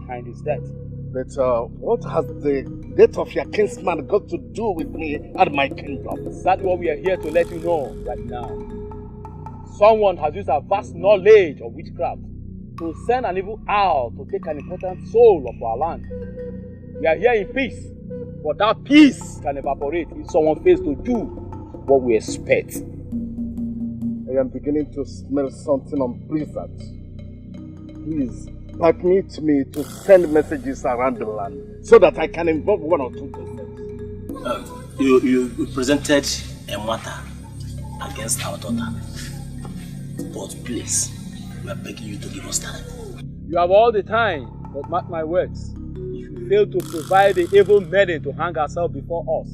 behind his death. But what has the death of your kinsman got to do with me and my kingdom? That's what we are here to let you know right now. Someone has used a vast knowledge of witchcraft to send an evil owl to take an important soul of our land. We are here in peace, but that peace can evaporate if someone fails to do what we expect. I am beginning to smell something unpleasant. Please, permit me to send messages around the land so that I can involve one or two persons. You presented a matter against our daughter. But please, we are begging you to give us time. You have all the time, but mark my words. If you fail to provide the evil maiden to hang herself before us,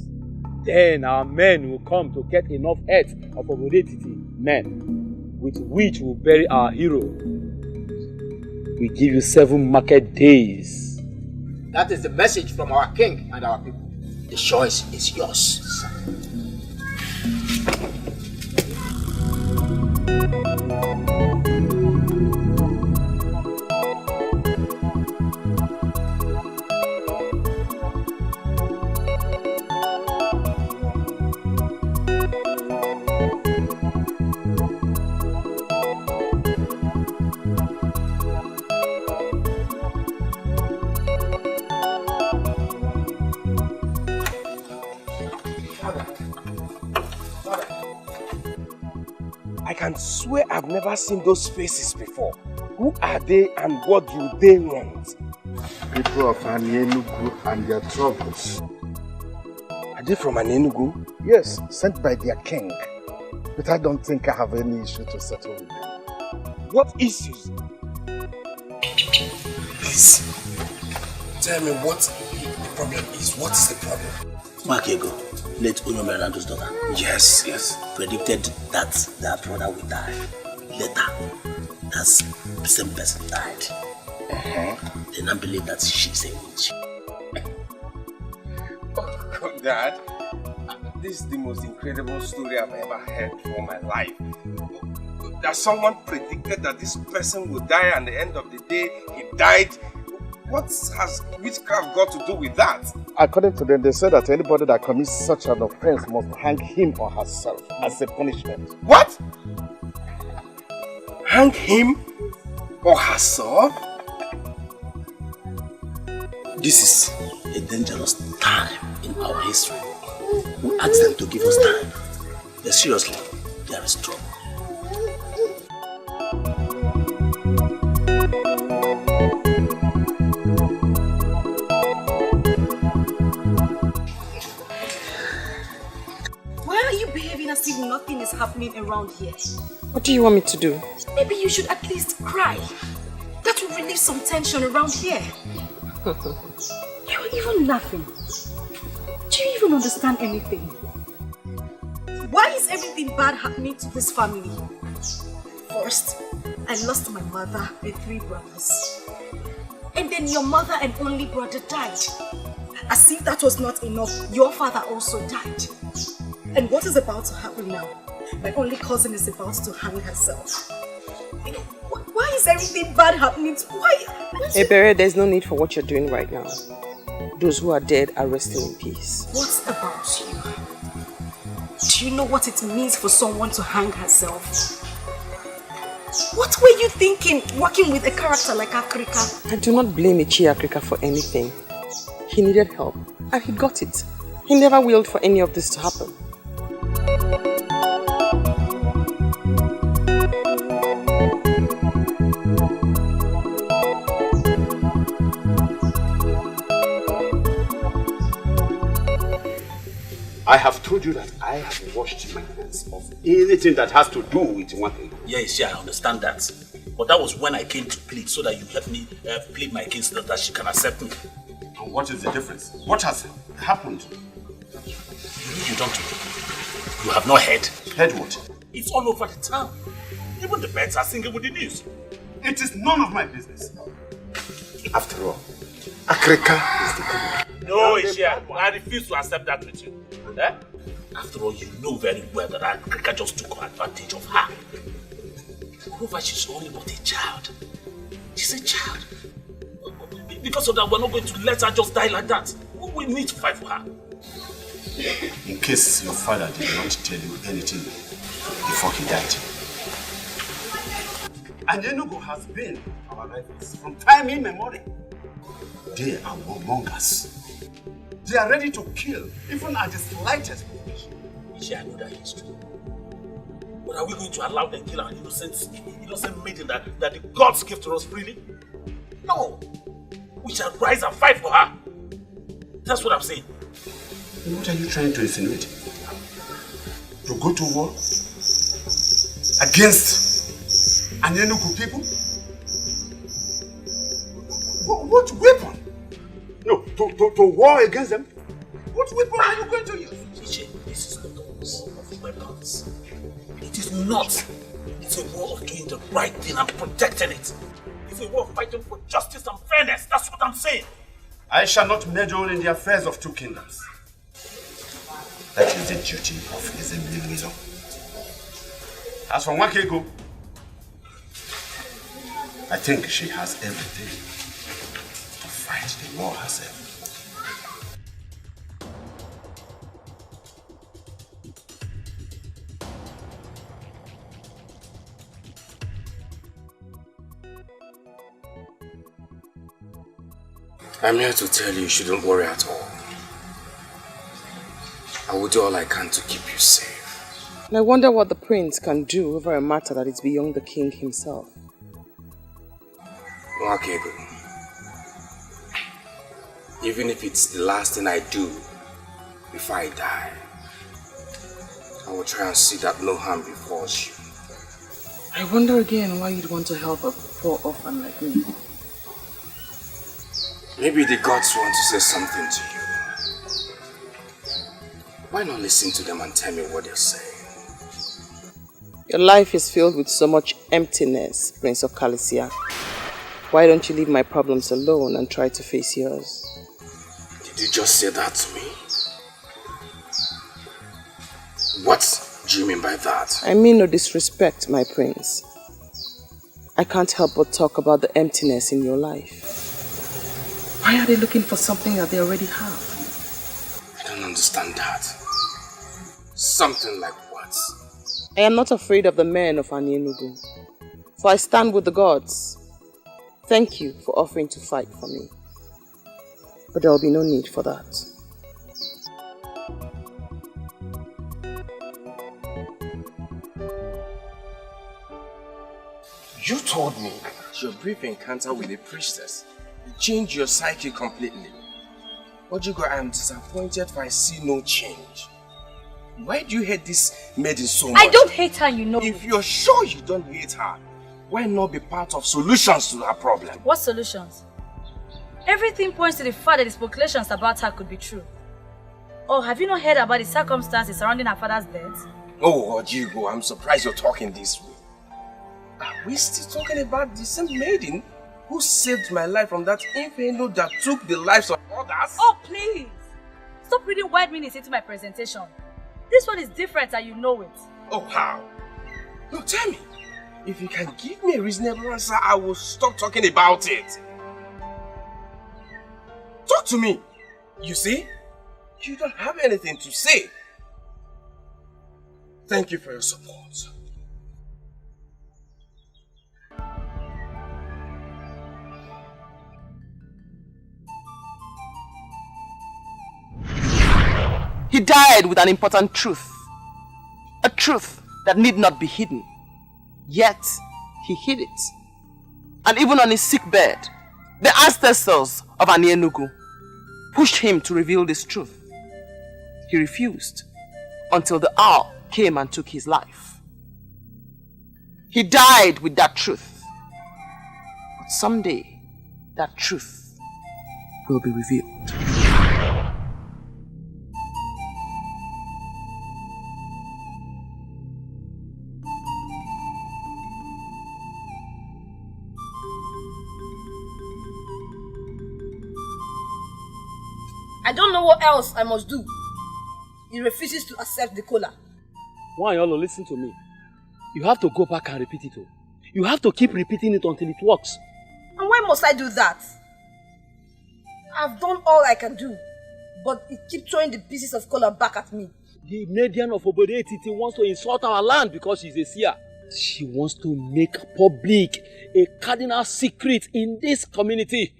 then our men will come to get enough heads of Obodetiti men, with which we'll bury our hero. We give you 7 market days. That is the message from our king and our people. The choice is yours. I can swear I've never seen those faces before. Who are they and what do they want? People of Enugu and their troubles. Are they from Enugu? Yes, sent by their king. But I don't think I have any issue to settle with them. What issues? Please, tell me what the problem is. What is the problem? Makego, late Onyomelando's daughter. Yes. Predicted that their brother would die. Later, the same person died. They now believe that she's a witch. Oh, Dad, this is the most incredible story I've ever heard for my life. That someone predicted that this person would die, and at the end of the day, he died. What has witchcraft got to do with that? According to them, they said that anybody that commits such an offense must hang him or herself as a punishment. What? Hang him or herself? This is a dangerous time in our history. We ask them to give us time. But seriously, there is trouble. As if nothing is happening around here. What do you want me to do? Maybe you should at least cry. That will relieve some tension around here. You're even laughing. Do you even understand anything? Why is everything bad happening to this family? First, I lost my mother and 3 brothers. And then your mother and only brother died. As if that was not enough, your father also died. And what is about to happen now? My only cousin is about to hang herself. Why is everything bad happening? Why? Ebere, there's no need for what you're doing right now. Those who are dead are resting in peace. What about you? Do you know what it means for someone to hang herself? What were you thinking working with a character like Akrika? I do not blame Ichi Akrika for anything. He needed help and he got it. He never willed for any of this to happen. I have told you that I have washed my hands of anything that has to do with one thing. Yes, I understand that. But that was when I came to plead, so that you help me plead my case so that she can accept me. And what is the difference? What has happened? You don't know. You have not heard. Heard what? It's all over the town. Even the birds are singing with the news. It is none of my business. After all, Akrika is the criminal. No, Ishia, I refuse to accept that with you. Eh? After all, you know very well that Akrika just took advantage of her. Moreover, she's only but a child. She's a child. Because of that, we're not going to let her just die like that. We need to fight for her. In case your father did not tell you anything before he died. And Enugu has been our rivals from time immemorial. They are among us. They are ready to kill, even at the slightest provocation. I know that history. But are we going to allow them to kill our innocent maiden that the gods give to us freely? No. We shall rise and fight for her. That's what I'm saying. What are you trying to insinuate? To go to war against an Enugu people? What weapon? No, to war against them? What weapon are you going to use? This is not a war of weapons. It is not. It's a war of doing the right thing and protecting it. It's a war of fighting for justice and fairness. That's what I'm saying. I shall not meddle in the affairs of two kingdoms. That is the duty of Ezemilizo. As for Wakego, I think she has everything to fight the war herself. I'm here to tell you shouldn't worry at all. I will do all I can to keep you safe. And I wonder what the prince can do over a matter that is beyond the king himself. Wakego, even if it's the last thing I do before I die, I will try and see that no harm befalls you. I wonder again why you'd want to help a poor orphan like me. Maybe the gods want to say something to you. Why not listen to them and tell me what they're saying? Your life is filled with so much emptiness, Prince of Calicia. Why don't you leave my problems alone and try to face yours? Did you just say that to me? What do you mean by that? I mean no disrespect, my prince. I can't help but talk about the emptiness in your life. Why are they looking for something that they already have? I don't understand that. Something like what? I am not afraid of the men of Anienugu, for I stand with the gods. Thank you for offering to fight for me. But there will be no need for that. You told me your brief encounter with the priestess changed your psyche completely. Ojigo, I am disappointed for I see no change. Why do you hate this maiden so much? I don't hate her, you know. If you're sure you don't hate her, why not be part of solutions to her problem? What solutions? Everything points to the fact that the speculations about her could be true. Or have you not heard about the circumstances surrounding her father's death? Oh, Ojigo, I'm surprised you're talking this way. Are we still talking about the same maiden who saved my life from that inferno that took the lives of others? Oh, please! Stop reading wide meanings into my presentation. This one is different and you know it. Oh, how? No, tell me. If you can give me a reasonable answer, I will stop talking about it. Talk to me. You see? You don't have anything to say. Thank you for your support. He died with an important truth. A truth that need not be hidden. Yet, he hid it. And even on his sick bed, the ancestors of Anienugu pushed him to reveal this truth. He refused until the hour came and took his life. He died with that truth. But someday, that truth will be revealed. I don't know what else I must do. He refuses to accept the cola. Wanyolo, listen to me. You have to go back and repeat it. You have to keep repeating it until it works. And why must I do that? I've done all I can do, but he keeps throwing the pieces of cola back at me. The Median of Obodetiti wants to insult our land because she's a seer. She wants to make public a cardinal secret in this community.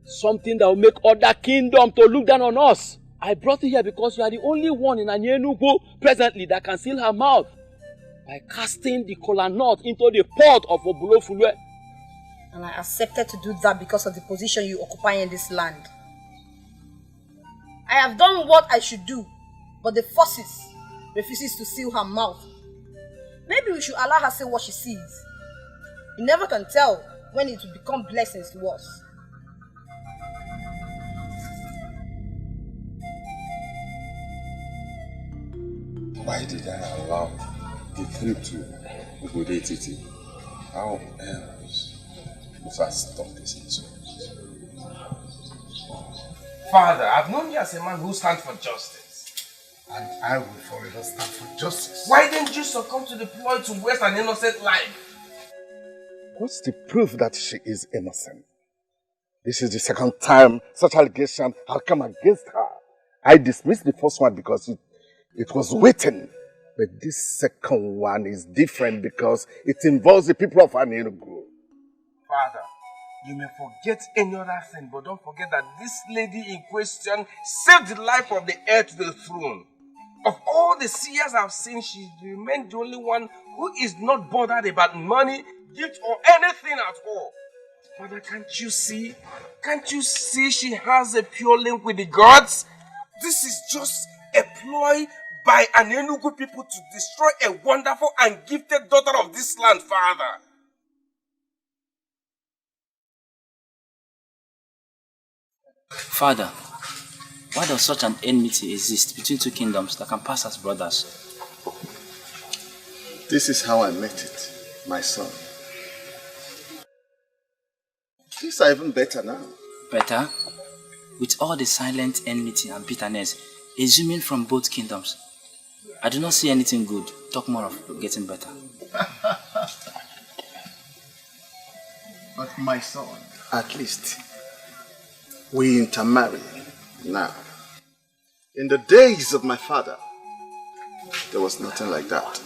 Something that will make other kingdoms to look down on us. I brought you here because you are the only one in Anienugu presently that can seal her mouth by casting the kola nut into the pot of Obulofulwe. And I accepted to do that because of the position you occupy in this land. I have done what I should do, but the forces refuses to seal her mouth. Maybe we should allow her say what she sees. You never can tell when it will become blessings to us. Why did I allow the trip to Ubodetiti? How else must I stop this insurance? Father, I've known you as a man who stands for justice. And I will forever stand for justice. Why didn't you succumb to the ploy to waste an innocent life? What's the proof that she is innocent? This is the second time such allegations have come against her. I dismissed the first one because it was waiting. But this second one is different because it involves the people of Anenugu. Father, you may forget any other thing, but don't forget that this lady in question saved the life of the heir to the throne. Of all the seers I've seen, she remained the only one who is not bothered about money, gift, or anything at all. Father, can't you see? Can't you see she has a pure link with the gods? This is just a ploy by an Enugu people to destroy a wonderful and gifted daughter of this land, Father. Father, why does such an enmity exist between two kingdoms that can pass as brothers? This is how I met it, my son. Things are even better now. Better? With all the silent enmity and bitterness exhuming from both kingdoms, I do not see anything good. Talk more of getting better. But my son, at least, we intermarry now. In the days of my father, there was nothing like that.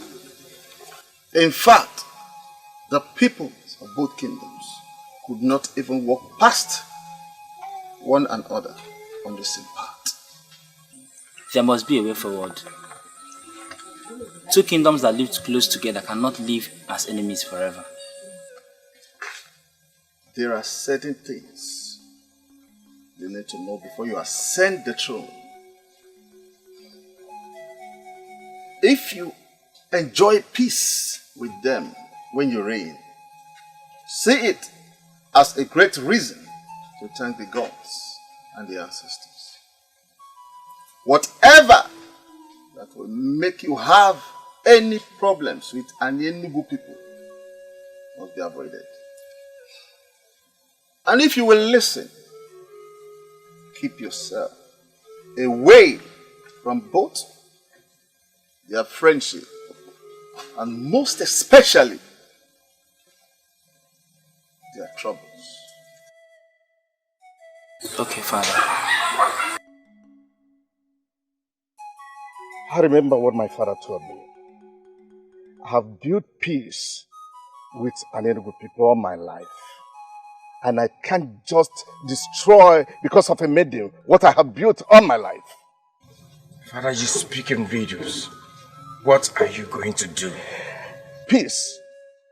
In fact, the peoples of both kingdoms could not even walk past one another on the same path. There must be a way forward. Two kingdoms that lived close together cannot live as enemies forever. There are certain things you need to know before you ascend the throne. If you enjoy peace with them when you reign, see it as a great reason to thank the gods and the ancestors. Whatever that will make you have any problems with Anenugu people must be avoided. And if you will listen, keep yourself away from both their friendship and most especially their troubles. Okay, Father. I remember what my father told me. I have built peace with Anenugu people all my life. And I can't just destroy, because of a maiden, what I have built all my life. Father, you speak in riddles. What are you going to do? Peace.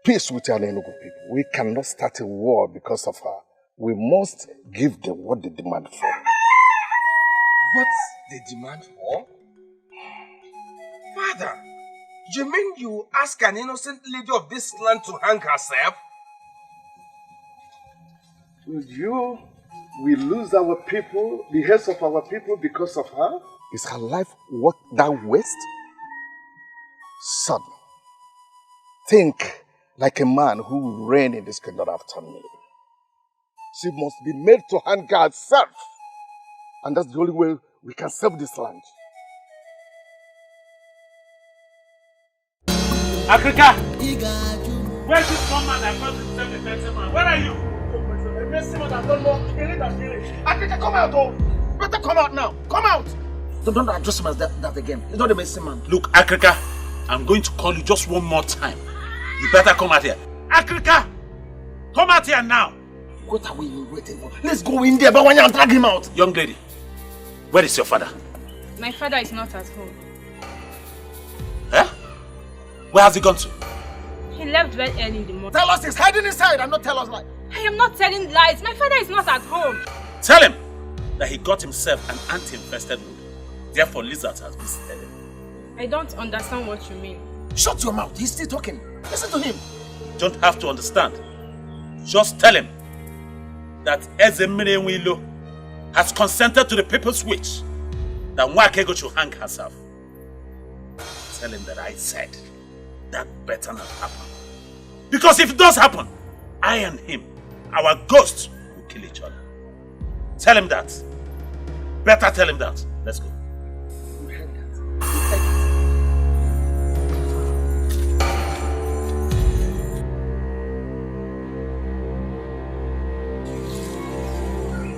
Peace with Anenugu people. We cannot start a war because of her. We must give them what they demand for. What they demand for? Father, you mean you ask an innocent lady of this land to hang herself? We lose our people, the heads of our people because of her? Is her life worth that waste? Son, think like a man who will reign in this kingdom after me. She must be made to hang herself. And that's the only way we can save this land. Africa! Where's this one man that calls himself a better man? Where are you? Africa, come out, oh! Better come out now! Come out! Don't address him as that again. He's not a messy man. Look, Africa, I'm going to call you just one more time. You better come out here. Africa! Come out here now! What are we waiting for? Let's go in there, but when you drag him out. Young lady, where is your father? My father is not at home. Huh? Where has he gone to? He left very early in the morning. Tell us he's hiding inside and not tell us lies. I am not telling lies. My father is not at home. Tell him that he got himself an anti-infested wound. Therefore, lizards has visited him. I don't understand what you mean. Shut your mouth. He's still talking. Listen to him. You don't have to understand. Just tell him that Ezemirenwilo has consented to the people's wish that Nwakego should hang herself. Tell him that I said that better not happen. Because if it does happen, I and him, our ghosts, will kill each other. Tell him that. Better tell him that. Let's go.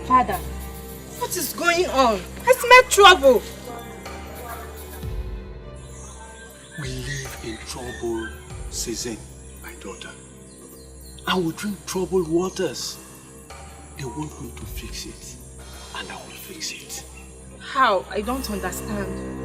Father, what is going on? I smell trouble. We live in trouble season, my daughter. And we drink troubled waters. They want me to fix it, and I will fix it. How? I don't understand.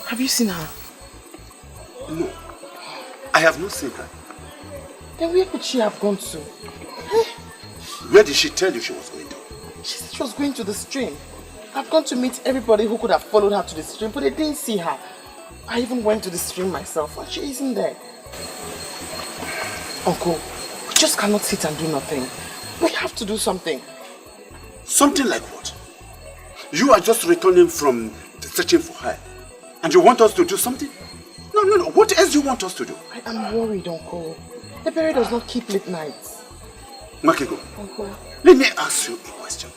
Have you seen her? No, I have not seen her. Then where could she have gone to? Where did she tell you she was going to? She said she was going to the stream. I've gone to meet everybody who could have followed her to the stream, but they didn't see her. I even went to the stream myself, and she isn't there. Uncle, we just cannot sit and do nothing. We have to do something. Something like what? You are just returning from searching for her, and you want us to do something? No. What else do you want us to do? I am worried, Uncle. The berry does not keep late nights. Makego, Uncle. let me ask you a question.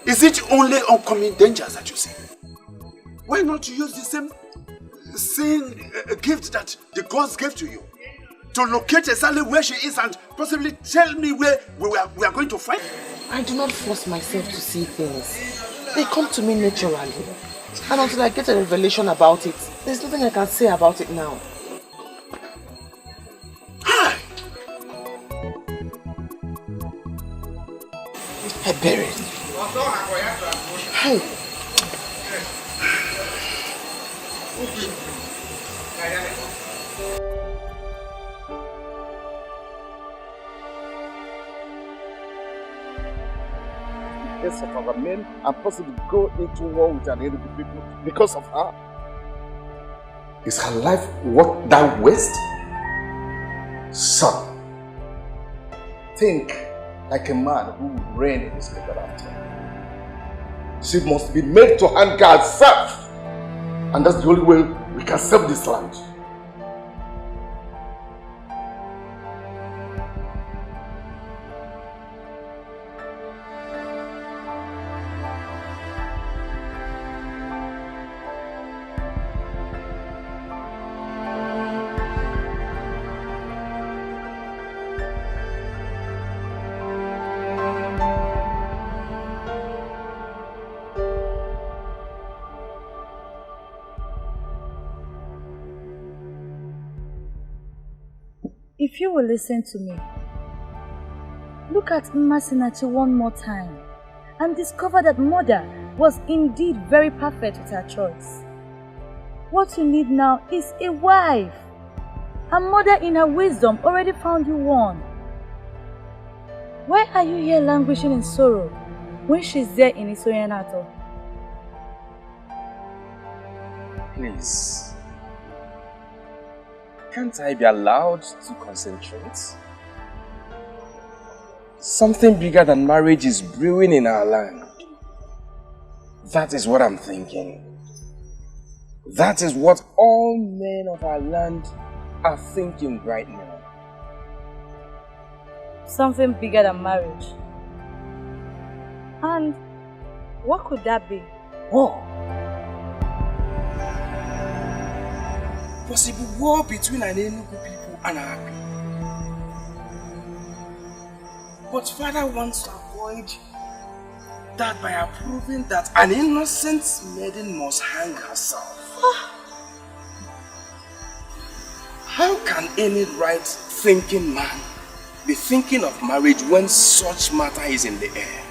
Is it only oncoming dangers that you see? Why not use the same gift that the gods gave to you? To locate exactly where she is and possibly tell me where we are going to find her? I do not force myself to see things. They come to me naturally. And until I get a revelation about it, there's nothing I can say about it now. I buried. Hey. Yes, of our men and possibly go into war with an enemy people because of her. Is her life worth that waste? Son, think like a man who will reign in this ever after. She must be made to hang herself. And that's the only way we can save this land. If you will listen to me, look at Masinachi one more time and discover that Mother was indeed very perfect with her choice. What you need now is a wife. Her mother in her wisdom already found you one. Why are you here languishing in sorrow when she's there in Isoyanato? Please. Can't I be allowed to concentrate? Something bigger than marriage is brewing in our land. That is what I'm thinking. That is what all men of our land are thinking right now. Something bigger than marriage. And what could that be? War. Possible war between an Enugu people and our people. But Father wants to avoid that by approving that an innocent maiden must hang herself. How can any right-thinking man be thinking of marriage when such matter is in the air?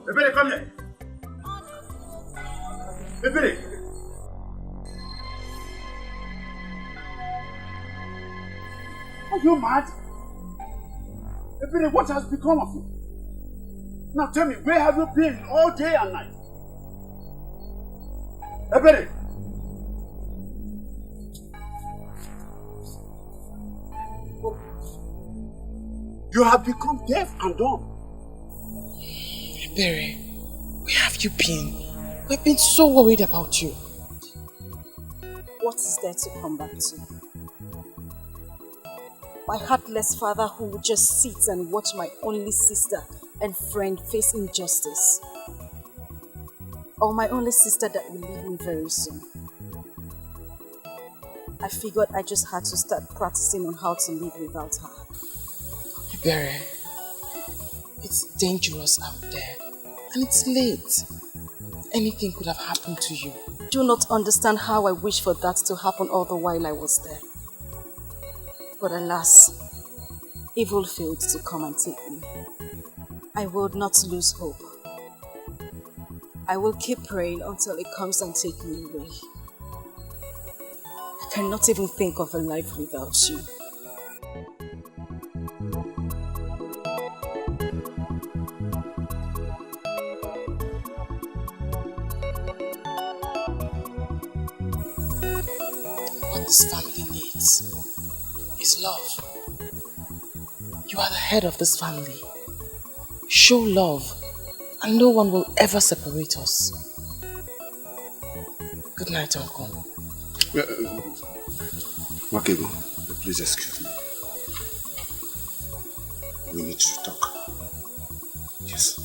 Ebere, come here. Ebere. Are you mad? Ebere, what has become of you? Now tell me, where have you been all day and night? Ebere. You have become deaf and dumb. Ebere, where have you been? We've been so worried about you. What is there to come back to? My heartless father who would just sit and watch my only sister and friend face injustice. Or my only sister that will leave me very soon. I figured I just had to start practicing on how to live without her. Ebere, it's dangerous out there and it's late. Anything could have happened to you. Do not understand how I wish for that to happen all the while I was there. But alas, evil failed to come and take me. I will not lose hope. I will keep praying until it comes and takes me away. I cannot even think of a life without you. What this family needs is love. You are the head of this family. Show love, and no one will ever separate us. Good night, Uncle. Wakego, please excuse me. We need to talk. Yes.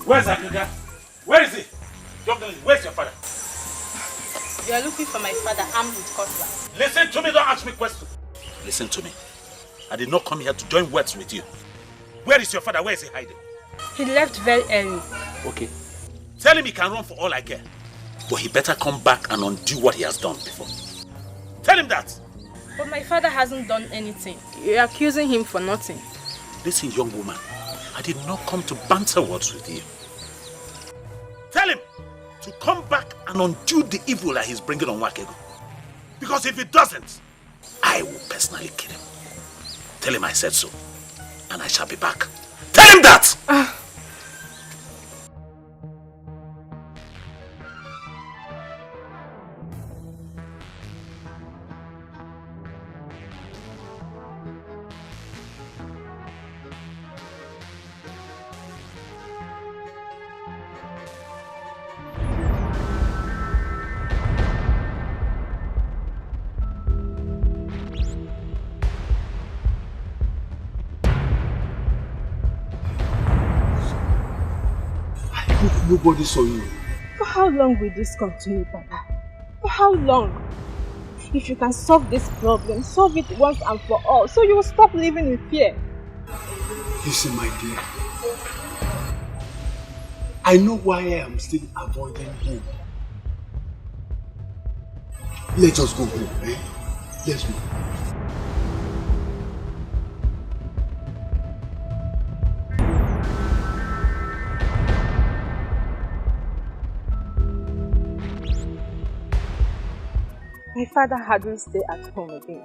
Where's Akuga? Where is he? Young lady, where's your father? You are looking for my father armed with cutlass. Listen to me, don't ask me questions. Listen to me. I did not come here to join words with you. Where is your father? Where is he hiding? He left very early. Okay. Tell him he can run for all I care. But he better come back and undo what he has done before. Tell him that. But my father hasn't done anything. You're accusing him for nothing. Listen, young woman. I did not come to banter words with you. Tell him to come back and undo the evil that he's bringing on Wakego. Because if he doesn't, I will personally kill him. Tell him I said so. And I shall be back. Tell him that! Nobody saw you. For how long will this continue, Papa? For how long? If you can solve this problem, solve it once and for all, so you will stop living in fear. Listen, my dear. I know why I am still avoiding him. Let us go home, eh? Let's go. My father hardly stays at home again.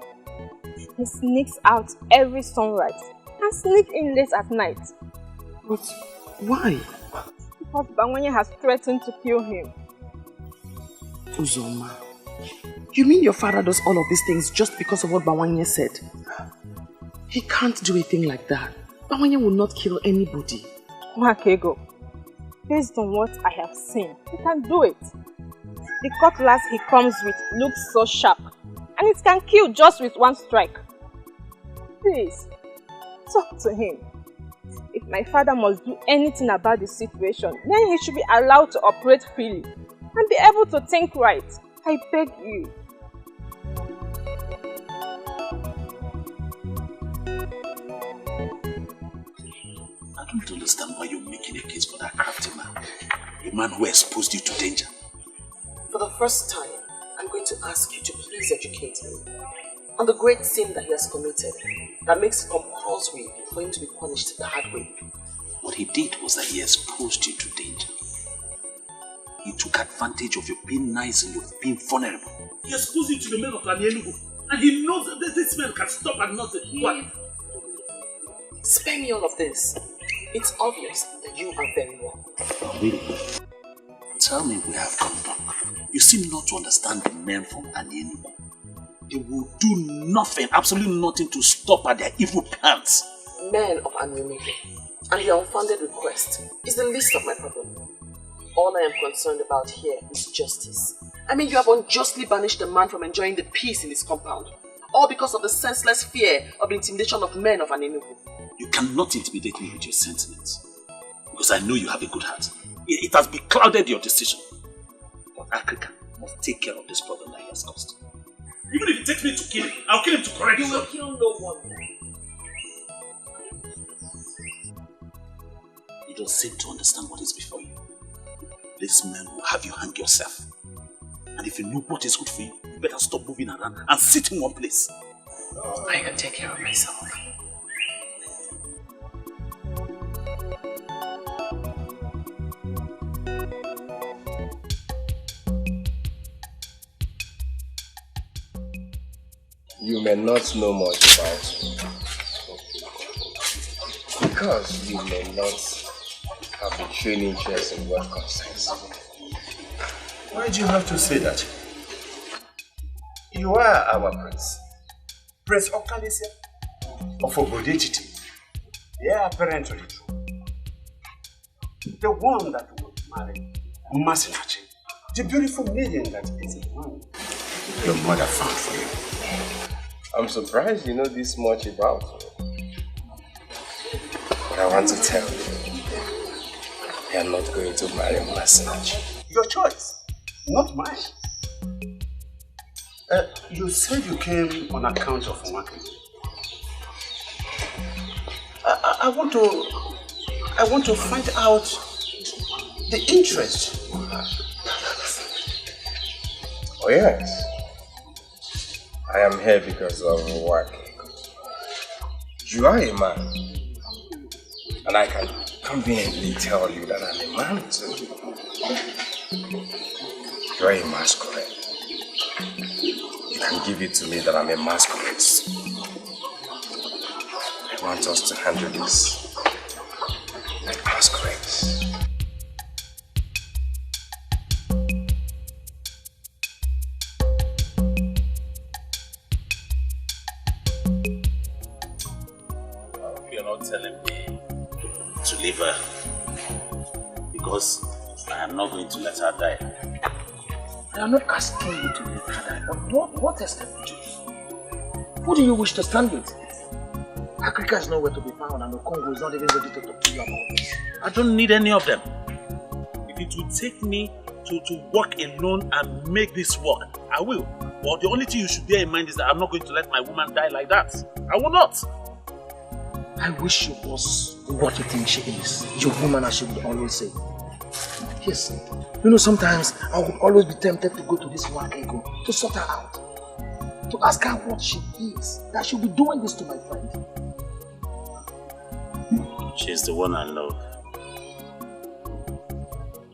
He sneaks out every sunrise and sneaks in late at night. But why? Because Bawanye has threatened to kill him. Uzoma, you mean your father does all of these things just because of what Bawanye said? He can't do a thing like that. Bawanye will not kill anybody. Makego, based on what I have seen, he can do it. The cutlass he comes with looks so sharp, and it can kill just with one strike. Please, talk to him. If My father must do anything about the situation. Then he should be allowed to operate freely and be able to think right. I beg you. I don't understand why you're making a case for that crafty man. A man who exposed you to danger. For the first time, I'm going to ask you to please educate me on the great sin that he has committed that makes it compulsory for him to be punished the hard way. What he did was that he exposed you to danger. He took advantage of your being nice and your being vulnerable. He exposed you to the men of Enugu, and he knows that this man can stop at nothing. What? Spare me all of this. It's obvious that you are very wrong. Really? Tell me where I've gone wrong. You seem not to understand the men from Enugu. They will do nothing, absolutely nothing to stop at their evil plans. Men of Enugu and your unfounded request is the least of my problem. All I am concerned about here is justice. I mean, you have unjustly banished a man from enjoying the peace in his compound, all because of the senseless fear of the intimidation of men of Enugu. You cannot intimidate me with your sentiments, because I know you have a good heart. It has beclouded your decision. But Africa must take care of this problem that he has caused. Even if it takes me to kill him, I'll kill him to correct you. You will kill no one. You don't seem to understand what is before you. This man will have you hang yourself. And if you know what is good for you, you better stop moving around and sit in one place. I can take care of myself. You may not know much about me. Because you may not have a training interest in what concerns me. Why do you have to say that? You are our prince. Prince Octalisia of Obodetiti. Yeah, apparently true. The one that will marry Masinachi. The beautiful maiden that is a one your mother found for you. I'm surprised you know this much about me. But I want to tell you, you are not going to marry Masinachi. Your choice, not mine. You said you came on account of marketing. I want to find out the interest you have. Oh yes. I am here because of work. You are a man. And I can conveniently tell you that I'm a man too. You are a masquerade. You can give it to me that I'm a masquerade. I want us to handle this like masquerades. Telling me to leave her because I am not going to let her die. I am not asking you to leave her, but what extent would you? Who do you wish to stand with? Africa is nowhere to be found and the Congo is not even ready to talk to you about this. I don't need any of them. If it will take me to work alone and make this work, I will. But the only thing you should bear in mind is that I'm not going to let my woman die like that. I will not. I wish she was what you think she is. Your woman, as she would always say. Yes. You know, sometimes I would always be tempted to go to this Wakego to sort her out. To ask her what she is. That she'll be doing this to my friend. She's the one I love.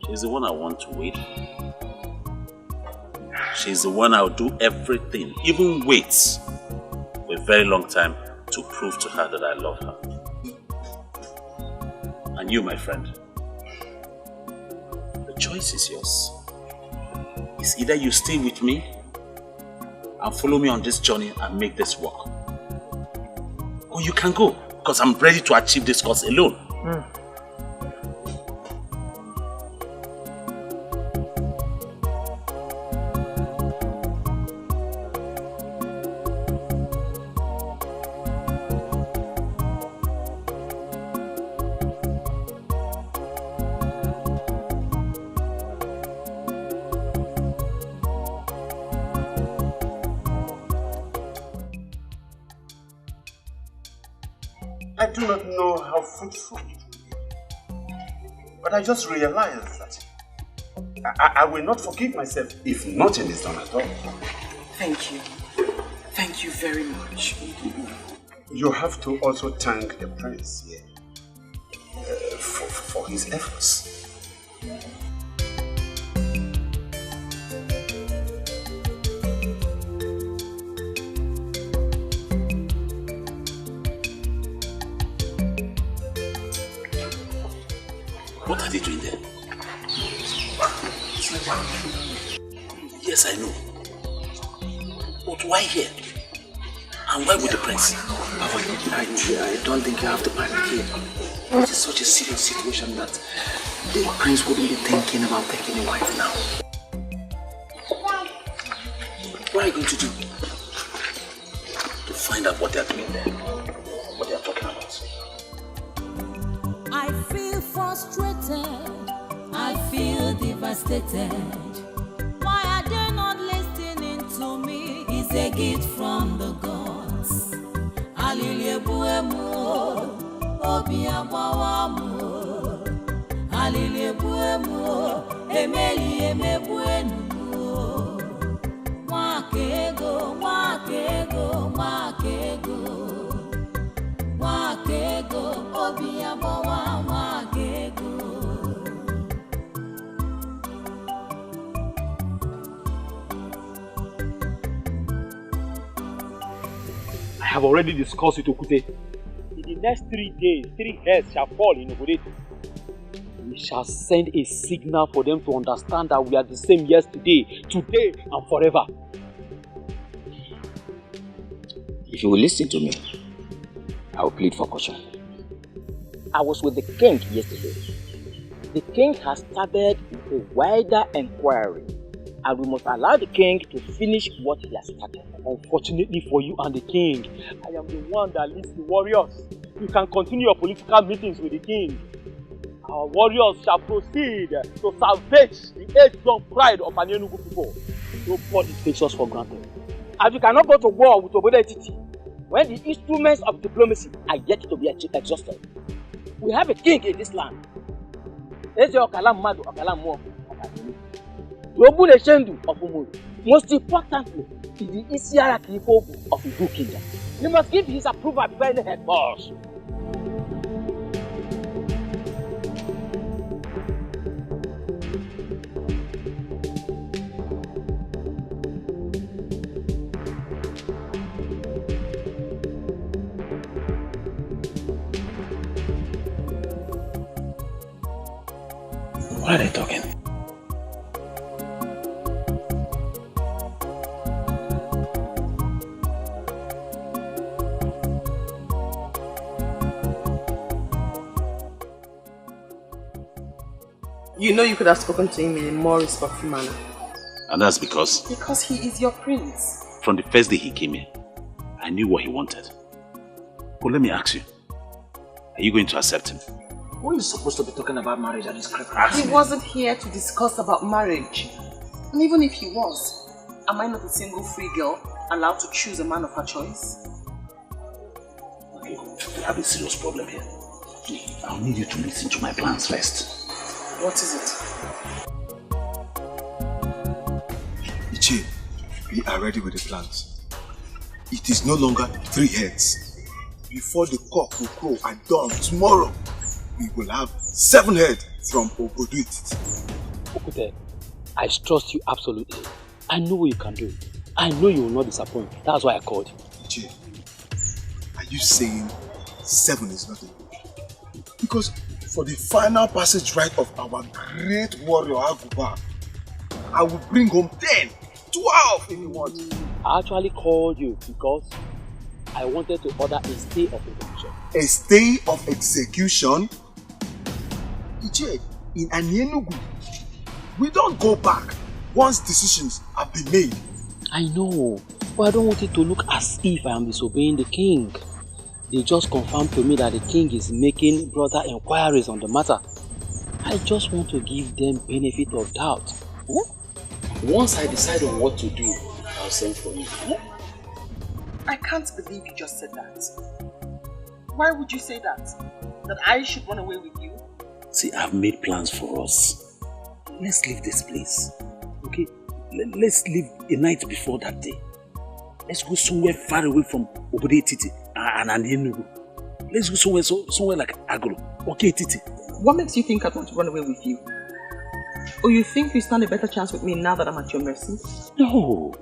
She's the one I want to wait for. She's the one I'll do everything, even wait for a very long time to prove to her that I love her. And you, my friend, the choice is yours. It's either you stay with me and follow me on this journey and make this work, or you can go, because I'm ready to achieve this cause alone. I do not know how fruitful it will be. But I just realized that I will not forgive myself if nothing is done at all. Thank you. Thank you very much. You have to also thank the prince here for his efforts. What are they doing there? Yes, I know. But why here? And why with the prince? I don't think you have to panic here. It is such a serious situation that the prince wouldn't be thinking about taking a wife now. What are you going to do? To find out what they are doing there. What they are talking about. I feel frustrated. I feel devastated. Why are they not listening to me? It's a gift from the gods. Aliliebuemu, obiabawamu. Aliliebuemu, emeli emebuenu. Mwakego, mwakego, mwakego. Mwakego, obiabawa, mwakego. I have already discussed with Okute. In the next 3 days, 3 heads shall fall in Obodet. We shall send a signal for them to understand that we are the same yesterday, today, and forever. If you will listen to me, I will plead for caution. I was with the king yesterday. The king has started a wider inquiry, and we must allow the king to finish what he has started. Unfortunately for you and the king, I am the one that leads the warriors. You can continue your political meetings with the king. Our warriors shall proceed to salvage the age-long pride of an Enugu people. Nobody takes us for granted. And you cannot go to war with Obodet when the instruments of diplomacy are yet to be exhausted. We have a king in this land. Most importantly, is the Isiaraki of the good kingdom. You must give his approval before any head falls. What are they talking? You know you could have spoken to him in a more respectful manner. And that's because? Because he is your prince. From the first day he came here, I knew what he wanted. But let me ask you, are you going to accept him? Who is supposed to be talking about marriage at this crap? He wasn't here to discuss about marriage. And even if he was, am I not a single free girl allowed to choose a man of her choice? Okay, we have a serious problem here. I'll need you to listen to my plans first. What is it? Ichie, we are ready with the plans. It is no longer 3 heads. Before the cock will crow at dawn tomorrow, we will have 7 heads from Obodet. Okute, I trust you absolutely. I know what you can do. I know you will not disappoint. That's why I called you. Ichie, are you saying 7 is not enough? Because for the final passage right of our great warrior Aguba, I will bring home 10, 12 if you want. I actually called you because I wanted to order a stay of execution. A stay of execution? Ichie, in Enugu, we don't go back once decisions have been made. I know, but I don't want it to look as if I am disobeying the king. They just confirmed to me that the king is making broader inquiries on the matter. I just want to give them benefit of doubt. Once I decide on what to do, I'll send for you. I can't believe you just said that. Why would you say that? That I should run away with you? See, I've made plans for us. Let's leave this place. Okay? Let's leave a night before that day. Let's go somewhere far away from Obode Titi and Enugu. Let's go somewhere like Agro. Okay, Titi? What makes you think I'd want to run away with you? Or you think you stand a better chance with me now that I'm at your mercy? No.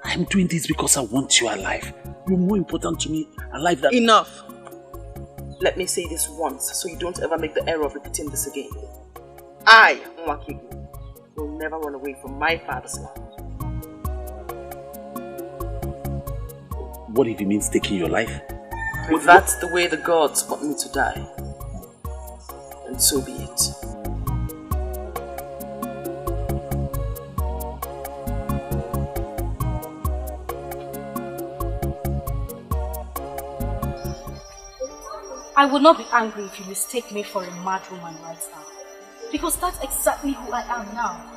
I'm doing this because I want you alive. You're more important to me alive than... Enough! Let me say this once so you don't ever make the error of repeating this again. I, Nwakibu, will never run away from my father's land. What if it means taking your life? If that's the way the gods want me to die, then so be it. I would not be angry if you mistake me for a mad woman right now. Because that's exactly who I am now.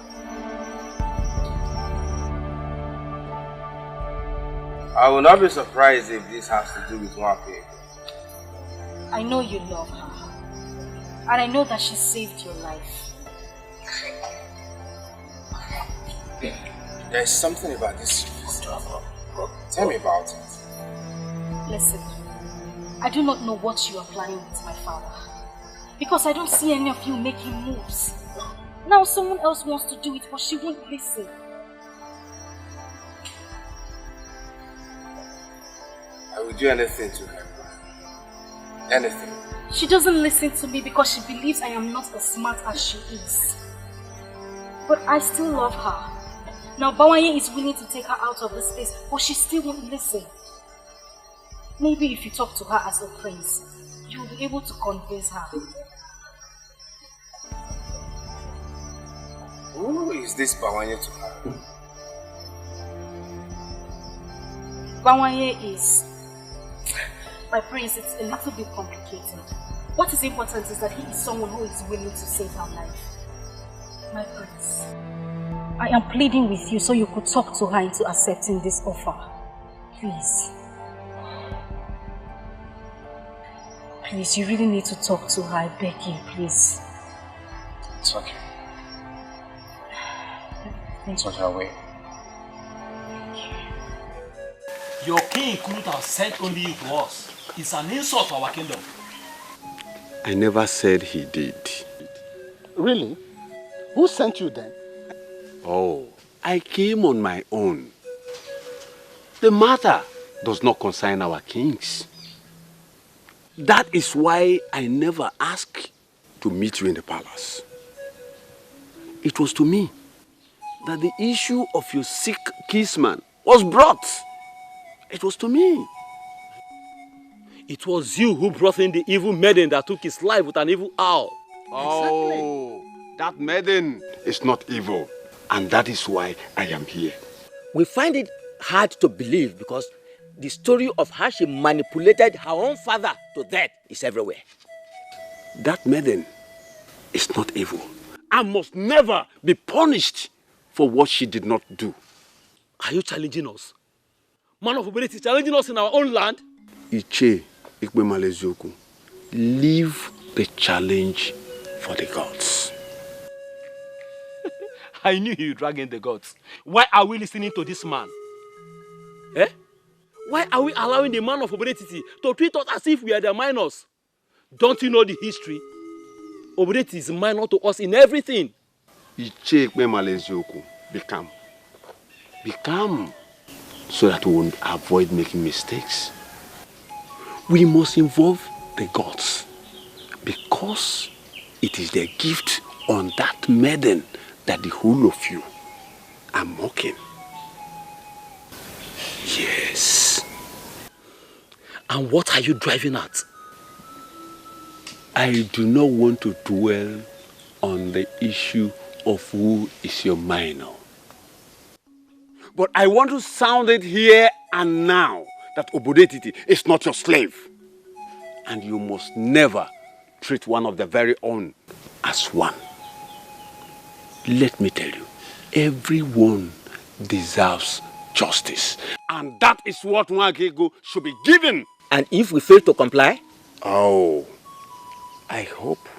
I will not be surprised if this has to do with Wapi. I know you love her. And I know that she saved your life. There's something about this struggle. Tell me about it. Listen, I do not know what you are planning with my father. Because I don't see any of you making moves. Now someone else wants to do it, but she won't listen. I will do anything to help her. Anything. She doesn't listen to me because she believes I am not as smart as she is. But I still love her. Now Bawanye is willing to take her out of this place, but she still won't listen. Maybe if you talk to her as a prince, you will be able to convince her. Who is this Bawanye to her? Bawanye is... My prince, it's a little bit complicated. What is important is that he is someone who is willing to save her life. My prince, I am pleading with you so you could talk to her into accepting this offer. Please. Please, you really need to talk to her. I beg you, please. It's okay. It's on her way. Your king couldn't have sent only you to us. It's an insult to our kingdom. I never said he did. Really? Who sent you then? Oh, I came on my own. The matter does not concern our kings. That is why I never asked to meet you in the palace. It was to me that the issue of your sick kinsman was brought. It was to me. It was you who brought in the evil maiden that took his life with an evil owl. Oh, that maiden is not evil. And that is why I am here. We find it hard to believe because the story of how she manipulated her own father to death is everywhere. That maiden is not evil and must never be punished for what she did not do. Are you challenging us? Man of ability challenging us in our own land? Iche Ikbemalezoku, leave the challenge for the gods. I knew you drag in the gods. Why are we listening to this man? Eh? Why are we allowing the man of Obedetiti to treat us as if we are the minors? Don't you know the history? Obedetiti is minor to us in everything. Iche Ikbemalezoku, become. Become. So that we won't avoid making mistakes. We must involve the gods because it is their gift on that maiden that the whole of you are mocking. Yes. And what are you driving at? I do not want to dwell on the issue of who is your minor. But I want to sound it here and now that Obodetiti is not your slave. And you must never treat one of the very own as one. Let me tell you, everyone deserves justice. And that is what Nwagego should be given. And if we fail to comply? Oh, I hope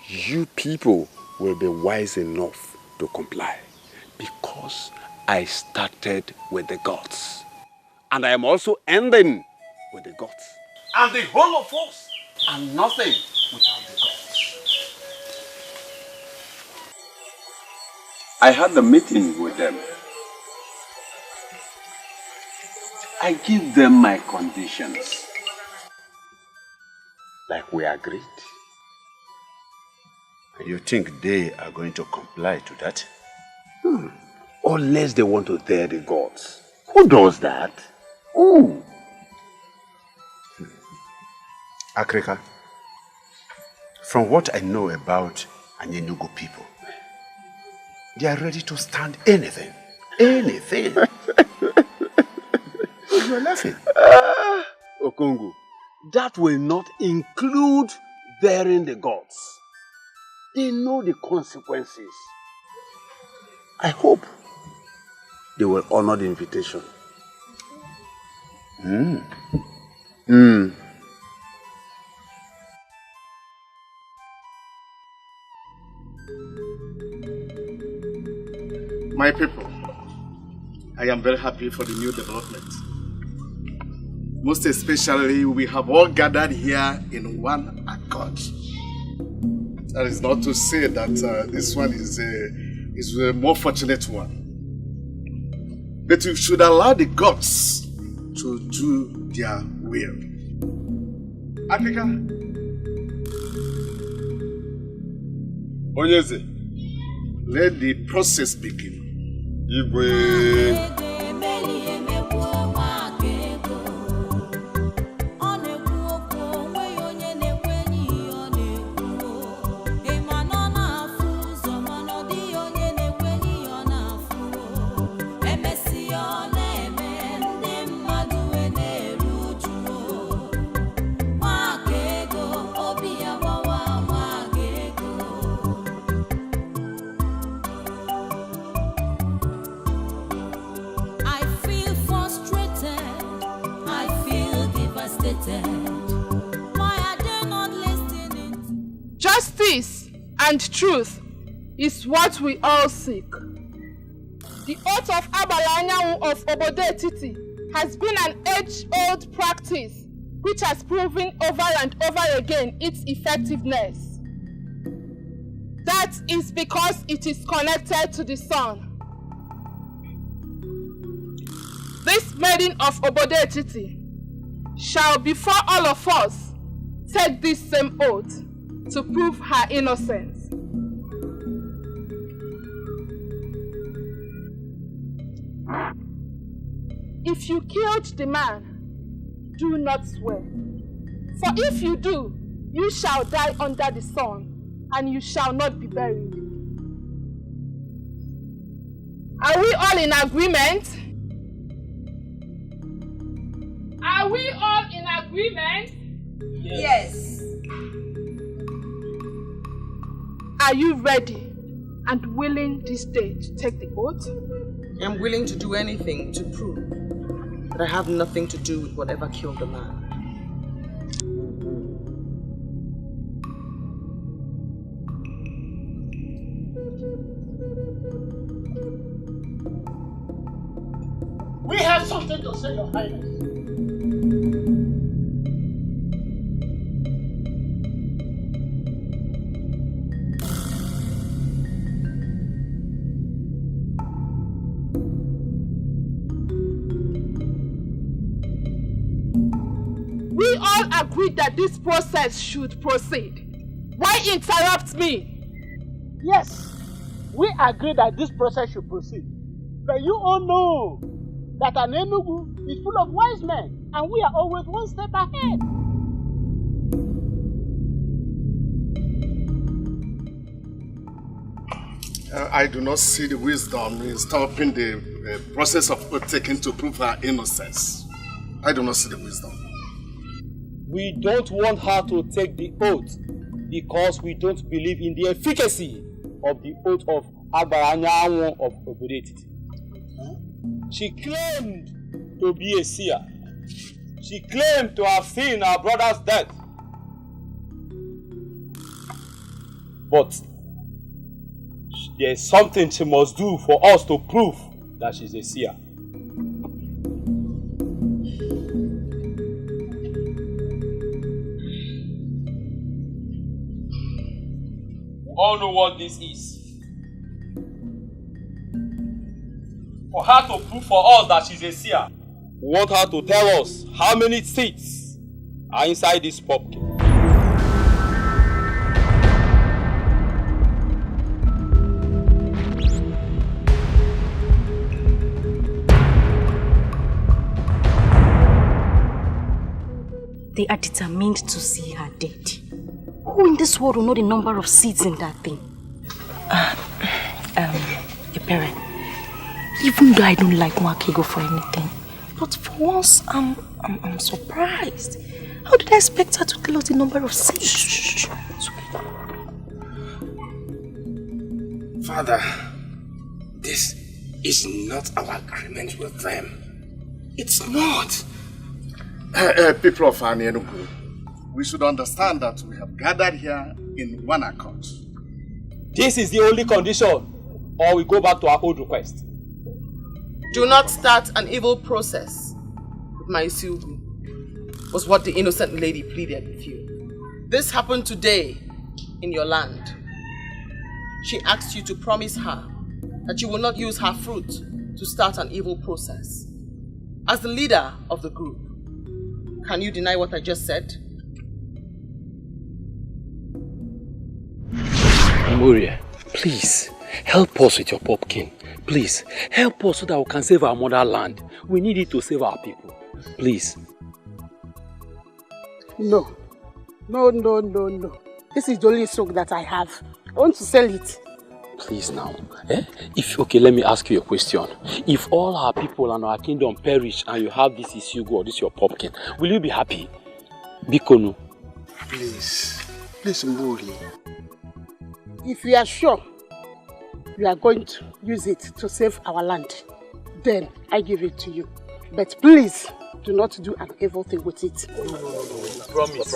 you people will be wise enough to comply, because I started with the gods. And I am also ending with the gods. And the whole of us are nothing without the gods. I had a meeting with them. I give them my conditions, like we agreed. You think they are going to comply to that? Unless they want to dare the gods. Who does that? Who? Africa, from what I know about Anyenugu people, they are ready to stand anything. Anything. You are laughing. Okongu, that will not include daring the gods. They know the consequences. I hope they will honor the invitation. My people, I am very happy for the new development. Most especially, we have all gathered here in one accord. That is not to say that this one is a more fortunate one. But we should allow the gods to do their will. Africa. Onyeze, let the process begin. Igwe. Justice and truth is what we all seek. The oath of Abalanyawu of Obodetiti has been an age-old practice which has proven over and over again its effectiveness. That is because it is connected to the sun. This maiden of Obodetiti shall before all of us take this same oath to prove her innocence. If you killed the man, do not swear. For if you do, you shall die under the sun, and you shall not be buried. Are we all in agreement? Are we all in agreement? Yes. Are you ready and willing this day to take the oath? I'm willing to do anything to prove that I have nothing to do with whatever killed the man. We have something to say, Your Highness. We all agreed that this process should proceed. Why interrupt me? Yes, we agree that this process should proceed. But you all know that an Enugu is full of wise men, and we are always one step ahead. I do not see the wisdom in stopping the process of oath taking to prove her innocence. I do not see the wisdom. We don't want her to take the oath because we don't believe in the efficacy of the oath of Agbaranyawo of Obodetiti. She claimed to be a seer. She claimed to have seen her brother's death. But there's something she must do for us to prove that she's a seer. We all know what this is. For her to prove for us that she's a seer, we want her to tell us how many seeds are inside this pumpkin. They are determined to see her dead. Who in this world will know the number of seeds in that thing? Your parent. Even though I don't like Mwakego for anything, but for once, I'm surprised. How did I expect her to tell us the number of seeds? Shh. It's okay. Father, this is not our agreement with them. It's not. People of Enugu, we should understand that we have gathered here in one accord. This is the only condition, or we go back to our old request. Do not start an evil process with my Isugu, was what the innocent lady pleaded with you. This happened today in your land. She asked you to promise her that you will not use her fruit to start an evil process. As the leader of the group, can you deny what I just said? Moria, please, help us with your pumpkin. Please, help us so that we can save our motherland. We need it to save our people. Please. No. This is the only soak that I have. I want to sell it. Please now. Okay, let me ask you a question. If all our people and our kingdom perish and you have this Isugu or this your pumpkin, will you be happy? Bikonu. Please, Mburi. If you are sure you are going to use it to save our land, then I give it to you. But please, do not do an evil thing with it. No. Promise.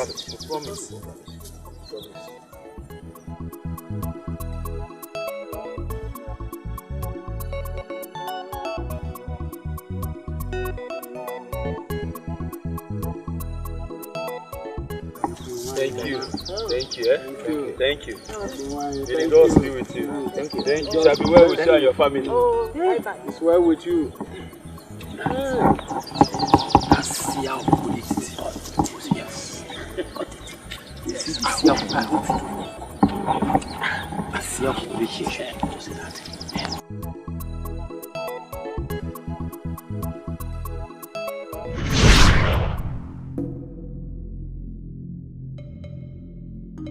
Thank you. May the Lord be with you. Thank you. It shall be well with you and your family. It's well with you.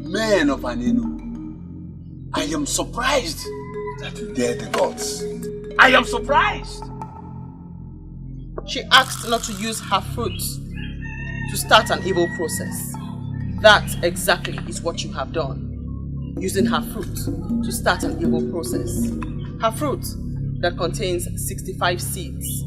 Men of Anenu, I am surprised that you dare the gods. I am surprised. She asked not to use her fruit to start an evil process. That exactly is what you have done. Using her fruit to start an evil process. Her fruit that contains 65 seeds.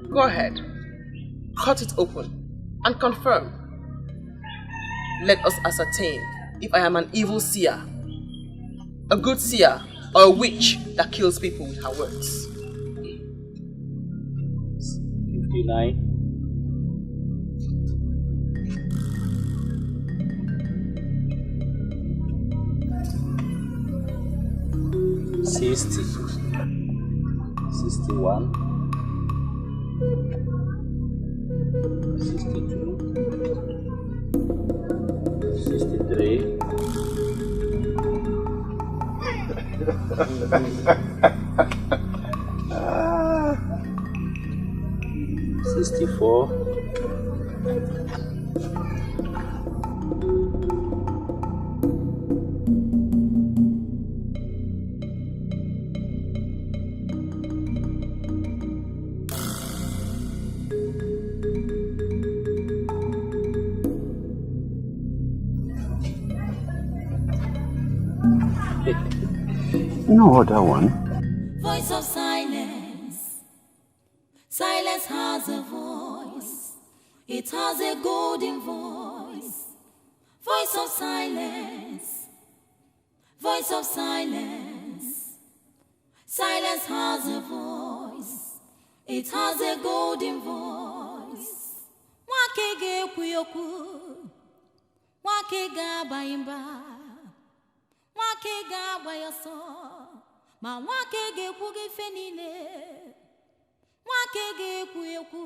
Go ahead, cut it open and confirm. Let us ascertain if I am an evil seer, a good seer, or a witch that kills people with her words. 59. 60. 61. 62, 63, 64, 65. You know what that one? Voice of silence. Silence has a voice. It has a golden voice. Voice of silence. Voice of silence. Silence has a voice. It has a golden voice. Wake ge kuyoku. Wake ga baimba. Wake ga bayaso. Ma wake ge kuge fenine. Wake ge kuyoku.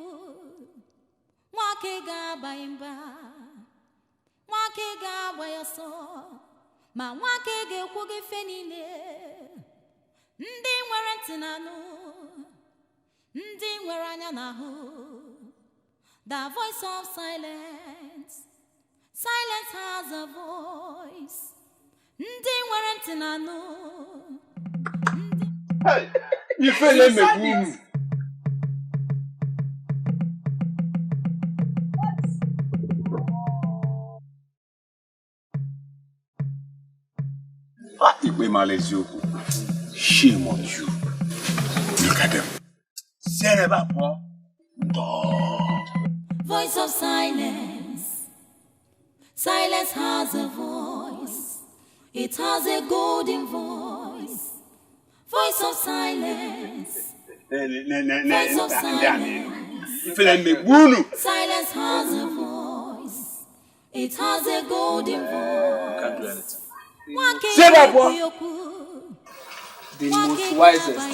Wake ga baimba. Wake ga bayaso. Ma wake ge kuge fenine. Ndi nwere ntị n'anụ. Ndi nwere anya n'ahụ. The voice of silence. Silence has a voice. Ndi nwere ntị n'anụ. Hey, you feel like me. Shame on you. Look at them. Voice of silence. Silence has a voice. It has a golden voice. Voice of silence. Voice of silence. Silence has a voice. It has a golden voice. Say that one. The most wisest.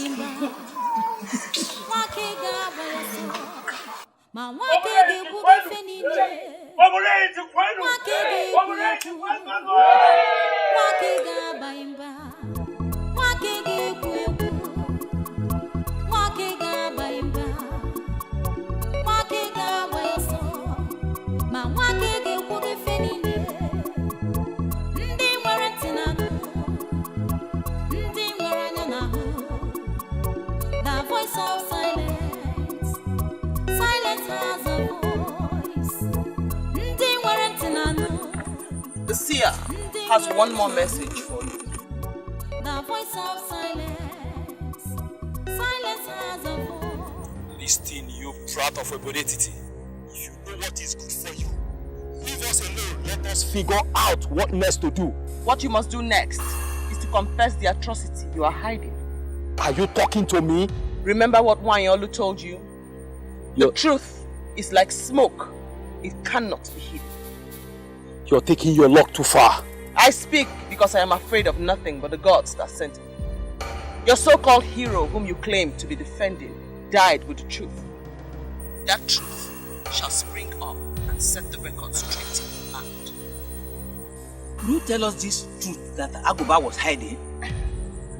The seer has one more message for you. The voice of silence. Silence has a voice. Listen, you brat of identity. If you know what is good for you, leave us alone. Let us figure out what next to do. What you must do next is to confess the atrocity you are hiding. Are you talking to me? Remember what Wanyolu told you? The truth is like smoke. It cannot be hidden. You're taking your luck too far. I speak because I am afraid of nothing but the gods that sent me. Your so-called hero whom you claim to be defending died with the truth. That truth shall spring up and set the record straight in the land. Will you tell us this truth that Aguba was hiding?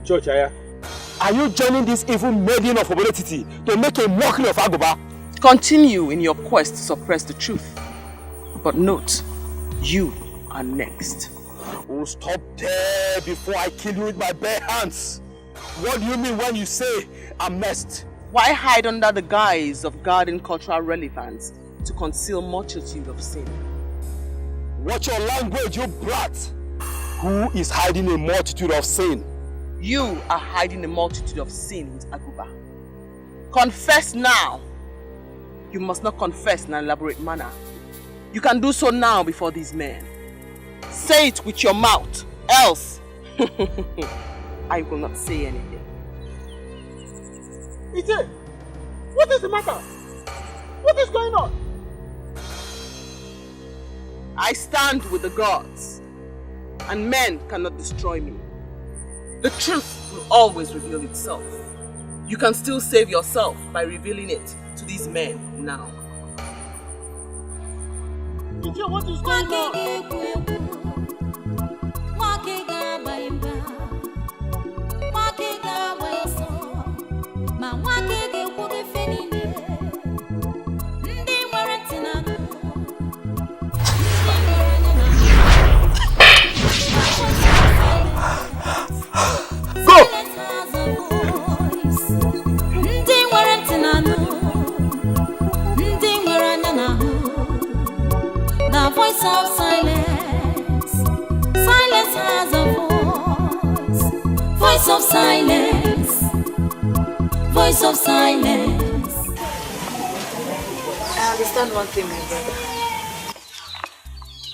Church, are you joining this evil maiden of Obodetiti to make a mockery of Aguba? Continue in your quest to suppress the truth. But note, you are next. Oh, stop there before I kill you with my bare hands. What do you mean when you say I'm next? Why hide under the guise of guarding cultural relevance to conceal multitude of sin? Watch your language, you brat! Who is hiding a multitude of sin? You are hiding a multitude of sin with Aguba. Confess now. You must not confess in an elaborate manner. You can do so now before these men. Say it with your mouth, else I will not say anything. Ije, what is the matter? What is going on? I stand with the gods, and men cannot destroy me. The truth will always reveal itself. You can still save yourself by revealing it to these men now. Ije, what is going on? The voice of silence. Silence has a voice. Voice of silence. Voice of silence. I understand one thing, my brother.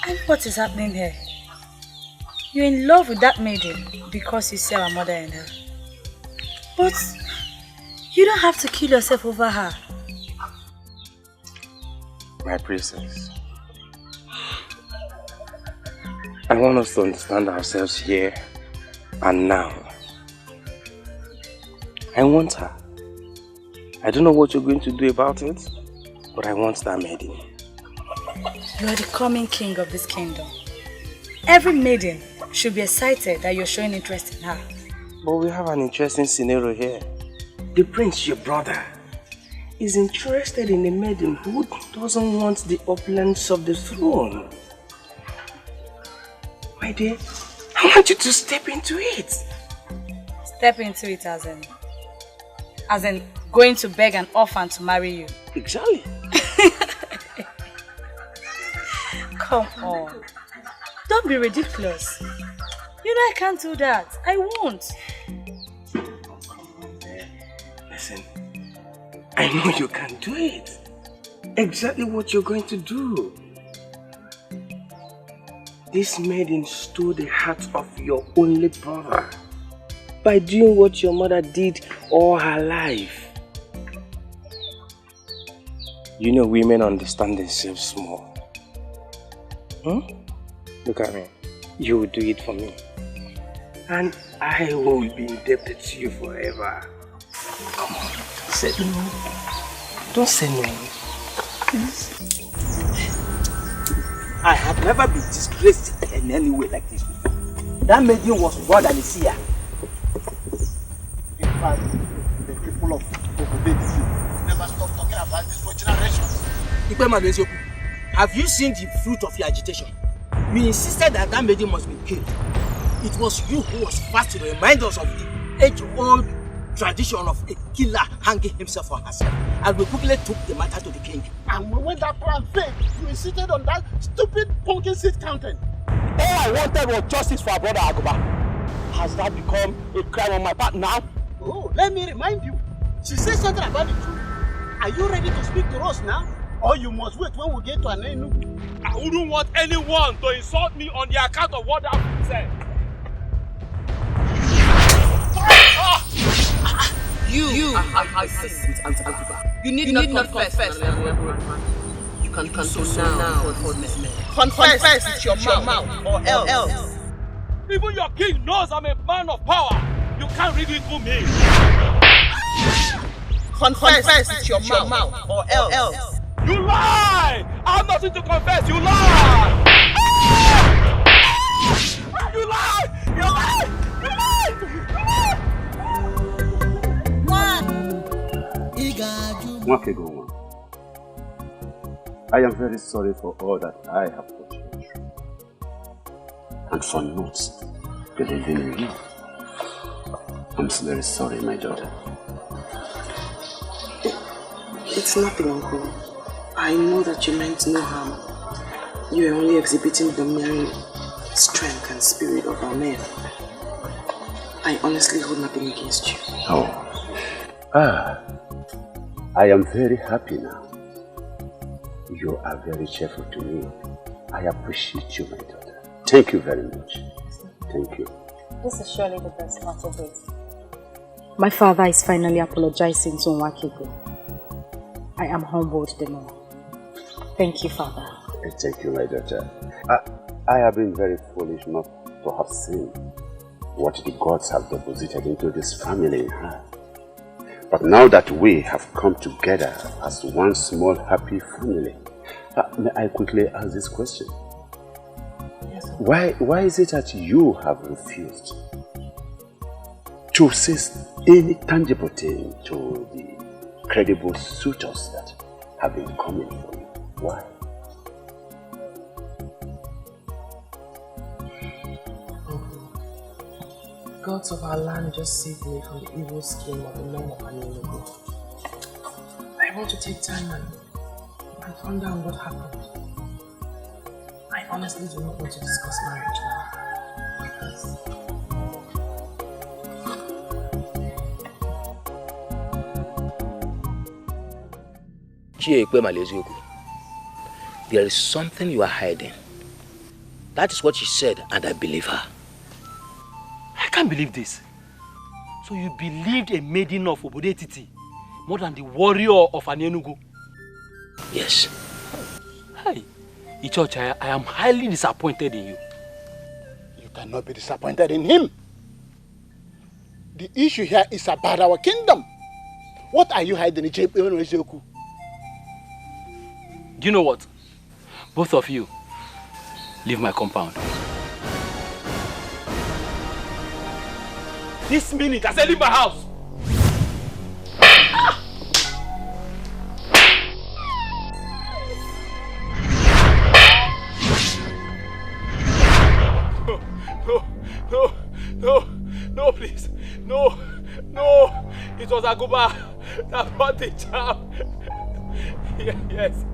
And what is happening here? You're in love with that maiden because you see our mother and her. But you don't have to kill yourself over her. My princess, I want us to understand ourselves here and now. I want her. I don't know what you're going to do about it, but I want that maiden. You are the coming king of this kingdom. Every maiden should be excited that you're showing interest in her. But we have an interesting scenario here. The prince, your brother, is interested in a maiden who doesn't want the opulence of the throne. My dear, I want you to step into it. Step into it as in going to beg an orphan to marry you. Exactly. Come on. Don't be ridiculous. You know I can't do that. I won't. Listen, I know you can do it. Exactly what you're going to do. This maiden stole the heart of your only brother by doing what your mother did all her life. You know women understand themselves small. Look at me. You will do it for me. And I will be indebted to you forever. Come on, say no. Don't say no. Please. I have never been disgraced in any way like this before. That maiden was more than a seer. In fact, the people of Obodetiti never stop talking about this for generations. Have you seen the fruit of your agitation? We insisted that that maiden must be killed. It was you who was fast to remind us of the age-old tradition of a killer hanging himself or herself. And we quickly took the matter to the king. And when that plan failed, you insisted on that stupid pumpkin seed counting. All I wanted was justice for our brother Aguba. Has that become a crime on my part now? Oh, let me remind you. She said something about the truth. Are you ready to speak to us now? Or you must wait when we get to an end? I wouldn't want anyone to insult me on the account of what I've said. I sinned, Auntie Aguba. You need not confess. You can so now before this man. Confess with your mouth or else. Even your king knows I'm a man of power. You can't read it to me. Confess with your mouth or else. You lie! I have nothing to confess. You lie! You lie! You lie! You lie! Mwakegoma, I am very sorry for all that I have put you through, and for not believing in you. I'm very sorry, my daughter. It's nothing, Uncle. I know that you meant no harm. You are only exhibiting the mere strength and spirit of our men. I honestly hold nothing against you. I am very happy now. You are very cheerful to me. I appreciate you, my daughter. Thank you very much. Thank you. This is surely the best part of it. My father is finally apologizing to Nwakego. I am humbled the more. Thank you, Father. Thank you, my daughter. I have been very foolish not to have seen what the gods have deposited into this family in her. But now that we have come together as one small happy family, may I quickly ask this question? Yes. Why is it that you have refused to say any tangible thing to the credible suitors that have been coming for you? Why? Gods of our land just saved me from the evil scheme of the men of Anelugu. I want to take time and ponder on what happened. I honestly do not want to discuss marriage now. There is something you are hiding. That is what she said, and I believe her. I can't believe this. So you believed a maiden of Obodetiti more than the warrior of Anienugu? Yes. Hey, Ichocha, I am highly disappointed in you. You cannot be disappointed in him. The issue here is about our kingdom. What are you hiding? Do you know what? Both of you, leave my compound. This minute, I said leave my house! No, please. No. It was Aguba that brought the charm. Yes.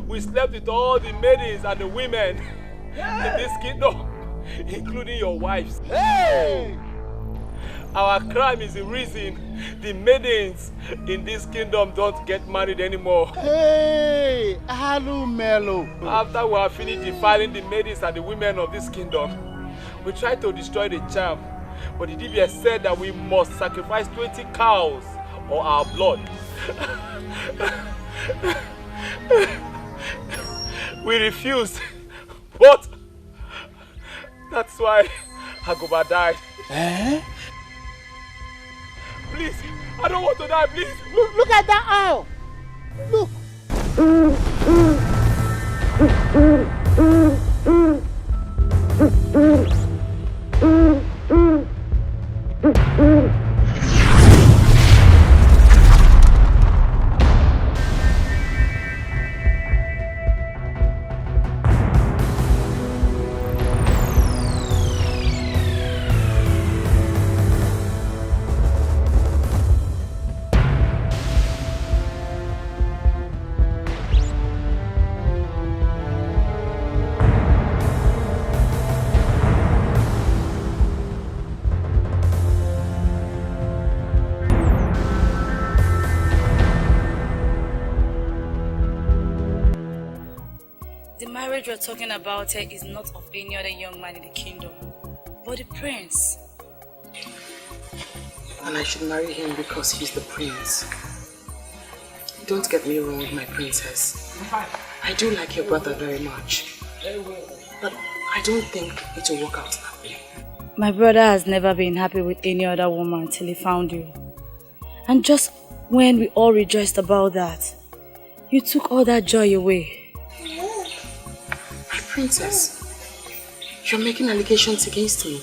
We slept with all the maidens and the women in this kingdom, including your wives. Hey! Our crime is the reason the maidens in this kingdom don't get married anymore. Hey! Melo. After we have finished defiling the maidens and the women of this kingdom, we tried to destroy the charm. But the DBS said that we must sacrifice 20 cows or our blood. We refused, but that's why Agoba died. Eh? Please, I don't want to die, please. Look at that owl. Look. We're talking about her is not of any other young man in the kingdom, but the prince. And I should marry him because he's the prince. Don't get me wrong, my princess. I do like your brother very much, but I don't think it will work out that way. My brother has never been happy with any other woman until he found you. And just when we all rejoiced about that, you took all that joy away. Princess, you're making allegations against me.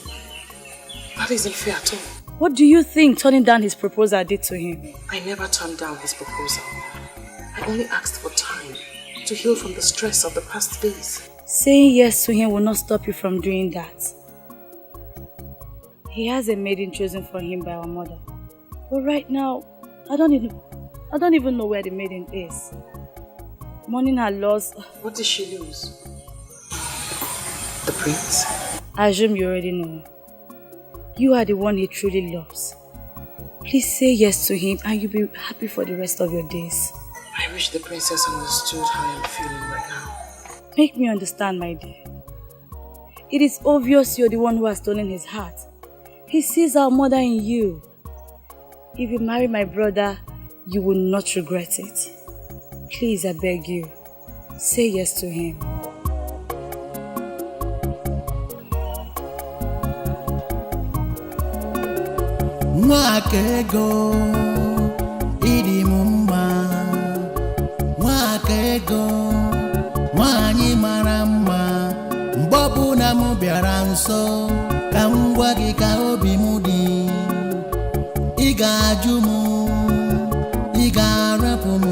That isn't fair at all. What do you think turning down his proposal did to him? I never turned down his proposal. I only asked for time to heal from the stress of the past days. Saying yes to him will not stop you from doing that. He has a maiden chosen for him by our mother. But right now, I don't even know where the maiden is. Mourning her loss. What did she lose? The prince? I assume you already know. You are the one he truly loves. Please say yes to him and you'll be happy for the rest of your days. I wish the princess understood how I'm feeling right now. Make me understand, my dear. It is obvious you're the one who has stolen his heart. He sees our mother in you. If you marry my brother, you will not regret it. Please, I beg you, say yes to him. Nwakego ịdị m mma, Nwakego nwanyị mara mma, mgbe ọbụla m bịara nso ka m gwa gị ka obi m dị, ị ga-ajụ m, ị ga-arapụ m,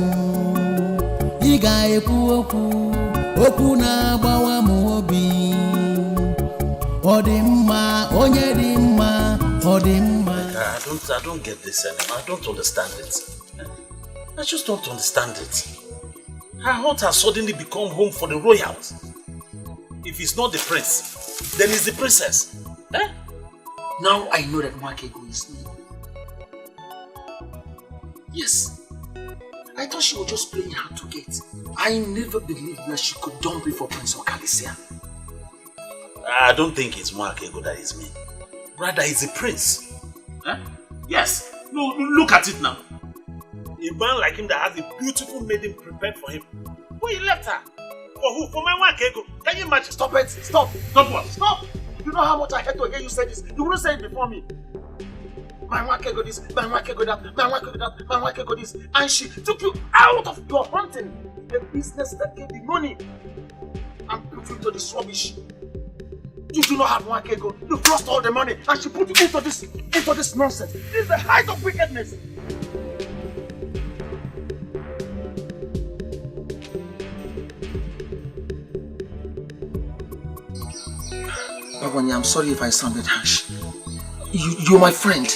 ị ga-ekwu okwu na-agbawa m obi, ọ dị mma onye dị mma, ọ dị mma. I don't get this anymore. I don't understand it. I just don't understand it. Her heart has suddenly become home for the royals. If it's not the prince, then it's the princess. Eh? Now I know that Nwakego is me. Yes. I thought she was just playing hard to get. I never believed that she could dump me for Prince Okalisia. I don't think it's Mwakego that is me. Rather, it's the prince. Huh? Yes. No, look at it now. A man like him that has a beautiful maiden prepared for him. Who he left her? For who? For my Mwakego. Can you imagine? Stop it! Stop! Stop what? Stop! You know how much I hate to hear you say this. You wouldn't say it before me. My Mwakego this, my Mwakego that, my Mwakego that, my Mwakego this. And she took you out of your hunting. The business that gave the money. And put you into this rubbish. You do not have Mwakego. You've lost all the money. And she put you into this nonsense. This is the height of wickedness. Babanya, I'm sorry if I sounded harsh. You're my friend.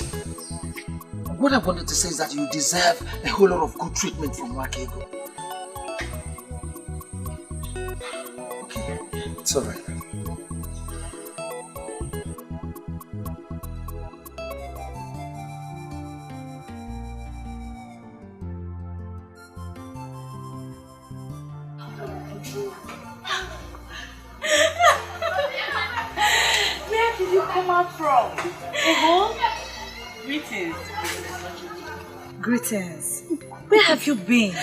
What I wanted to say is that you deserve a whole lot of good treatment from Mwakego. Okay, it's alright. Where did you come out from? Greetings. Greetings. Where have you been?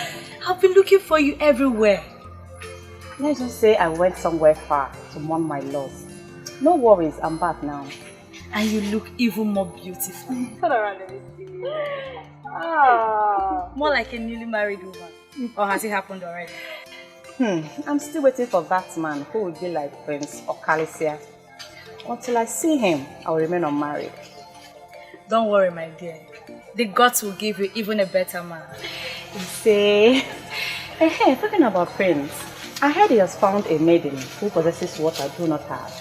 I've been looking for you everywhere. Let's just say I went somewhere far to mourn my loss. No worries, I'm back now. And you look even more beautiful. Turn around and see. More like a newly married woman. Or has it happened already? I'm still waiting for that man who will be like Prince Okalisia. Until I see him, I will remain unmarried. Don't worry, my dear. The gods will give you even a better man. You say, hey, talking about Prince, I heard he has found a maiden who possesses what I do not have.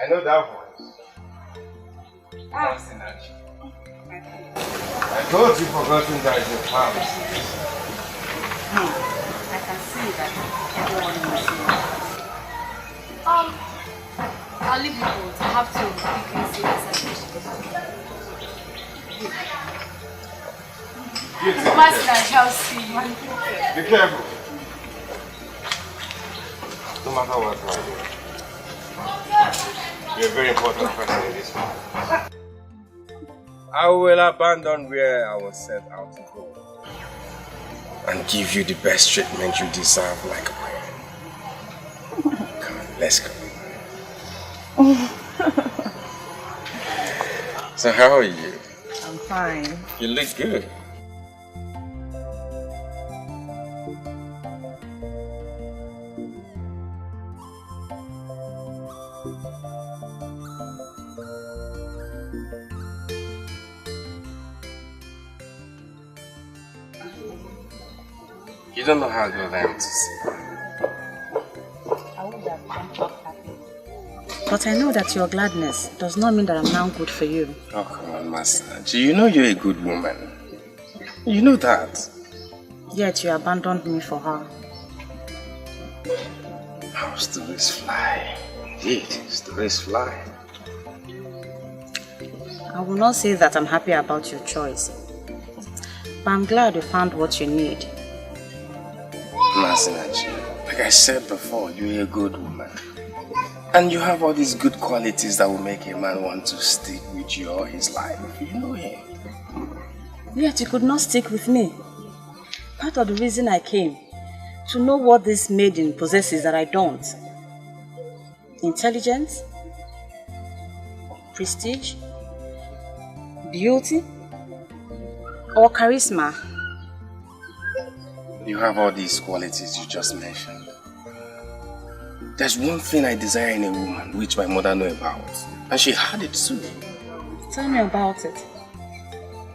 I know that voice. I told you forgotten that it's a pharmacy. I can see that everyone knows you. I'll leave you both. I have to quickly see this. I'll see you. Be careful. No matter what, you're a very important person in this house. I will abandon where I was set out to go and give you the best treatment you deserve like a queen. Come on, let's go. So how are you? I'm fine. You look good. You don't know how good I am to see. I would have come up happy. But I know that your gladness does not mean that I'm now good for you. Oh, come on, Master. You know you're a good woman. You know that. Yet you abandoned me for her. How stories fly. Indeed, stories fly. I will not say that I'm happy about your choice. But I'm glad you found what you need. Masinachi, like I said before, you're a good woman. And you have all these good qualities that will make a man want to stick with you all his life. You know him. Yet you could not stick with me. Part of the reason I came, to know what this maiden possesses that I don't. Intelligence, prestige, beauty, or charisma. You have all these qualities you just mentioned. There's one thing I desire in a woman, which my mother knew about. And she had it too. Tell me about it.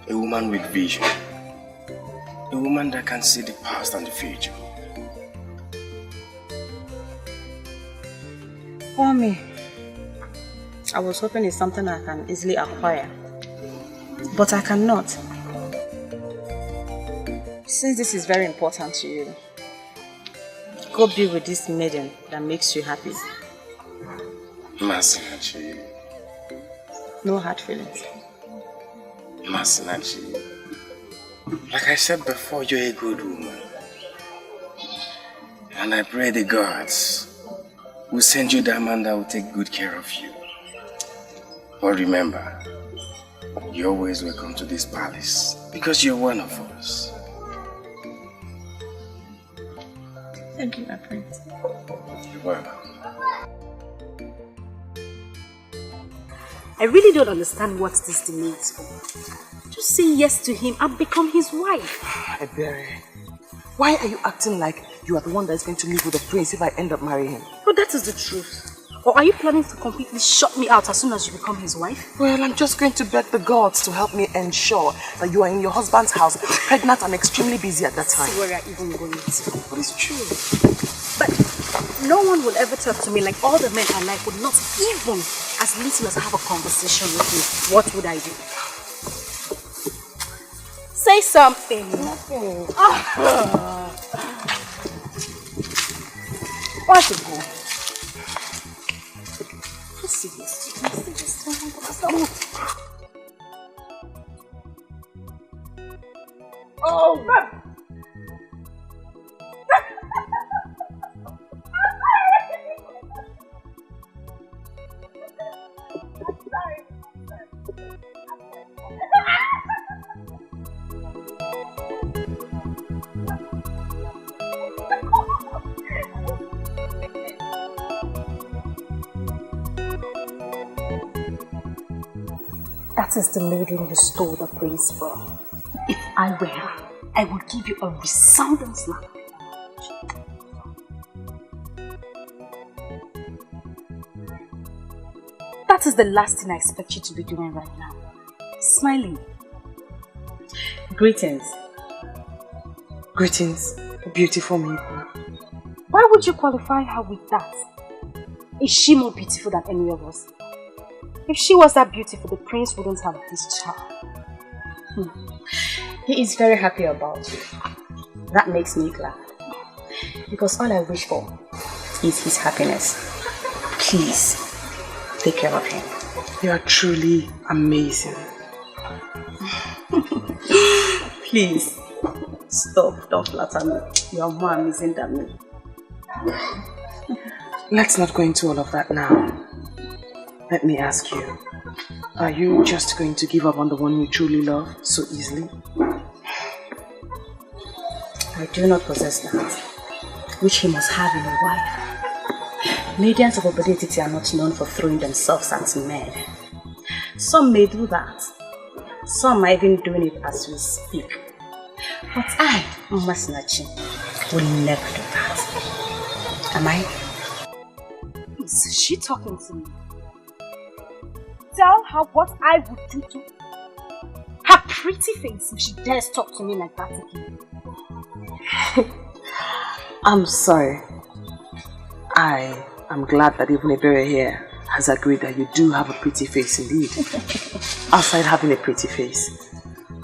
A woman with vision. A woman that can see the past and the future. For me, I was hoping it's something I can easily acquire. But I cannot. Since this is very important to you, go be with this maiden that makes you happy. Masinachi. No hard feelings. Masinachi. Like I said before, you're a good woman. And I pray the gods will send you that man that will take good care of you. But remember, you're always welcome to this palace because you're one of us. Thank you, my prince. You're welcome. I really don't understand what this demands for. Just say yes to him and become his wife. Ebere, why are you acting like you are the one that is going to live with the prince if I end up marrying him? But that is the truth. Or are you planning to completely shut me out as soon as you become his wife? Well, I'm just going to beg the gods to help me ensure that you are in your husband's house, pregnant and extremely busy at that time. See where you're even going to. But it's true. But no one will ever talk to me like all the men I like would not even as little as have a conversation with me. What would I do? Say something. Nothing. What's it go? Just say yes. Oh, man. That is the maiden you stole the prince from. If I were her, I would give you a resounding slap. That is the last thing I expect you to be doing right now. Smiling. Greetings. Greetings, beautiful maiden. Why would you qualify her with that? Is she more beautiful than any of us? If she was that beautiful, the prince wouldn't have this child. He is very happy about you. That makes me glad. Because all I wish for is his happiness. Please, take care of him. You are truly amazing. Please, stop. Don't flatter me. You are more amazing than me. Let's not go into all of that now. Let me ask you, are you just going to give up on the one you truly love so easily? I do not possess that, which he must have in a wife. Maidens of Obodetiti are not known for throwing themselves at men. Some may do that. Some are even doing it as we speak. But I, Masinachi, will never do that. Am I? Is she talking to me? Tell her what I would do to her pretty face if she dares talk to me like that again. I'm sorry. I am glad that even Ebere here has agreed that you do have a pretty face indeed. Outside having a pretty face,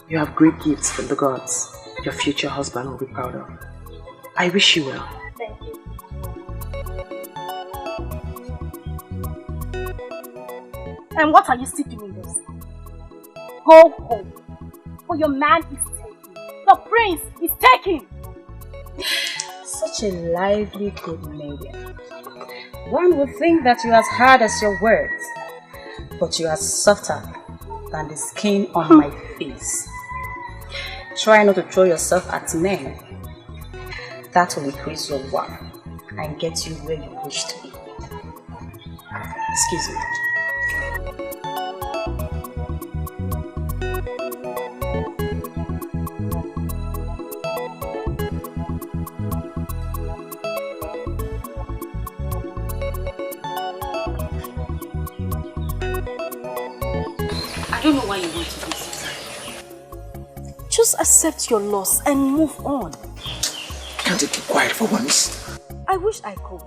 you have great gifts from the gods. Your future husband will be proud of. I wish you well. Thank you. And what are you still doing this? Go home. For your man is taken. The prince is taken. Such a lively good maiden. One would think that you are as hard as your words, but you are softer than the skin on my face. Try not to throw yourself at men. That will increase your worth and get you where you wish to be. Excuse me. I don't know why you want to do this. Just accept your loss and move on. Can't you keep quiet for once? I wish I could.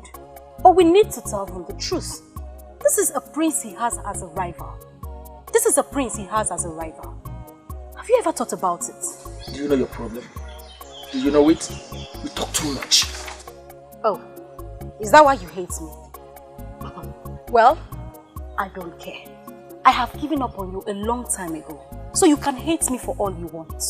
But we need to tell him the truth. This is a prince he has as a rival. This is a prince he has as a rival. Have you ever thought about it? Do you know your problem? Do you know it? You talk too much. Oh, is that why you hate me? Well, I don't care. I have given up on you a long time ago. So you can hate me for all you want.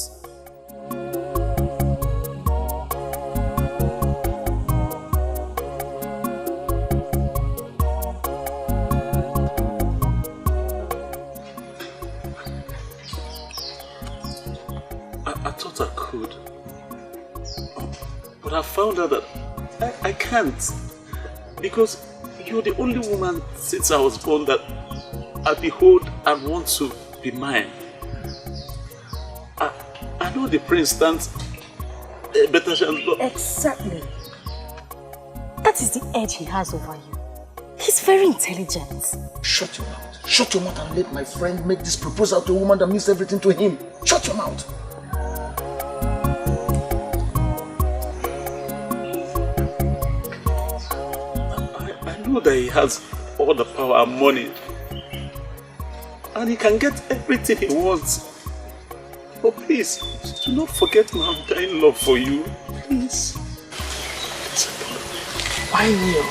I found out that I can't. Because you're the only woman since I was born that I behold and want to be mine. I know the prince stands a better chance, but... Exactly. That is the edge he has over you. He's very intelligent. Shut your mouth. Shut your mouth and let my friend make this proposal to a woman that means everything to him. Shut your mouth. I know that he has all the power and money. And he can get everything he wants. But please, do not forget my undying love for you. Please. Why kneel?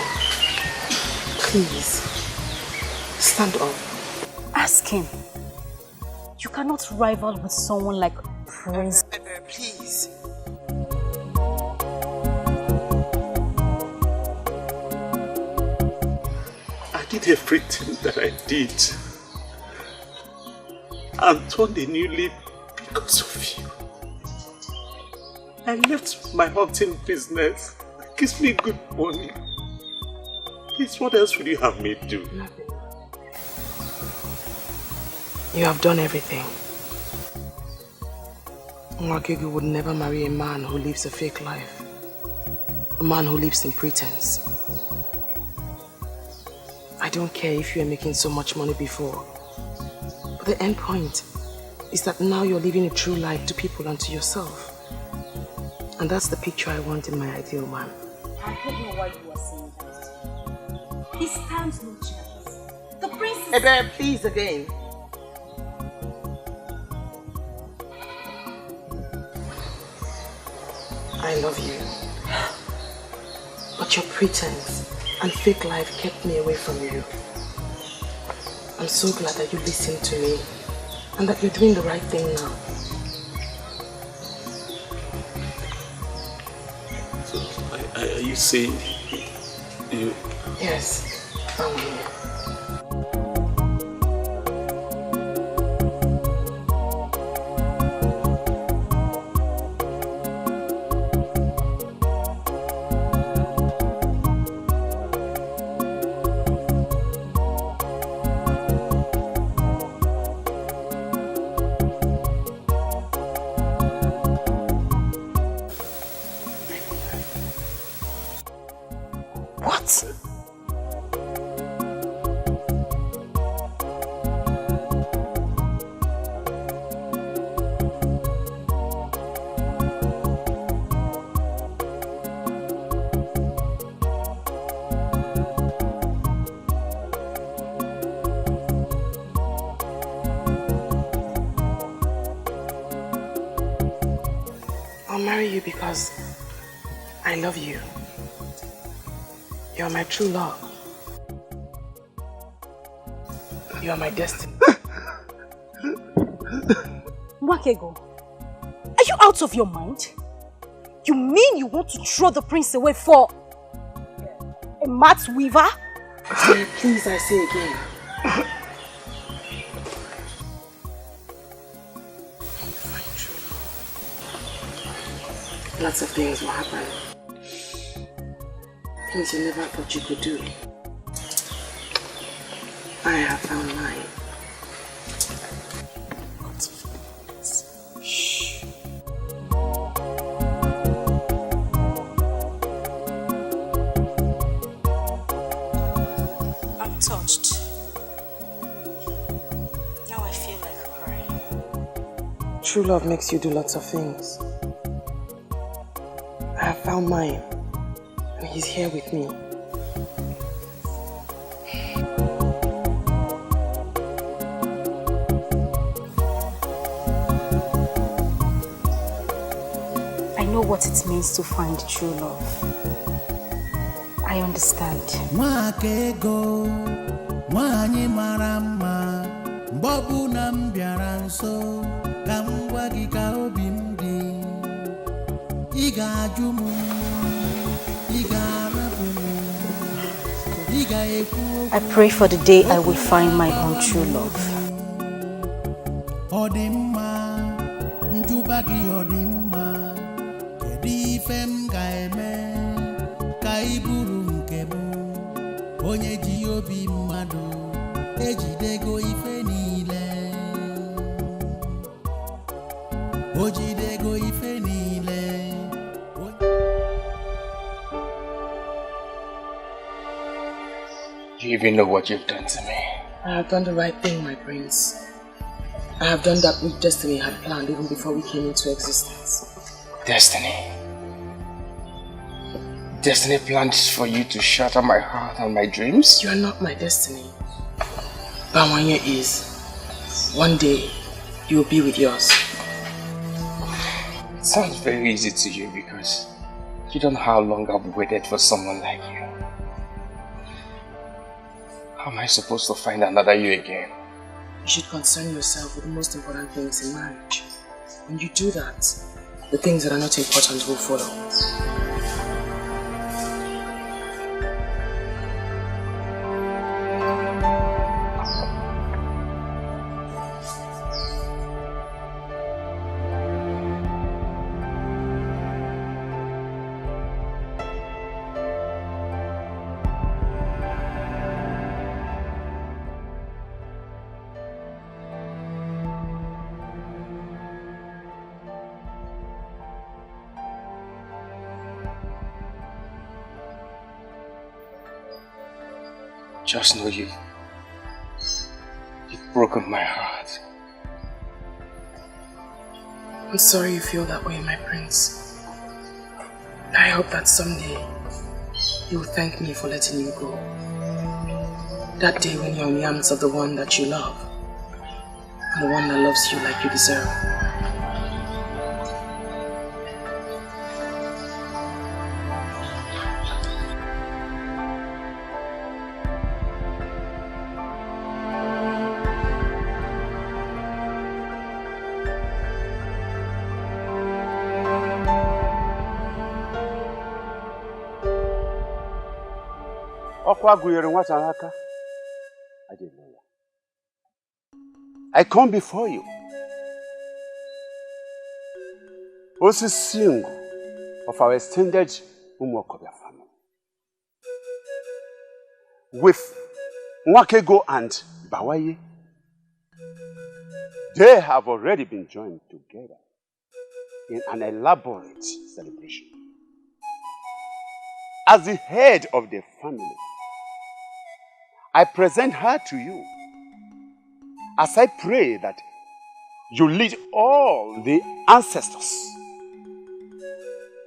Please. Stand up. Ask him. You cannot rival with someone like Prince. Please. I did everything that I did. And turned a new leaf because of you. I left my hunting business. It gives me good money. Please, what else would you have me do? Nothing. You have done everything. Mwakegu would never marry a man who lives a fake life. A man who lives in pretense. I don't care if you were making so much money before. But the end point is that now you're living a true life to people and to yourself. And that's the picture I want in my ideal man. I don't know why you are saying that. He stands no chance. The prince is... Ebe, please again. I love you. But your pretense and fake life kept me away from you. I'm so glad that you listened to me and that you're doing the right thing now. So, are you saying you... Yes, I'm here. I'll marry you because I love you. You're my true love. You are my destiny. Mwakego, are you out of your mind? You mean you want to throw the prince away for a mat weaver? Please, I say again. Lots of things will happen. Things you never thought you could do. I have found mine. Shh. I'm touched. Now I feel like crying. True love makes you do lots of things. I have found mine, and he's here with me. I know what it means to find true love. I understand. Mwakego, mwanyị mara mma, mgbe ọbụla m bịara nso, ka m gwa gị ka obi m dị. Ị ga-ajụ m, ị ga-arapụ m, ị ga-ekwu. I pray for the day I will find my own true love. Ọ dị mma, njuba gị ọ dị mma, kedu ife ifem ga-eme ka iburu nke bụ onye ji obi mmadụ ejidego ife niile ojidego ife niile. Do you even know what you've done to me? I have done the right thing, my prince. I have done that which destiny had planned even before we came into existence. Destiny? Destiny planned for you to shatter my heart and my dreams? You are not my destiny. Bawanya is. One day, you will be with yours. It sounds very easy to you because you don't know how long I've waited for someone like you. How am I supposed to find another you again? You should concern yourself with the most important things in marriage. When you do that, the things that are not important will follow. Just know you've broken my heart. I'm sorry you feel that way, my prince. I hope that someday you will thank me for letting you go. That day when you're in the arms of the one that you love, and the one that loves you like you deserve. I come before you, also single of our extended Umokobia family, with Nwakego and Bawaye. They have already been joined together in an elaborate celebration. As the head of the family, I present her to you as I pray that you lead all the ancestors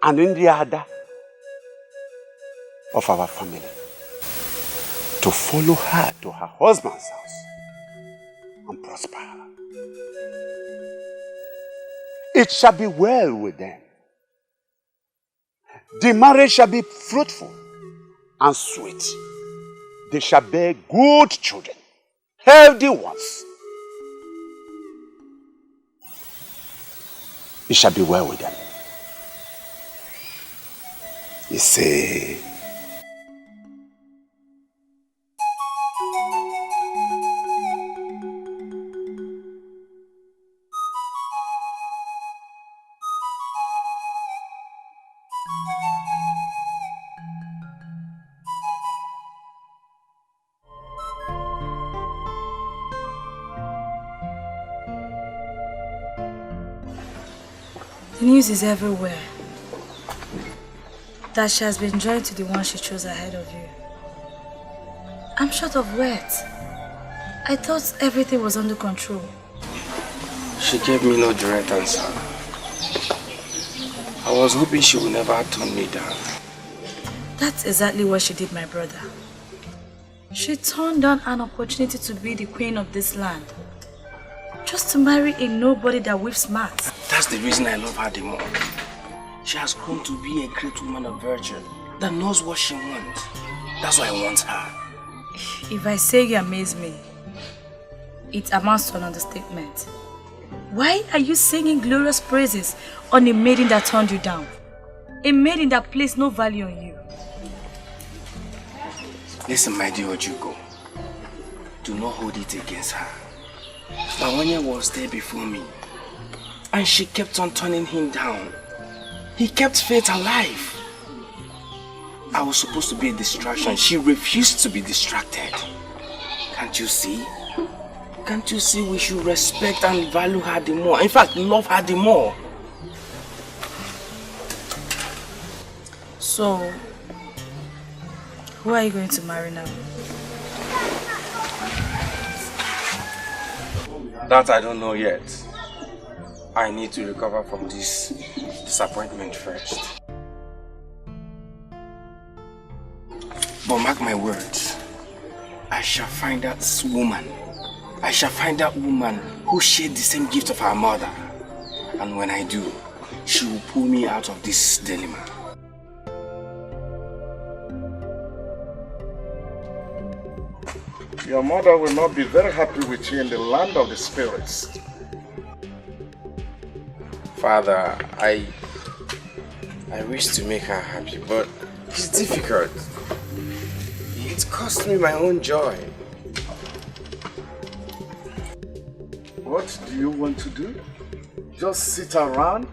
and Indiada of our family to follow her to her husband's house and prosper her. It shall be well with them. The marriage shall be fruitful and sweet. They shall bear good children, healthy ones. It shall be well with them. You say, The news is everywhere that she has been joined to the one she chose ahead of you. I'm short of words. I thought everything was under control. She gave me no direct answer. I was hoping she would never turn me down. That's exactly what she did, my brother. She turned down an opportunity to be the queen of this land, just to marry a nobody that whips smart. That's the reason I love her the more. She has grown to be a great woman of virtue that knows what she wants. That's why I want her. If I say you amaze me, it amounts to an understatement. Why are you singing glorious praises on a maiden that turned you down? A maiden that placed no value on you. Listen, my dear Ojugo. Do not hold it against her. Bawanya was there before me, and she kept on turning him down. He kept faith alive. I was supposed to be a distraction. She refused to be distracted. Can't you see? Can't you see we should respect and value her the more? In fact, love her the more. So, who are you going to marry now? That I don't know yet. I need to recover from this disappointment first. But mark my words, I shall find that woman. I shall find that woman who shared the same gift of her mother. And when I do, she will pull me out of this dilemma. Your mother will not be very happy with you in the land of the spirits. Father, I wish to make her happy, but it's difficult. It cost me my own joy. What do you want to do? Just sit around,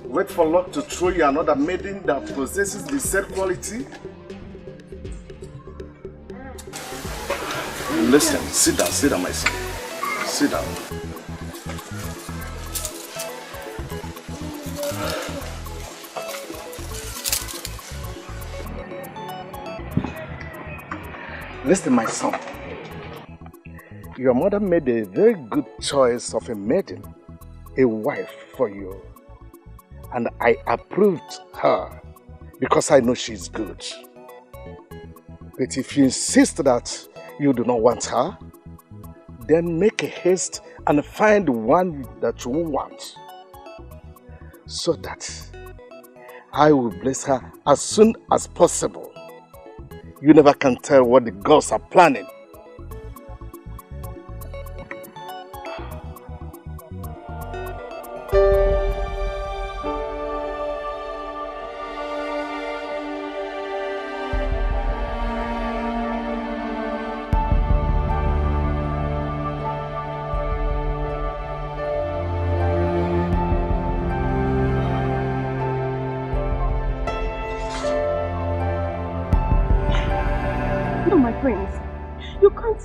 wait for luck to throw you another maiden that possesses the said quality? Listen, sit down, my son. Sit down. Listen, my son. Your mother made a very good choice of a maiden, a wife for you. And I approved her because I know she's good. But if you insist that you do not want her, then make a haste and find one that you want, so that I will bless her as soon as possible. You never can tell what the gods are planning.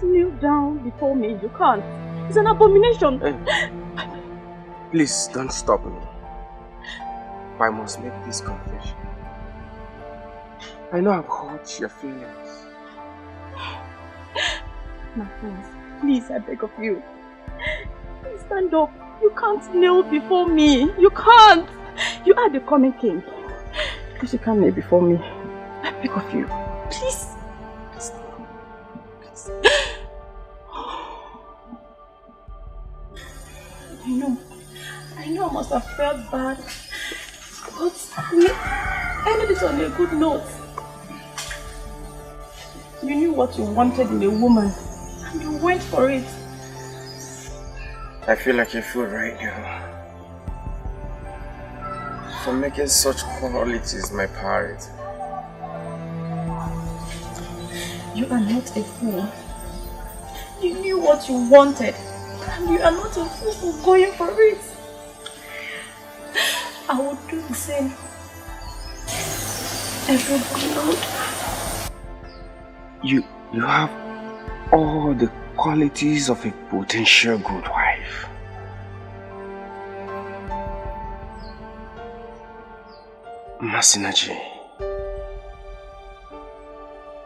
Kneel down before me. You can't. It's an abomination. Please don't stop me. I must make this confession. I know I've hurt your feelings. My friends, please, I beg of you. Please stand up. You can't kneel before me. You can't. You are the coming king. Please, you can't kneel before me. I beg of you. Please. I know I must have felt bad, but we ended it on a good note. You knew what you wanted in a woman, and you went for it. I feel like a fool right now for making such qualities my priority. You are not a fool. You knew what you wanted, and you are not a fool for going for it. I would do the same. Every good. You have all the qualities of a potential good wife. Masinaji,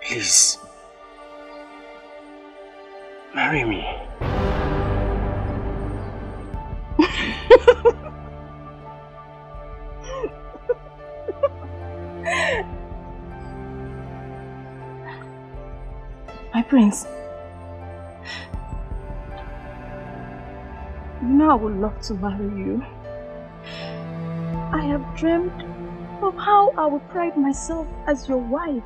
please, marry me. My prince, you know I would love to marry you. I have dreamed of how I would pride myself as your wife.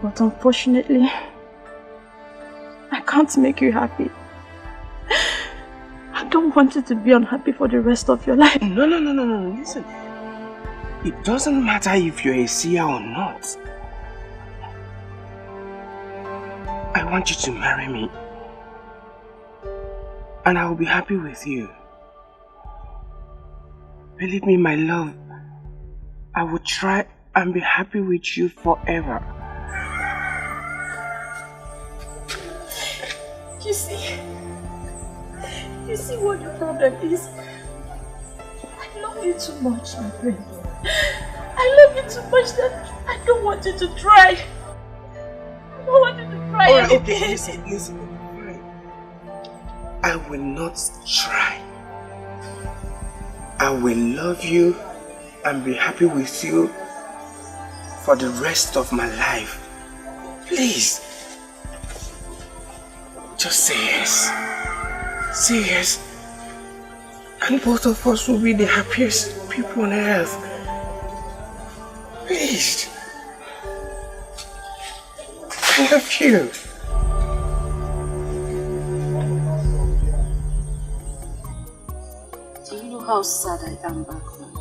But unfortunately, I can't make you happy. I don't want you to be unhappy for the rest of your life. No, listen. It doesn't matter if you're a seer or not. I want you to marry me. And I will be happy with you. Believe me, my love, I will try and be happy with you forever. You see what the problem is? I love you too much, my friend. I love you too much that I don't want you to try. I don't want you to try. Alright, okay, listen. I will not try. I will love you and be happy with you for the rest of my life. Please. Just say yes. Say yes. And both of us will be the happiest people on earth. Please. I love you. Do you know how sad I am back home?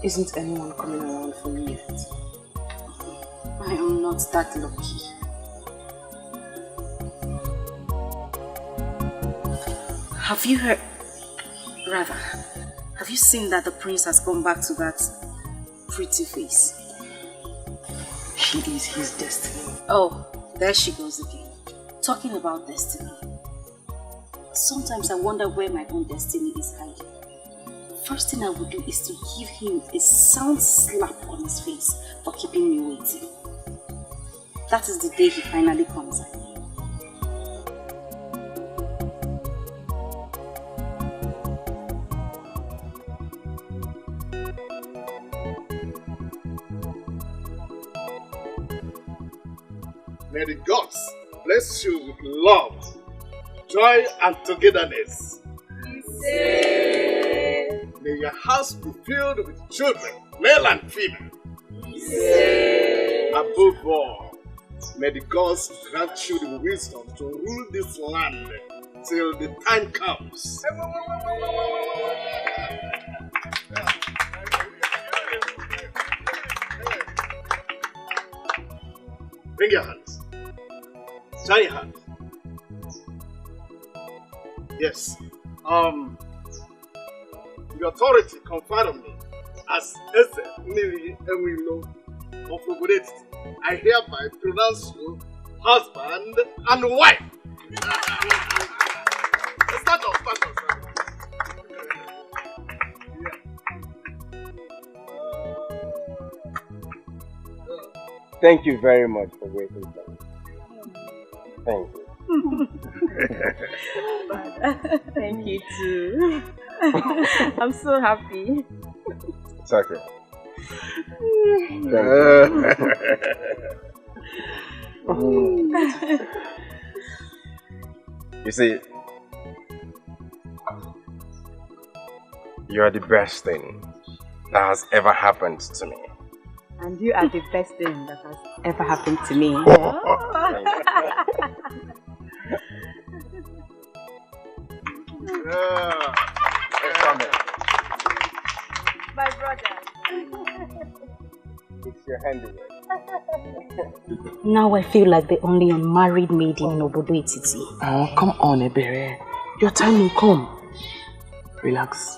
Isn't anyone coming around for me yet? I am not that lucky. Have you heard, rather, have you seen that the prince has gone back to that pretty face? She is his destiny. Oh, there she goes again. Talking about destiny. Sometimes I wonder where my own destiny is hiding. First thing I would do is to give him a sound slap on his face for keeping me waiting. That is the day he finally comes out. May the gods bless you with love, joy, and togetherness. May your house be filled with children, male and female. Above all, may the gods grant you the wisdom to rule this land till the time comes. Bring your hands. Shine your hand. Yes. The authority conferred on me as Eze Nili Emilo of Obodet, I hereby pronounce you husband and wife. Start off. Thank you very much for waiting for me. Thank you. Thank you too. I'm so happy. It's okay. You see, you are the best thing that has ever happened to me. And you are the best thing that has ever happened to me. My brother. It's your handiwork. Now I feel like the only unmarried maiden in Obodo Etiti. Oh, come on, Ebere. Your time will come. Relax.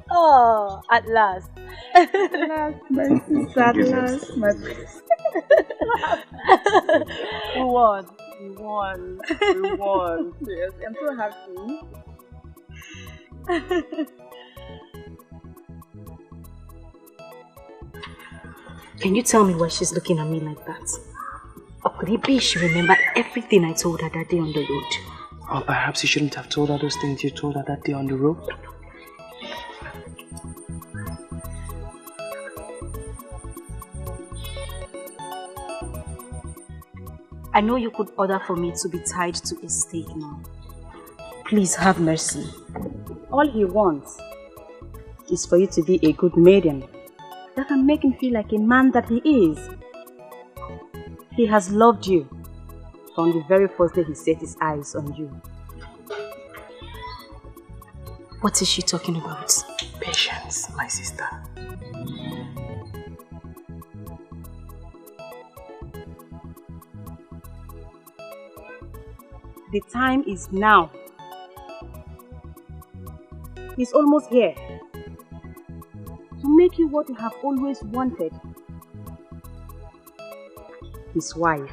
Oh, at last. At last, my sister, at last, my prince. We won. Yes, I'm so happy. Can you tell me why she's looking at me like that? Or could it be she remembered everything I told her that day on the road? Or perhaps you shouldn't have told her those things you told her that day on the road. I know you could order for me to be tied to a stake now. Please have mercy. All he wants is for you to be a good maiden that can make him feel like a man that he is. He has loved you from the very first day he set his eyes on you. What is she talking about? Patience, my sister. The time is now. He's almost here. To make you what you have always wanted. His wife.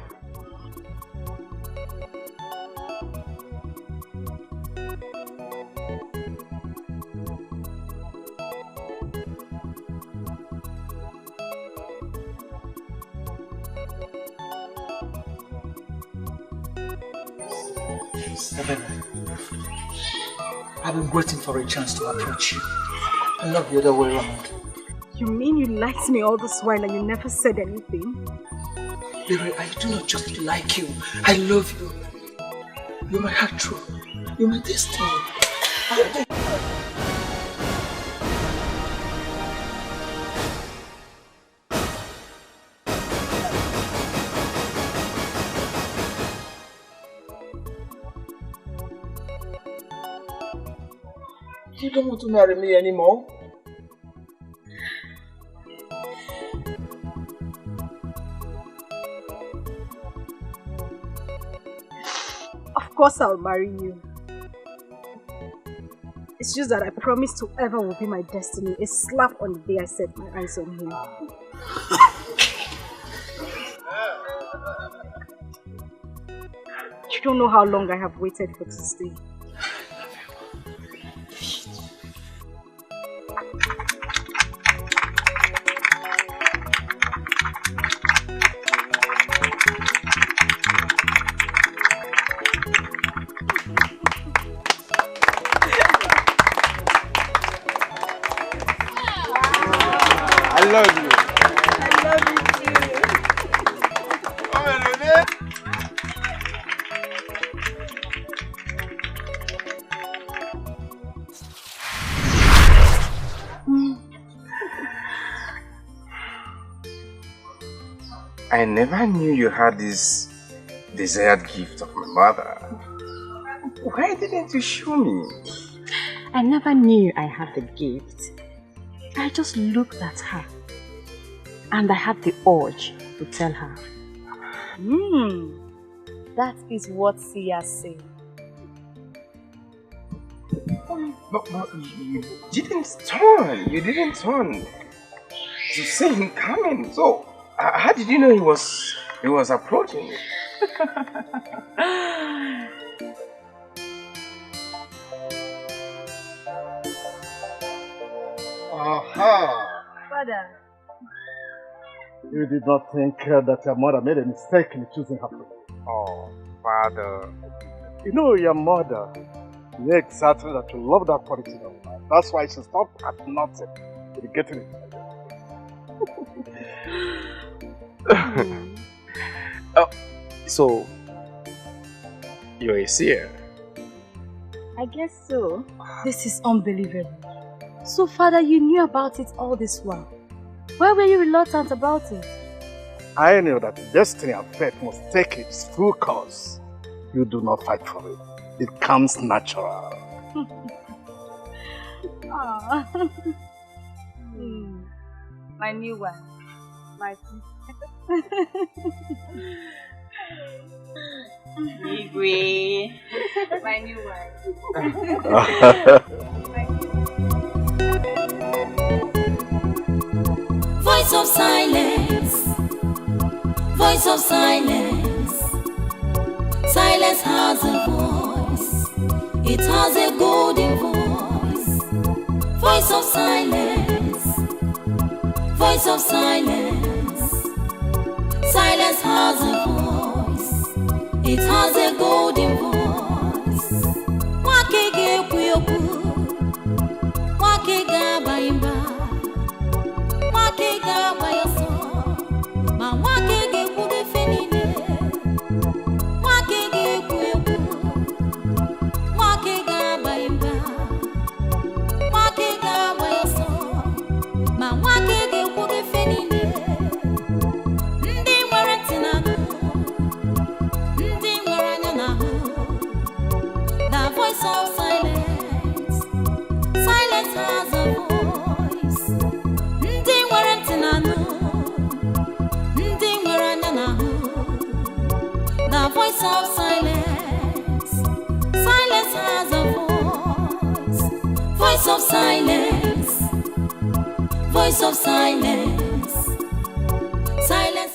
I've been waiting for a chance to approach you, and not the other way around. You mean you liked me all this while and you never said anything? Baby, I do not just like you. I love you. You're my heart true. You're my destiny. You don't want to marry me anymore? Of course I'll marry you. It's just that I promised whoever will be my destiny a slap on the day I set my eyes on him. You don't know how long I have waited for this day. I love you. I love you too. Come on, Rene. I never knew you had this desired gift of my mother. Why didn't you show me? I never knew I had the gift. I just looked at her and I had the urge to tell her. That is what seer said. But you didn't turn. You didn't turn to see him coming. So how did you know he was approaching you? Aha! Father. You did not think that your mother made a mistake in choosing her friend. Oh, Father. You know your mother. You know exactly that you love that quality of life. That's why she stopped at nothing to getting it. Oh, so you're a seer? I guess so. This is unbelievable. So, Father, you knew about it all this while. Why were you reluctant about it? I knew that destiny and fate must take its full course. You do not fight for it. It comes natural. My new one. My Igwe. My new Voice of silence, voice of silence. Silence has a voice, it has a golden voice. Voice of silence, voice of silence. Silence has a voice, it has a golden voice. Wakege kuyoku, wakega baimba. Wakega bayoso, ma wakege kuge fenine. Wakege kuyoku, wakega baimba. Wakega bayoso, ma wakege kuge fenine. Ndi nwere tinanu, ndi nwere anya nahu. The voice of silence, silence has a voice. Ndi nwere tinanu, ndi nwere anya nahu. The voice of silence, silence has a voice. Voice Voice of silence, voice of silence.